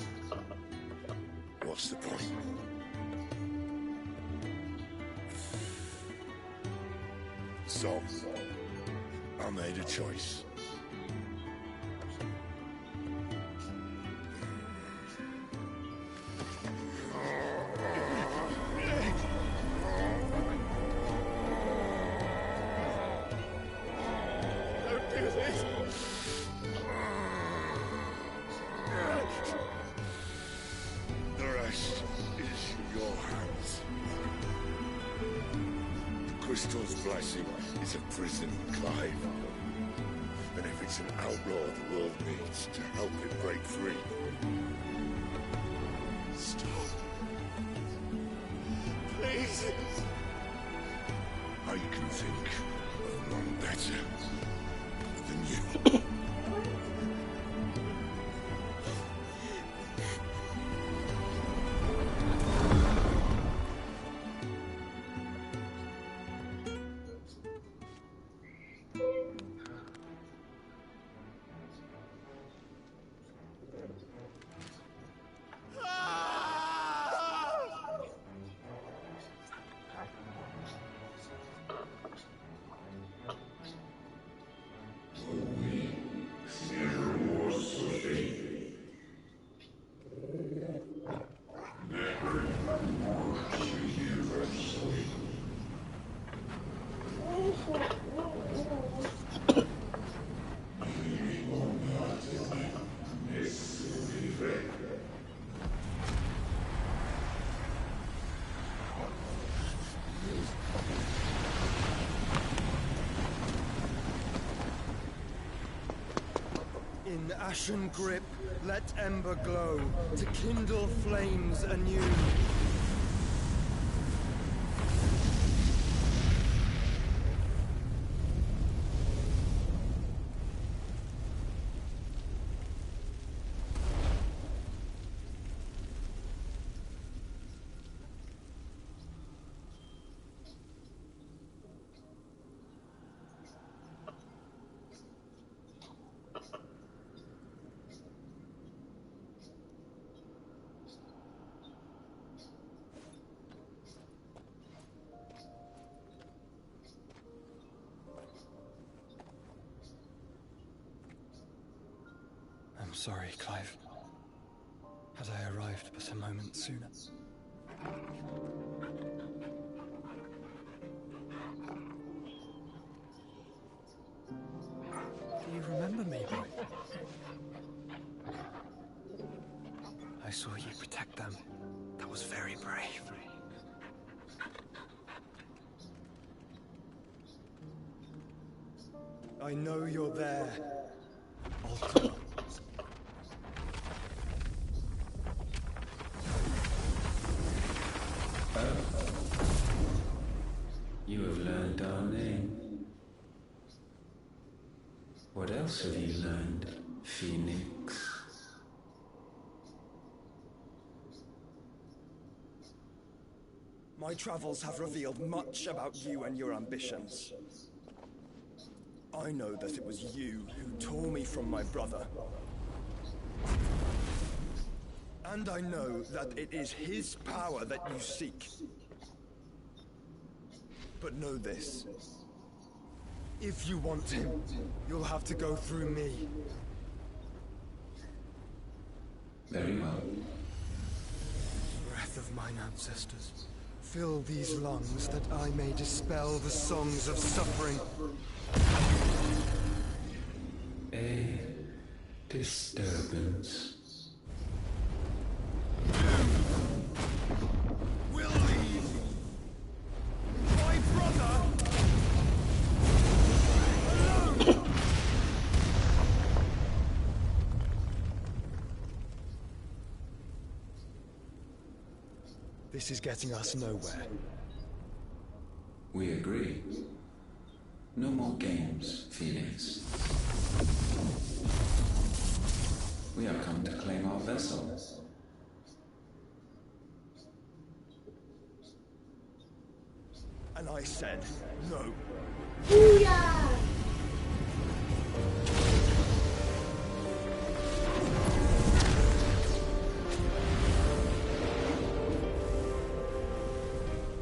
what's the point? So, I made a choice. Don't do this. The rest is your hands. The crystal's blessing is a prison, Clive. And if it's an outlaw the world needs to help it break free, stop. Please. I can think of none better than you. In ashen grip, let ember glow, to kindle flames anew. I'm sorry, Clive. Had I arrived but a moment sooner. Do you remember me, boy? I saw you protect them. That was very brave. I know you're there, Ultima. You have learned our name. What else have you learned, Phoenix? My travels have revealed much about you and your ambitions. I know that it was you who tore me from my brother. And I know that it is his power that you seek. But know this. If you want him, you'll have to go through me. Very well. Breath of mine ancestors, fill these lungs that I may dispel the songs of suffering. A disturbance. Will leave my brother alone. This is getting us nowhere. We agree. No more games, Phoenix. We have come to claim our vessel. And I said no. Booyah!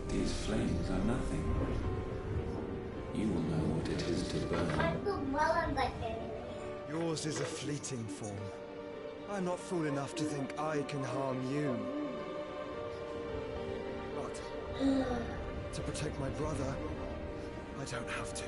These flames are nothing. You will know what it is to burn. Yours is a fleeting form. I'm not fool enough to think I can harm you. But to protect my brother, I don't have to.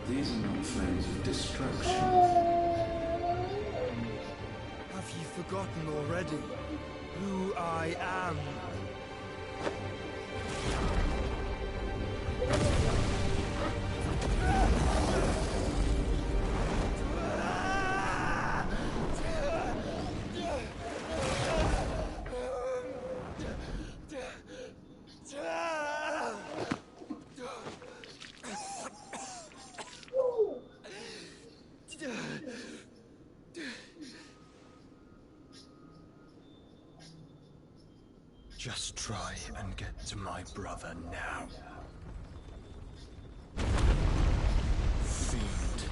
These are not flames of destruction. Have you forgotten already who I am? Just try and get to my brother now. Fiend.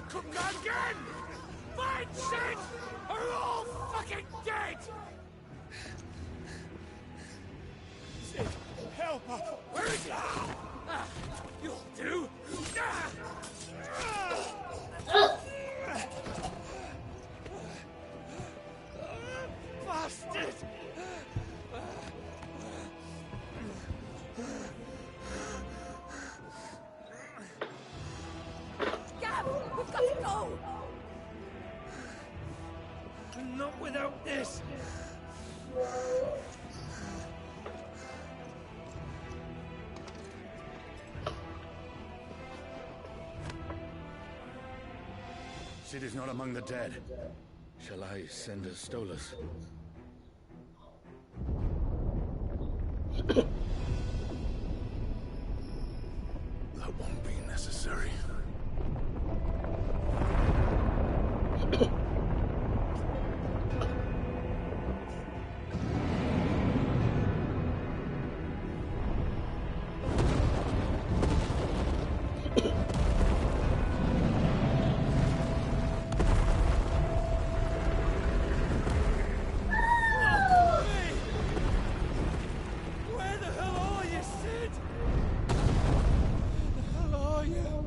come down again! Find Sid! Or you're all fucking dead! Sid, help! Where is he? You'll do! Bastard! Gab, we've got to go! Not without this! Sid is not among the dead. Shall I send a Stolas? That won't be necessary. Where the hell are you, Sid? Where the hell are you?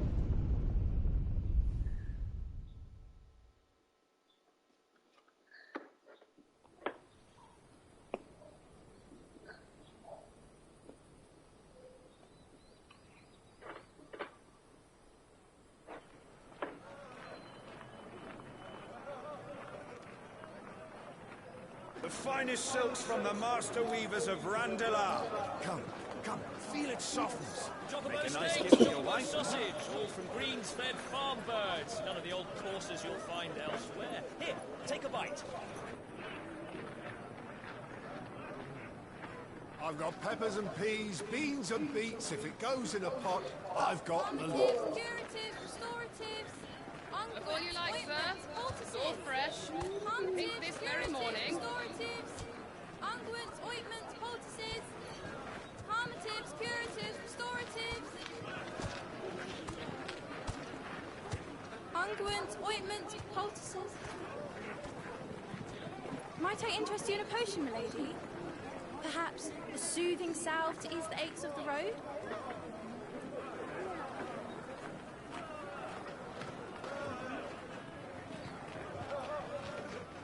The finest silks from the master weavers of Randalar. Come, feel its softness. Drop of Make a roast nice eggs, gift for drop your of wife. sausage, all from greens-fed farm birds. None of the old courses you'll find elsewhere. Here, take a bite. I've got peppers and peas, beans and beets. If it goes in a pot, I've got the lot. Curatives, restoratives, Look all you like, sir. It's all fresh. Picked this very morning. restoratives, unguents, ointments, poultices, harmatives, curatives, restoratives, unguents, ointments, poultices. Might I interest you in a potion, milady? Perhaps a soothing salve to ease the aches of the road?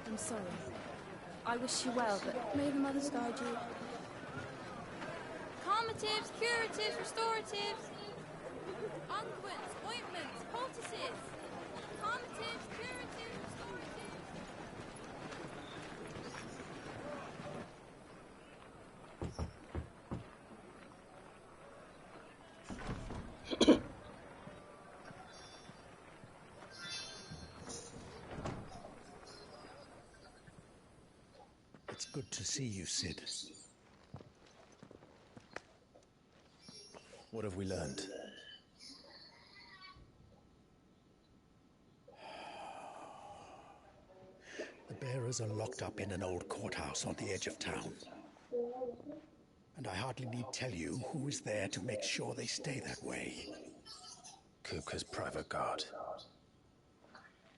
I'm sorry. I wish you well, but may the mothers guide you. Calmatives, curatives, restoratives, unguents, ointments, poultices. Calmatives, curatives, restoratives. It's good to see you, Sid. What have we learned? The bearers are locked up in an old courthouse on the edge of town. And I hardly need tell you who is there to make sure they stay that way. Kuka's private guard.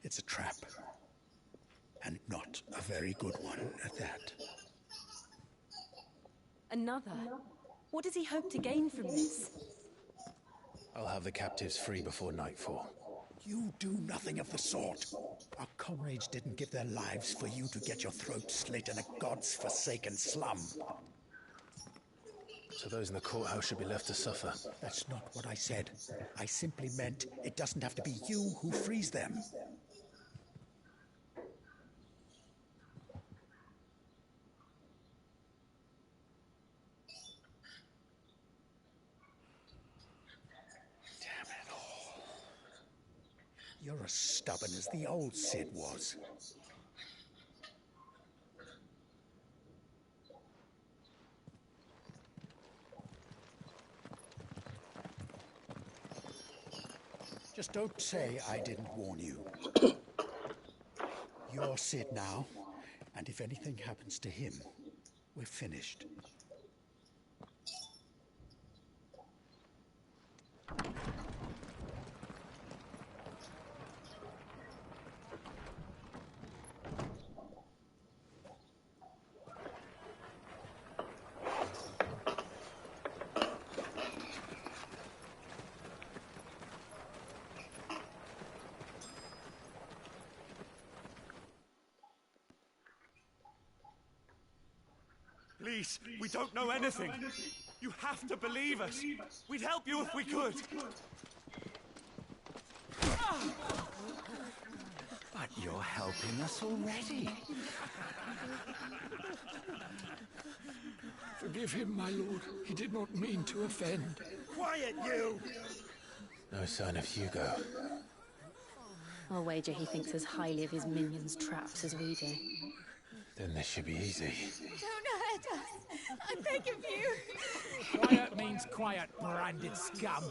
It's a trap. And not a very good one at that. Another? What does he hope to gain from this? I'll have the captives free before nightfall. You do nothing of the sort. Our comrades didn't give their lives for you to get your throat slit in a god's-forsaken slum. So those in the courthouse should be left to suffer. That's not what I said. I simply meant it doesn't have to be you who frees them. You're as stubborn as the old Sid was. Just don't say I didn't warn you. You're Sid now, and if anything happens to him, we're finished. Please, we don't know anything. You have to believe us. We'd help you if we could. But you're helping us already. Forgive him, my lord. He did not mean to offend. Quiet, you! No sign of Hugo. I'll wager he thinks as highly of his minions' traps as we do. Then this should be easy. Don't hurt us. I beg of you. Quiet means quiet, branded scum.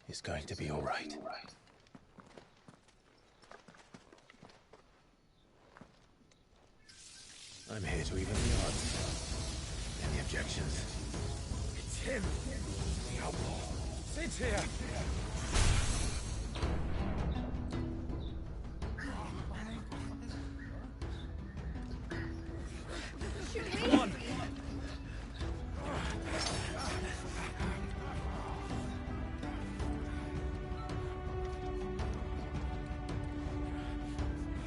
It's going to be all right. I'm here to even the odds. Any objections? It's him, the outlaw. Sit here. Come on!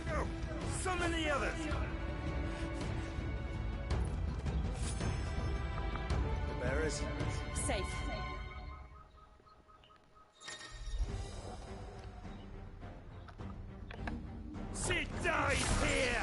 Go! Summon the others! The bearers? Safe. Sid dies here!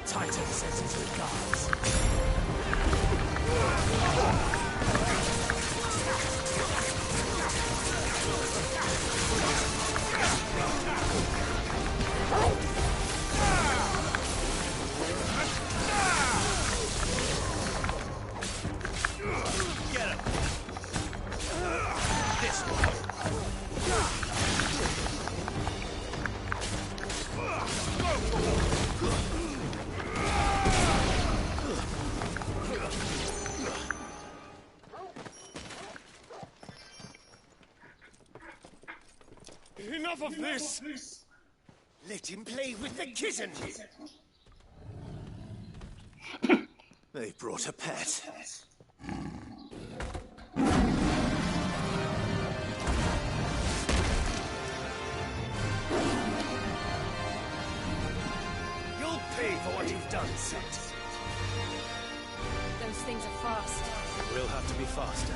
Titan sends his regards. Get him! This one! Enough of this! Let him play with the kitten! They brought a pet. You'll pay for what you've done, Set. Those things are fast. We'll have to be faster.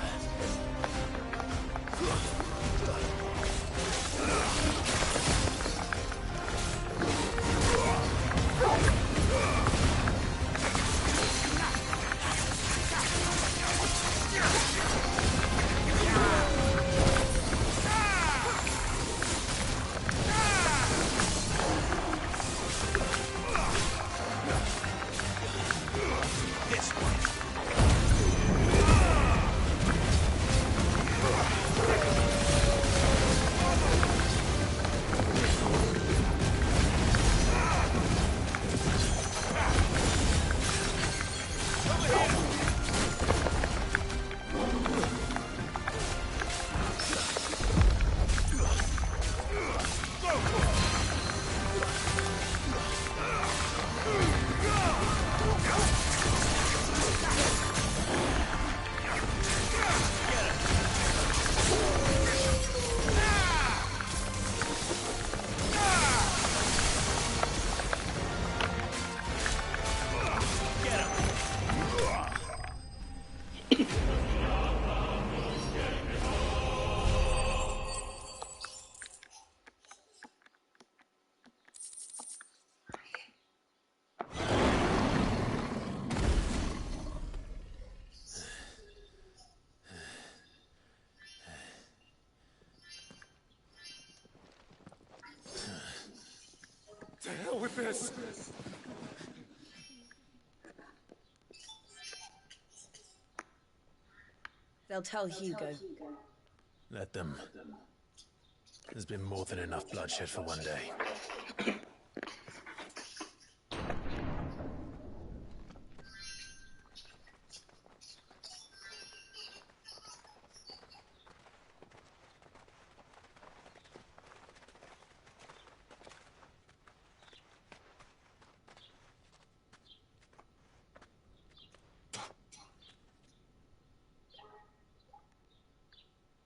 This one! with this. They'll tell Hugo. Let them. There's been more than enough bloodshed for one day.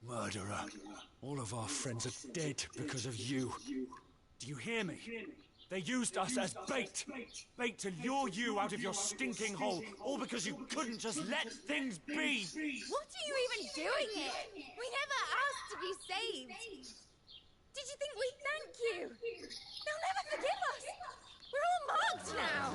Murderer. All of our friends are dead because of you. Do you hear me? They used us as bait. Bait to lure you out of your stinking hole, all because you couldn't just let things be. What are you even doing here? We never asked to be saved. Did you think we'd thank you? They'll never forgive us. We're all marked now.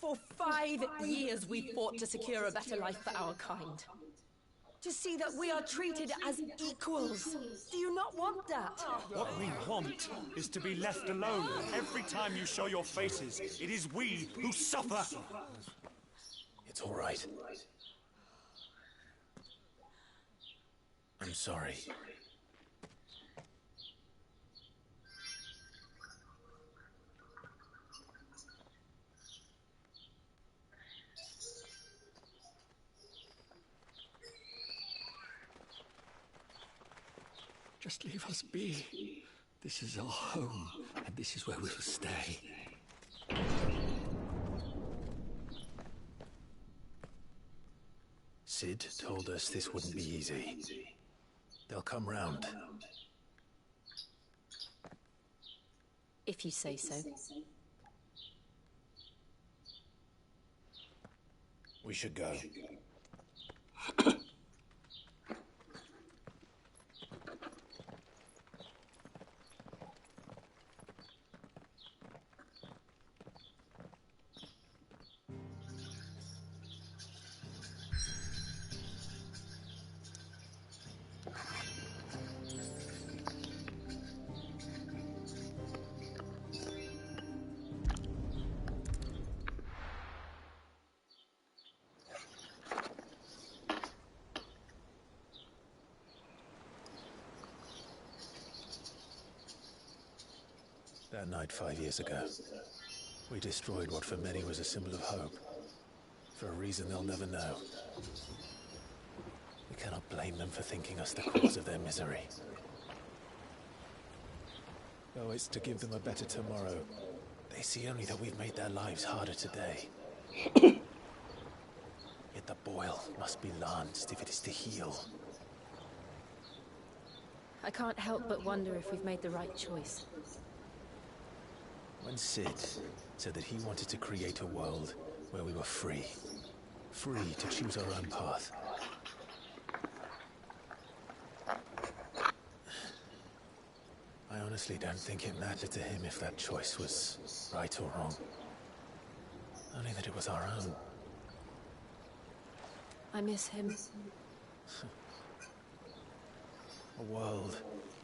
For 5 years we fought to secure a better life for our kind. To see that we are treated as equals. Do you not want that? What we want is to be left alone. Every time you show your faces, it is we who suffer. It's all right. I'm sorry. Just leave us be. This is our home, and this is where we will stay. Sid told us this wouldn't be easy. They'll come round. If you say so. We should go. That night 5 years ago, we destroyed what for many was a symbol of hope. For a reason they'll never know. We cannot blame them for thinking us the cause of their misery. Though it's to give them a better tomorrow, they see only that we've made their lives harder today. Yet the boil must be lanced if it is to heal. I can't help but wonder if we've made the right choice. When Sid said that he wanted to create a world where we were free. Free to choose our own path. I honestly don't think it mattered to him if that choice was right or wrong. Only that it was our own. I miss him. A world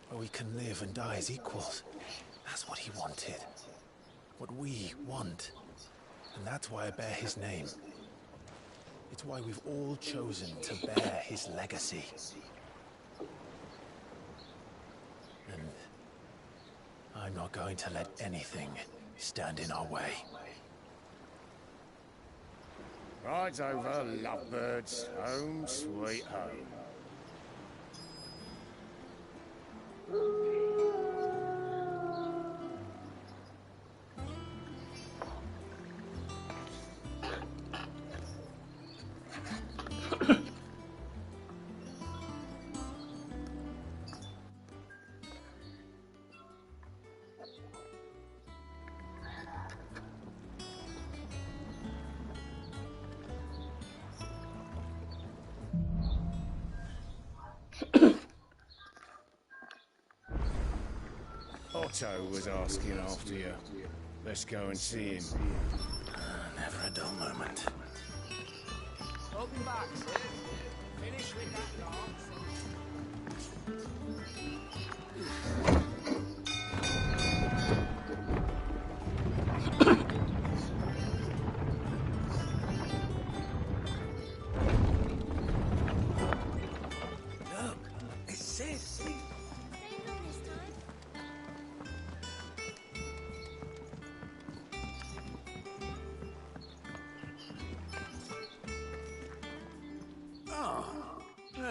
where we can live and die as equals. That's what he wanted. What we want. And that's why I bear his name. It's why we've all chosen to bear his legacy. And I'm not going to let anything stand in our way. Rides over, lovebirds, home sweet home. Otto was asking after you. Let's go and see him. Never a dull moment. Welcome back, Sid. Finish with that dance.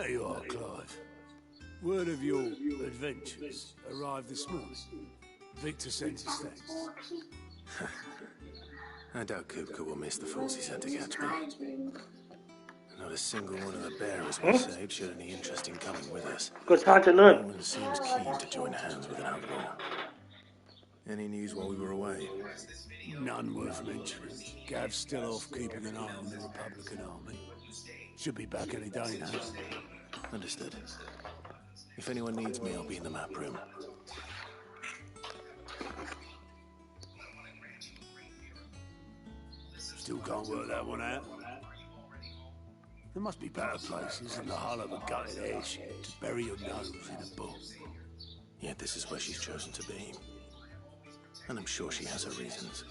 There you are, Clive. Word of your adventures arrived this morning. Victor sends his thanks. I doubt Kupka will miss the fools he sent to catch me. Not a single one of the bearers was saved should any interest in coming with us. It's hard to No learn. one seems keen to join hands with an outlaw. Any news while we were away? None worth mentioning. Gav's still off keeping an eye on the Republican army. Should be back any day now. Understood. If anyone needs me, I'll be in the map room. Still can't work that one out. There must be better places than the hull of a gutted airship to bury your nose in a book. Yet this is where she's chosen to be. And I'm sure she has her reasons.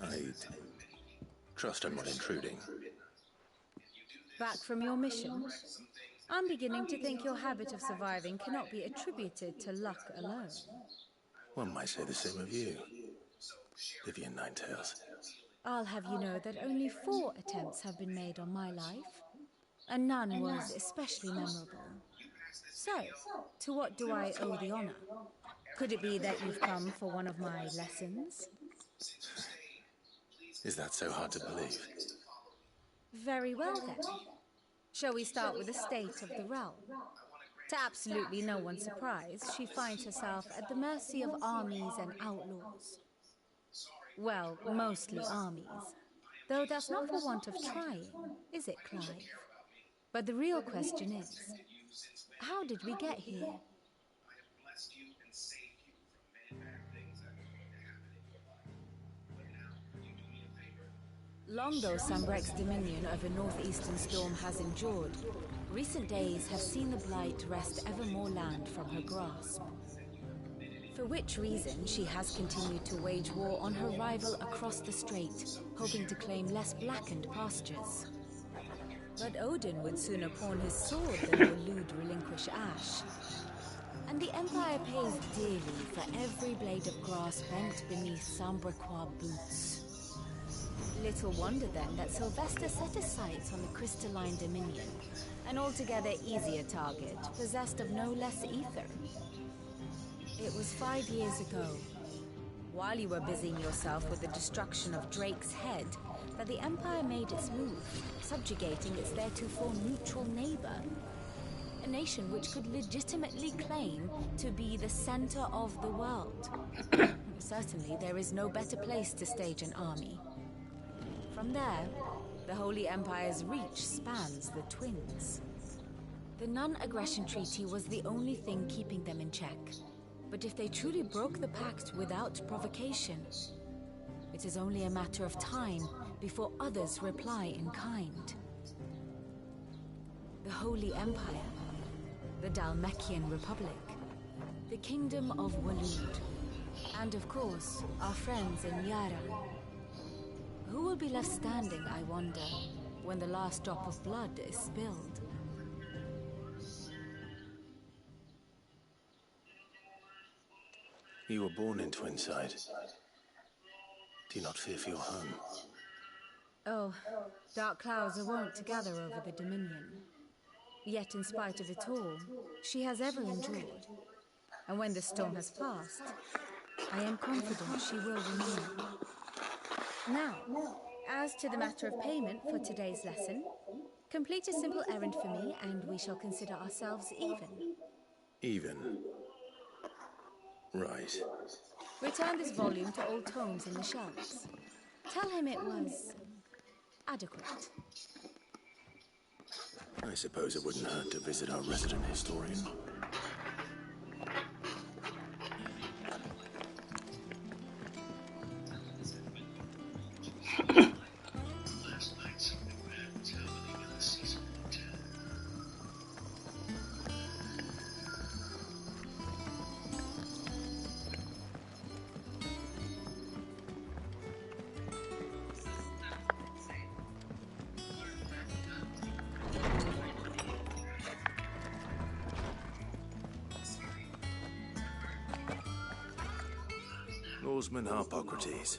I trust I'm not intruding. Back from your mission? I'm beginning to think your habit of surviving cannot be attributed to luck alone. One might say the same of you, Vivian Ninetails. I'll have you know that only 4 attempts have been made on my life, and none was especially memorable. So, to what do I owe the honor? Could it be that you've come for one of my lessons? Is that so hard to believe? Very well then. Shall we start with the state of the realm? To absolutely no one's surprise, she finds herself at the mercy of armies and outlaws. Well, mostly armies. Though that's not for want of trying, is it, Clive? But the real question is, how did we get here? Long though Sambrek's dominion over northeastern storm has endured, recent days have seen the blight wrest ever more land from her grasp. For which reason she has continued to wage war on her rival across the strait, hoping to claim less blackened pastures. But Odin would sooner pawn his sword than elude relinquish ash. And the Empire pays dearly for every blade of grass bent beneath Sambrequois boots. Little wonder then that Sylvester set his sights on the crystalline dominion, an altogether easier target, possessed of no less ether. It was 5 years ago, while you were busying yourself with the destruction of Drake's head, that the Empire made its move, subjugating its theretofore neutral neighbor. A nation which could legitimately claim to be the center of the world. Certainly, there is no better place to stage an army. From there, the Holy Empire's reach spans the Twins. The non-aggression treaty was the only thing keeping them in check. But if they truly broke the pact without provocation, it is only a matter of time before others reply in kind. The Holy Empire, the Dalmekian Republic, the Kingdom of Waloed, and of course, our friends in Yara. Who will be left standing, I wonder, when the last drop of blood is spilled? You were born in Twinside. Do you not fear for your home? Oh, dark clouds are wont to gather over the Dominion. Yet in spite of it all, she has ever endured. And when the storm has passed, I am confident she will remain. Now, as to the matter of payment for today's lesson, complete a simple errand for me and we shall consider ourselves even. Even? Right. Return this volume to old tomes in the shelves. Tell him it was adequate. I suppose it wouldn't hurt to visit our resident historian. Swordsman Harpocrates.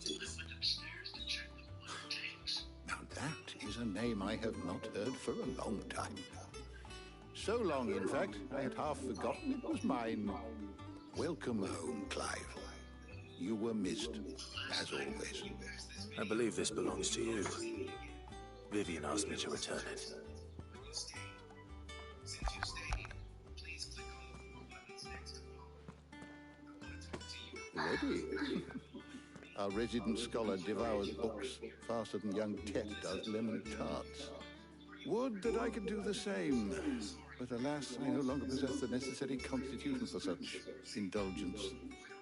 Now that is a name I have not heard for a long time. So long, in fact, I had half forgotten it was mine. Welcome home, Clive. You were missed, as always. I believe this belongs to you. Vivian asked me to return it. Ready? Our resident scholar devours books faster than young Tet does lemon tarts. Would that I could do the same. But alas, I no longer possess the necessary constitution for such indulgence,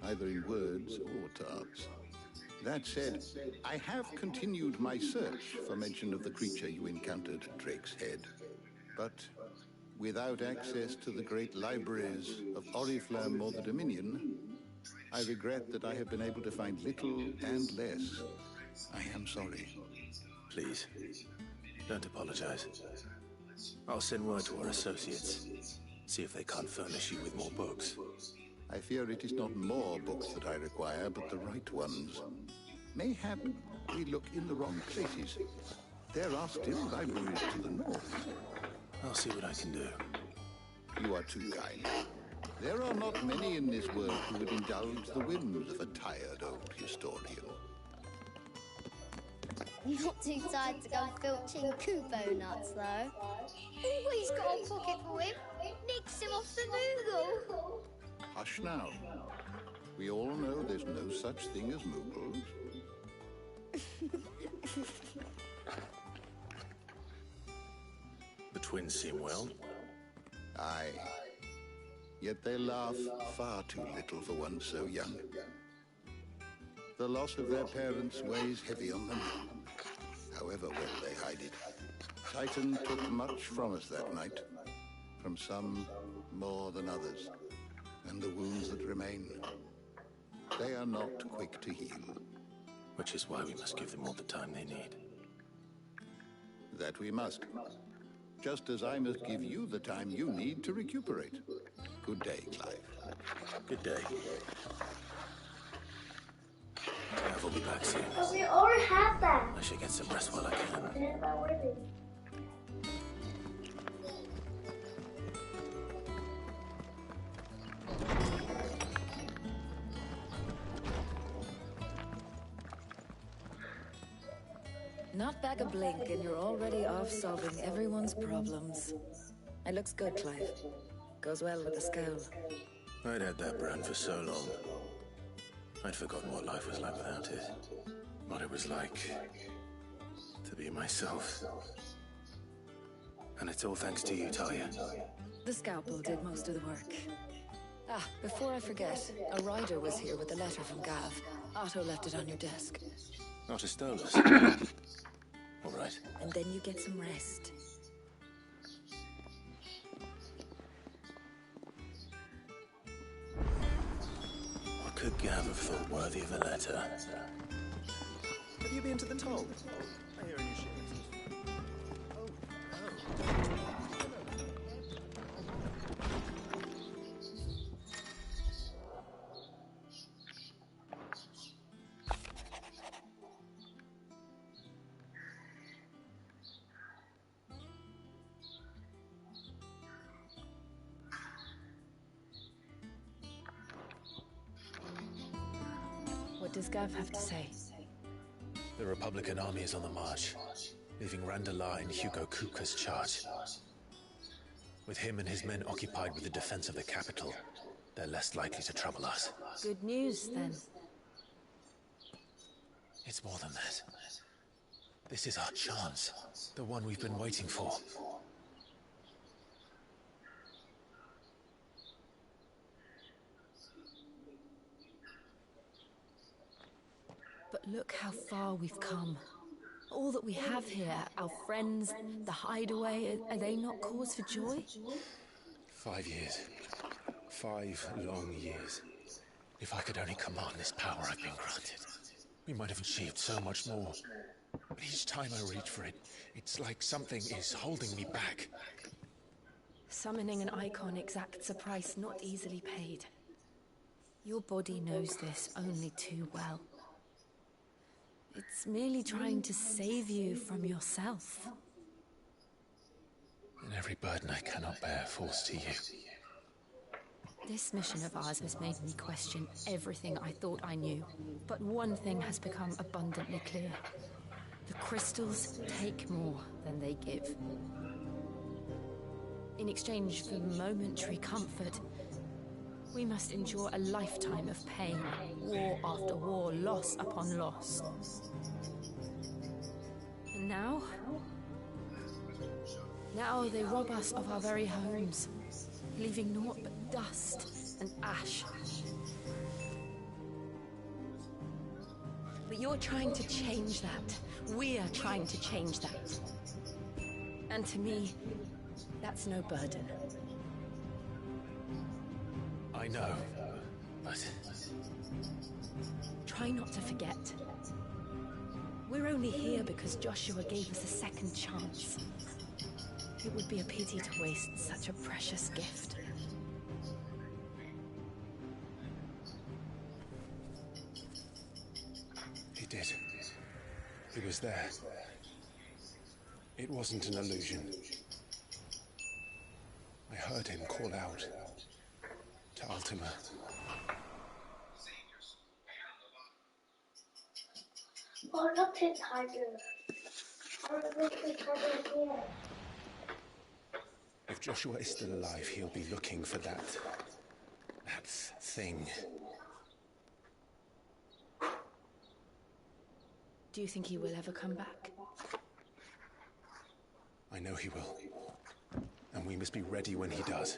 either in words or tarts. That said, I have continued my search for mention of the creature you encountered at Drake's Head. But without access to the great libraries of Oriflamme or the Dominion, I regret that I have been able to find little and less. I am sorry. Please, don't apologize. I'll send word to our associates. See if they can't furnish you with more books. I fear it is not more books that I require, but the right ones. Mayhap we look in the wrong places. There are still libraries to the north. I'll see what I can do. You are too kind. There are not many in this world who would indulge the whims of a tired old historian. Not too tired to go filching Kubo nuts, though. Always got a pocket for him. Nicks him off the noodle. Hush now. We all know there's no such thing as moogles. The twins seem well. Aye. Yet they laugh far too little for one so young. The loss of their parents weighs heavy on them, however well they hide it. Titan took much from us that night, from some more than others, and the wounds that remain, they are not quick to heal. Which is why we must give them all the time they need. That we must. Just as I must give you the time you need to recuperate. Good day, Clive. Good day. I'll be back soon. But we already have that. I should get some rest while I can. Not back a blink and you're already off solving everyone's problems. It looks good, Clive. Goes well with the scowl. I'd had that brand for so long. I'd forgotten what life was like without it. What it was like to be myself. And it's all thanks to you, Talia. The scalpel did most of the work. Ah, before I forget, a rider was here with a letter from Gav. Otto left it on your desk. Not a stolus. All right. And then you get some rest. What could Gav have thought worthy of a letter? Have you been to the toll? I hear a new ship. Oh. What does Gav have to say? The Republican army is on the march, leaving Randalar in Hugo Kupka's charge. With him and his men occupied with the defense of the capital, they're less likely to trouble us. Good news, then. It's more than that. This is our chance, the one we've been waiting for. But look how far we've come. All that we have here, our friends, the hideaway, are they not cause for joy? 5 years. 5 long years. If I could only command this power I've been granted, we might have achieved so much more. But each time I reach for it, it's like something is holding me back. Summoning an icon exacts a price not easily paid. Your body knows this only too well. It's merely trying to save you from yourself. And every burden I cannot bear falls to you. This mission of ours has made me question everything I thought I knew. But one thing has become abundantly clear. The crystals take more than they give. In exchange for momentary comfort, we must endure a lifetime of pain, war after war, loss upon loss. And now they rob us of our very homes, leaving naught but dust and ash. But you're trying to change that. We are trying to change that. And to me, that's no burden. I know, but... Try not to forget. We're only here because Joshua gave us a second chance. It would be a pity to waste such a precious gift. He did. He was there. It wasn't an illusion. I heard him call out to Ultima. If Joshua is still alive, he'll be looking for that thing. Do you think he will ever come back? I know he will. And we must be ready when he does.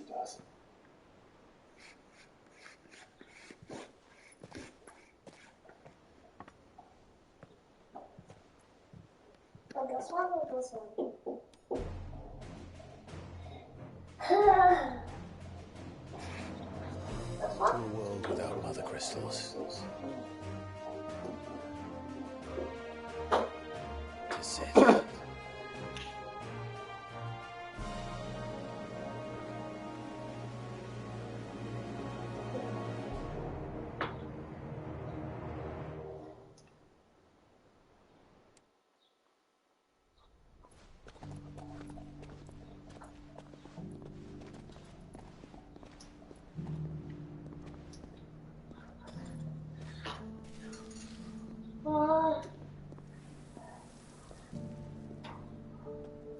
To a world without mother crystals. To sit.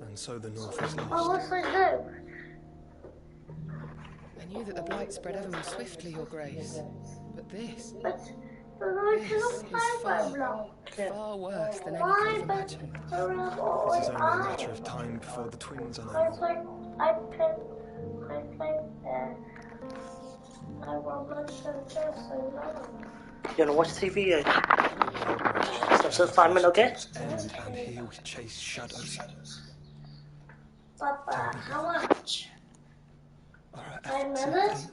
And so the North is lost. I knew that the Blight spread ever more swiftly, Your Grace. But this... This is far worse than any could have imagined. It is only a matter of time before the twins are no more. You wanna watch TV? That's assignment, okay? And here we chase shadows. Papa, how much? 5 minutes?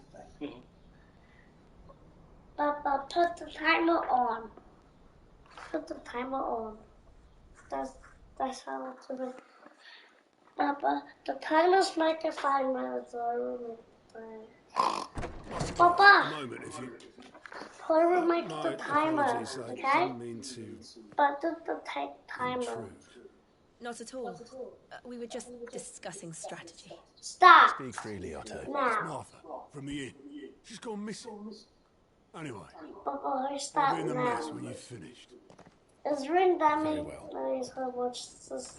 Papa, put the timer on. Put the timer on. That's how it's doing. Papa, the timer's making 5 minutes. Papa! A moment, if you... Whoever makes My the timer, apologies, I okay? didn't mean to... But just the timer. Not at all. We were just discussing strategy. Stop! Speak freely, Otto. Now. Martha, from the inn. She's gone missing. Anyway, Papa, I'll stop be in the now. mess when you've finished. Is Ring Dummy? Very well. Nice, how much this?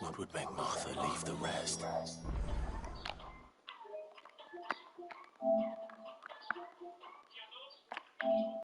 What would make Martha leave the rest?